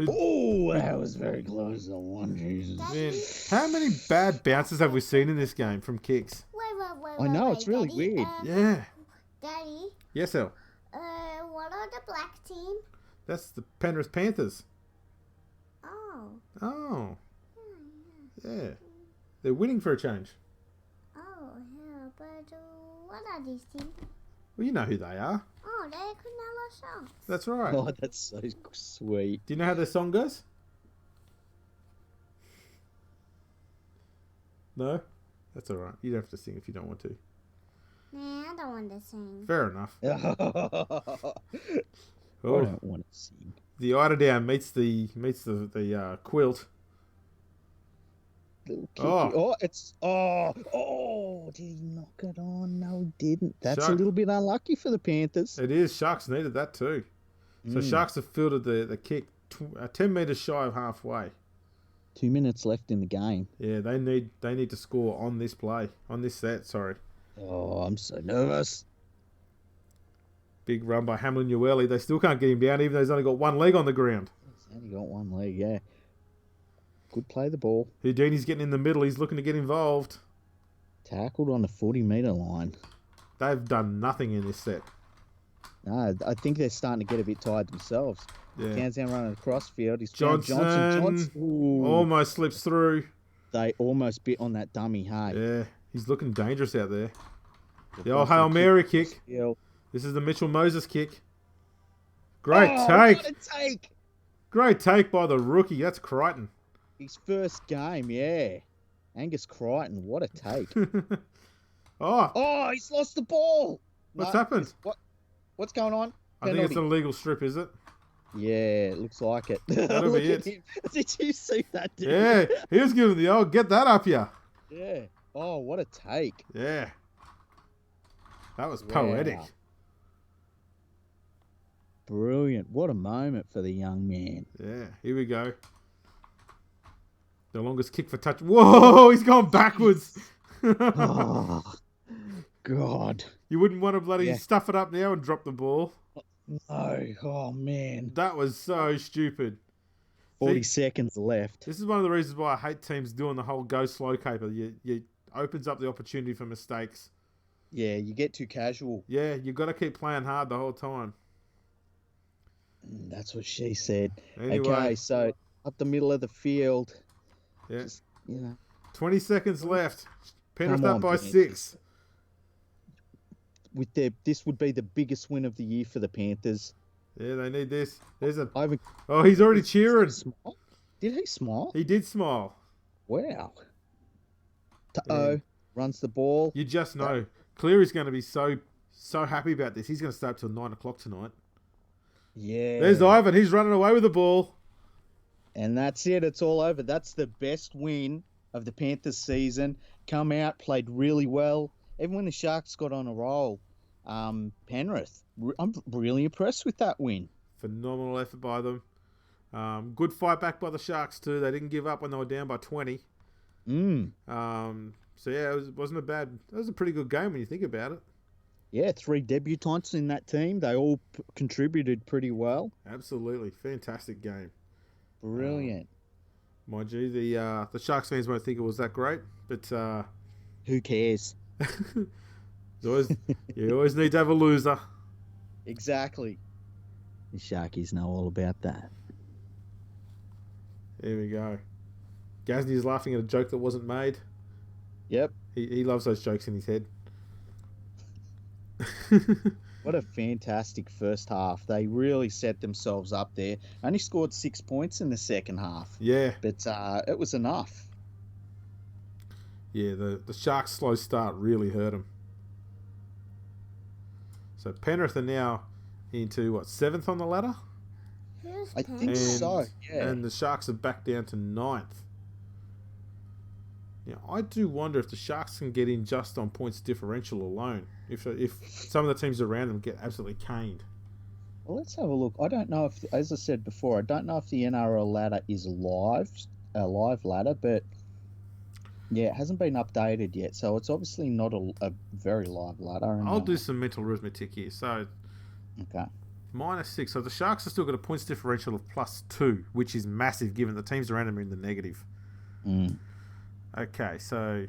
Oh, that was very close. The one, Jesus. man. How many bad bounces have we seen in this game from kicks? Wait, I know, it's really Daddy, weird. Yeah. Daddy, Yes, El. team? That's the Penrith Panthers. Oh. Oh, Yeah. yeah. They're winning for a change. Oh, yeah, but what are these teams? Well, you know who they are. Oh, they're Cronulla Sharks. That's right. Oh, that's so sweet. Do you know how their song goes? No? That's all right. You don't have to sing if you don't want to. Nah, I don't want to sing. Fair enough. I Oh, don't want to sing. the eider down meets the quilt. Little Oh. Kiki. Did he knock it on? No, he didn't. That's Shark. a little bit unlucky for the Panthers. It is. Sharks needed that too. So Sharks have fielded the kick 10 metres shy of halfway. 2 minutes left in the game. Yeah, they need to score on this set. Sorry. Oh, I'm so nervous. Big run by Hamlin Ueli. They still can't get him down, even though he's only got one leg on the ground. He's only got one leg, yeah. Good play the ball. Houdini's getting in the middle. He's looking to get involved. Tackled on the 40-metre line. They've done nothing in this set. No, I think they're starting to get a bit tired themselves. Yeah. Townsend running across field. He's Johnson Ooh. almost slips through. They almost bit on that dummy, hey. Yeah, he's looking dangerous out there. The The old Boston Hail Mary kick. field. This is the Mitchell Moses kick. Great What take. a take! Great take by the rookie. That's Crichton. His first game, yeah. Angus Crichton, what a take. Oh, Oh, he's lost the ball. what's happened? What's going on? I think it's an illegal strip, is it? Yeah, it looks like it. That'll Look be at it. him. Did you see that, dude? Yeah, he was giving the old get that up ya. Yeah. Oh, what a take. Yeah. That was Wow. poetic. Brilliant. What a moment for the young man. Yeah, here we go. The longest kick for touch. Whoa, he's gone backwards. Oh, God. You wouldn't want to bloody Yeah. stuff it up now and drop the ball. No. Oh, man. That was so stupid. 40 See, seconds left. this is one of the reasons why I hate teams doing the whole go slow caper. You opens up the opportunity for mistakes. Yeah, you get too casual. Yeah, you got to keep playing hard the whole time. That's what she said. Anyway, Okay, so up the middle of the field. yeah, Just, you know. 20 seconds left. Penrith Come up on, by Panthers. 6. This would be the biggest win of the year for the Panthers. Yeah, they need this. There's a. Ivan, Oh, he's already cheering. smile? Did he smile? He did smile. Wow. Ta'o runs the ball. You just know Cleary's going to be so happy about this. He's going to stay up till 9 o'clock tonight. Yeah. There's Ivan. He's running away with the ball. And that's it. It's all over. That's the best win of the Panthers season. Come out, played really well. Even when the Sharks got on a roll, Penrith, I'm really impressed with that win. Phenomenal effort by them. Good fight back by the Sharks too. They didn't give up when they were down by 20. So yeah, it wasn't a bad. It was a pretty good game when you think about it. Yeah, 3 debutants in that team. They all contributed pretty well. Absolutely fantastic game. Brilliant. Mind you, the Sharks fans won't think it was that great, but Who cares? you always need to have a loser. Exactly. The Sharkies know all about that. Here we go. Gazni's laughing at a joke that wasn't made. Yep. He loves those jokes in his head. What a fantastic first half. They really set themselves up there. Only scored 6 points in the second half. Yeah. But it was enough. Yeah, the Sharks' slow start really hurt them. So Penrith are now into, 7th on the ladder? Who's I Penrith? think so, yeah. And the Sharks are back down to 9th. Now, I do wonder if the Sharks can get in just on points differential alone. If some of the teams around them get absolutely caned. Well, let's have a look. I don't know if, as I said before, I don't know if the NRL ladder is a live ladder, but yeah, it hasn't been updated yet, so it's obviously not a very live ladder. And, I'll do some mental arithmetic here. So, Okay. -6. So the Sharks have still got a points differential of +2, which is massive given the teams around them are in the negative. Okay, so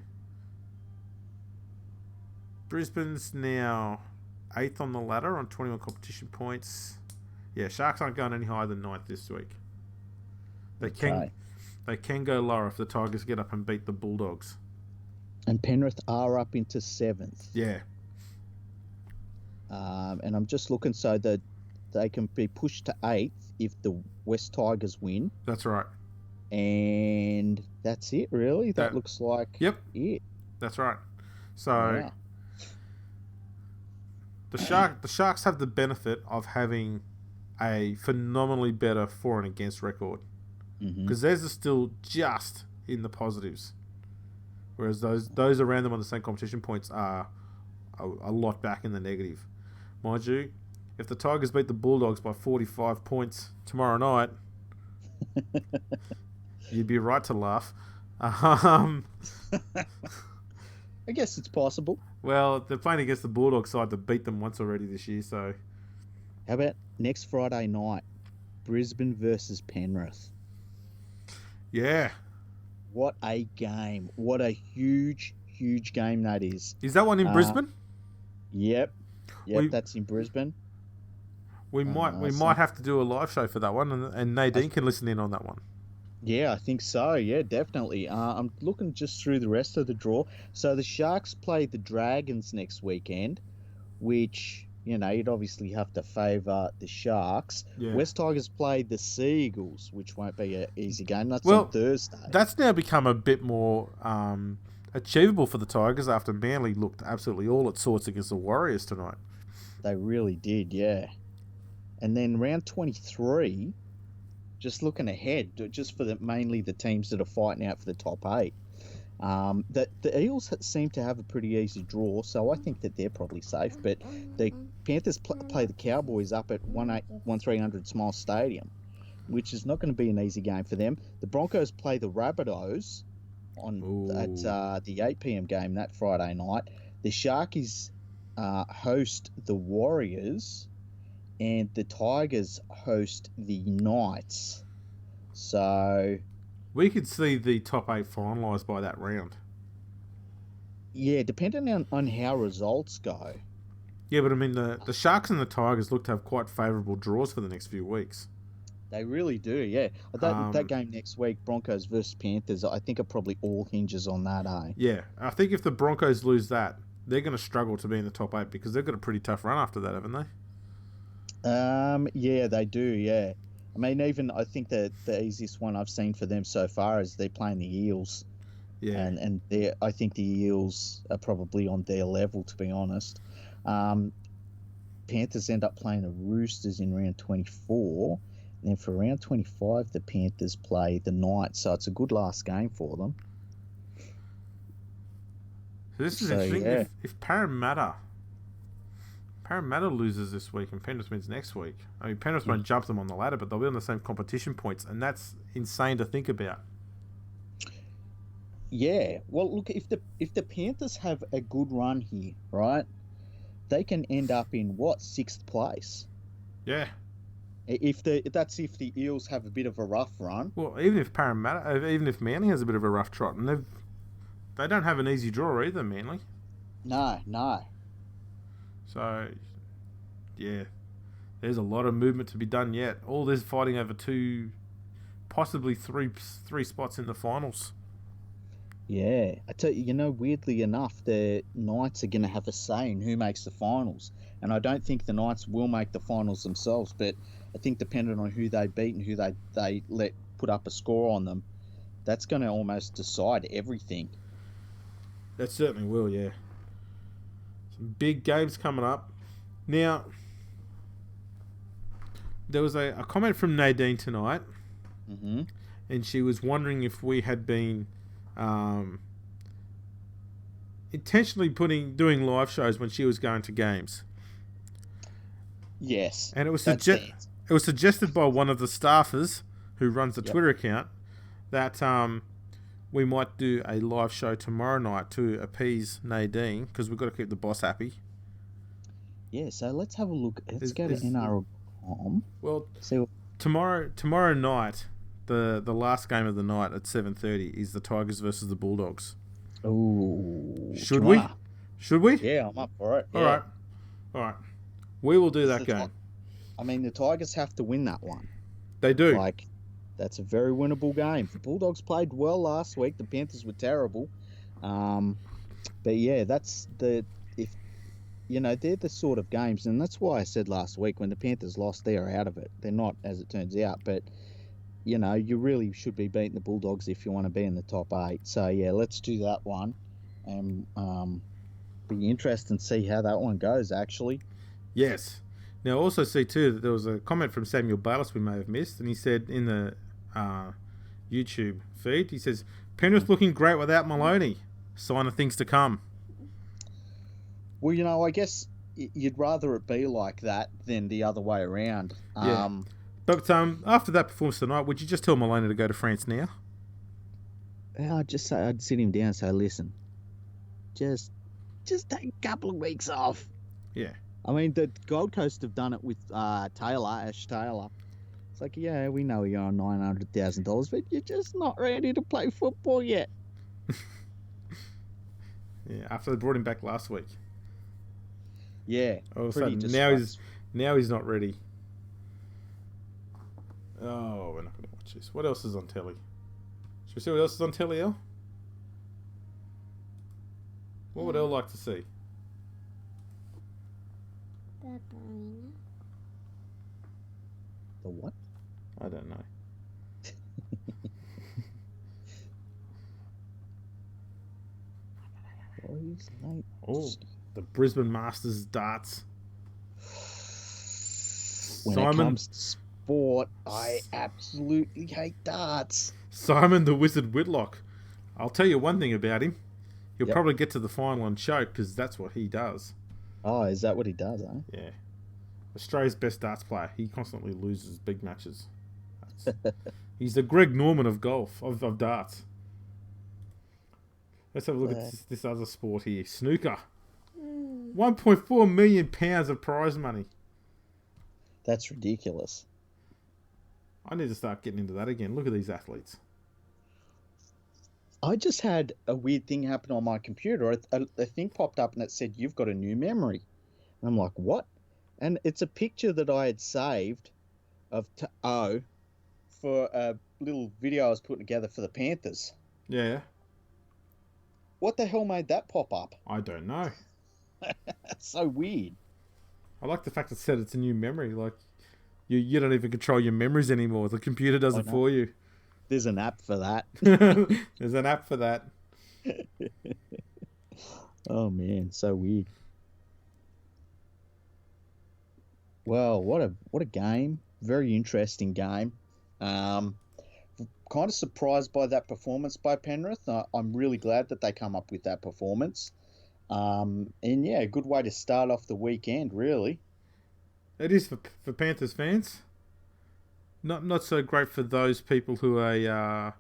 Brisbane's now 8th on the ladder on 21 competition points. Yeah, Sharks aren't going any higher than 9th this week. Okay. They can go lower if the Tigers get up and beat the Bulldogs. And Penrith are up into 7th. Yeah. And I'm just looking so that they can be pushed to 8th if the West Tigers win. That's right. And that's it, really. That looks like it. That's right. So Wow. the Sharks have the benefit of having a phenomenally better for and against record. Because theirs are still just in the positives. Whereas those around them on the same competition points are a lot back in the negative. Mind you, if the Tigers beat the Bulldogs by 45 points tomorrow night, you'd be right to laugh. I guess it's possible. Well, they're playing against the Bulldogs side that beat them once already this year, so... How about next Friday night? Brisbane versus Penrith. Yeah. What a game. What a huge, huge game that is. Is that one in Brisbane? Yep, that's in Brisbane. We might have to do a live show for that one, and Nadine can listen in on that one. Yeah, I think so. Yeah, definitely. I'm looking just through the rest of the draw. So the Sharks play the Dragons next weekend, which, you'd obviously have to favour the Sharks. Yeah. West Tigers play the Seagulls, which won't be an easy game. That's on Thursday. That's now become a bit more achievable for the Tigers after Manly looked absolutely all at sorts against the Warriors tonight. They really did, yeah. And then round 23, just looking ahead, just for mainly the teams that are fighting out for the top 8, the Eels seem to have a pretty easy draw, so I think that they're probably safe. But the Panthers play the Cowboys up at 1300 Smile Stadium, which is not going to be an easy game for them. The Broncos play the Rabbitohs at the 8 p.m. game that Friday night. The Sharkies host the Warriors, and the Tigers host the Knights. So we could see the top 8 finalised by that round. Yeah, depending on how results go. Yeah, but I mean, the Sharks and the Tigers look to have quite favourable draws for the next few weeks. They really do, yeah. That game next week, Broncos versus Panthers, I think it probably all hinges on that, eh? Yeah, I think if the Broncos lose that, they're going to struggle to be in the top 8 because they've got a pretty tough run after that, haven't they? Yeah, they do, yeah. I mean, even I think that the easiest one I've seen for them so far is they're playing the Eels. Yeah. And I think the Eels are probably on their level, to be honest. Panthers end up playing the Roosters in round 24. And then for round 25, the Panthers play the Knights. So it's a good last game for them. So this is interesting. Yeah. If Parramatta loses this week and Penrith wins next week, I mean, Penrith won't jump them on the ladder, but they'll be on the same competition points, and that's insane to think about. Yeah. Well, look, if the Panthers have a good run here, right, they can end up in, 6th place? Yeah. If the Eels have a bit of a rough run. Well, even if Manly has a bit of a rough trot, and they don't have an easy draw either, Manly. No. So, yeah, there's a lot of movement to be done yet. All this fighting over 2, possibly three spots in the finals. Yeah. I tell you, weirdly enough, the Knights are going to have a say in who makes the finals. And I don't think the Knights will make the finals themselves, but I think depending on who they beat and who they let put up a score on them, that's going to almost decide everything. That certainly will, yeah. Some big games coming up. Now, there was a comment from Nadine tonight, and she was wondering if we had been intentionally doing live shows when she was going to games. Yes. And it was suggested by one of the staffers who runs the Twitter account that we might do a live show tomorrow night to appease Nadine because we've got to keep the boss happy. Yeah, so let's have a look. Let's go to NRL.com. Well, tomorrow night, the last game of the night at 7:30 is the Tigers versus the Bulldogs. Oh, should we? Should we? Yeah, I'm up for it. All right. We will do that game. I mean, the Tigers have to win that one. They do. Like, that's a very winnable game. The Bulldogs played well last week. The Panthers were terrible. But yeah, that's the if they're the sort of games, and that's why I said last week when the Panthers lost, they're out of it. They're not, as it turns out, but you really should be beating the Bulldogs if you want to be in the top 8. So yeah, let's do that one, and be interested and see how that one goes. Actually, Yes. Now, I also see too that there was a comment from Samuel Bayless we may have missed, and he said in the YouTube feed, he says, Penrith looking great without Maloney. Sign of things to come. well, I guess you'd rather it be like that than the other way around. Yeah. But after that performance tonight, would you just tell Maloney to go to France now? I'd sit him down and say, listen, just take a couple of weeks off. Yeah. I mean, the Gold Coast have done it with Ash Taylor. It's like, yeah, we know you're on $900,000, but you're just not ready to play football yet. Yeah. After they brought him back last week. Yeah. All of a pretty sudden, now he's not ready. Oh, we're not going to watch this. What else is on telly? Should we see what else is on telly, El? What would El like to see? Pepperina. The what? I don't know. Oh, the Brisbane Masters darts. When it comes to sport, I absolutely hate darts. Simon the Wizard Whitlock. I'll tell you one thing about him. He'll Yep. probably get to the final and choke because that's what he does. Oh, is that what he does, eh? Yeah. Australia's best darts player. He constantly loses big matches. He's the Greg Norman of golf, of darts. Let's have a look at this other sport here. Snooker. 1.4 million pounds of prize money. That's ridiculous. I need to start getting into that again. Look at these athletes. I just had a weird thing happen on my computer. A thing popped up and it said, you've got a new memory. And I'm like, what? And it's a picture that I had saved of Ta'o for a little video I was putting together for the Panthers. Yeah. What the hell made that pop up? I don't know. That's so weird. I like the fact it said it's a new memory. Like, you don't even control your memories anymore. The computer does it for you. There's an app for that. There's an app for that. Oh, man. So weird. Well, what a game. Very interesting game. Kind of surprised by that performance by Penrith. I'm really glad that they come up with that performance. And yeah, a good way to start off the weekend, really. It is for Panthers fans. Not so great for those people who are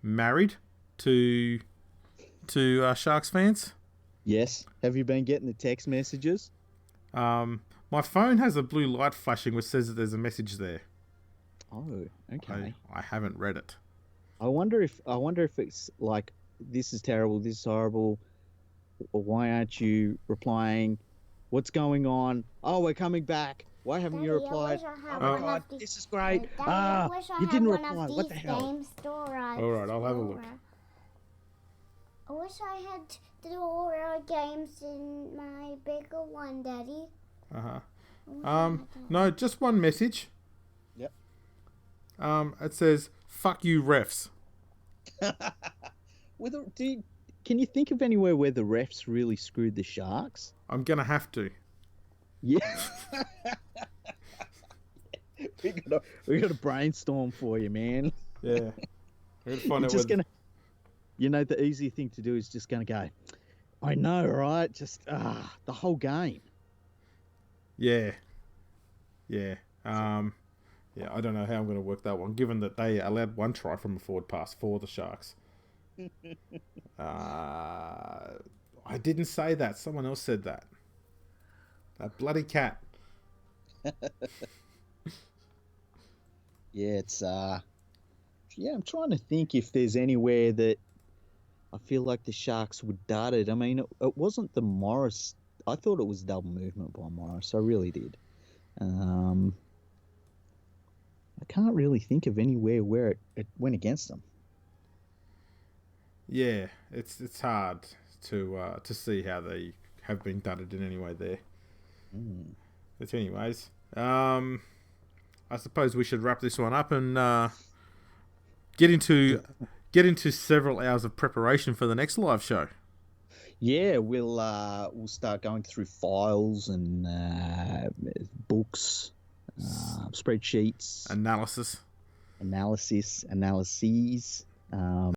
married to Sharks fans. Yes. Have you been getting the text messages? My phone has a blue light flashing which says that there's a message there. Oh, okay. I haven't read it. I wonder if it's like, this is terrible, this is horrible, or why aren't you replying? What's going on? Oh, we're coming back. Why haven't you replied? Oh my God, this is great. You didn't reply. What the hell? All right, I'll have a look. I wish I had the Aura games in my bigger one, Daddy. No, just one message. Yep. It says, "Fuck you, refs." Can you think of anywhere where the refs really screwed the Sharks? I'm gonna have to. Yeah. we got a brainstorm for you, man. Yeah. We're gonna find out the easy thing to do is just gonna go, I know, right? Just the whole game. Yeah. Yeah. Yeah, I don't know how I'm going to work that one, given that they allowed one try from a forward pass for the Sharks. I didn't say that. Someone else said that. That bloody cat. Yeah, it's I'm trying to think if there's anywhere that I feel like the Sharks would dart it. I mean, it wasn't the Morris. I thought it was double movement by Morris. I really did. I can't really think of anywhere where it went against them. Yeah, it's hard to see how they have been dudded in any way there. But anyways, I suppose we should wrap this one up and get into several hours of preparation for the next live show. Yeah, we'll start going through files and books, spreadsheets, Analyses. analyses.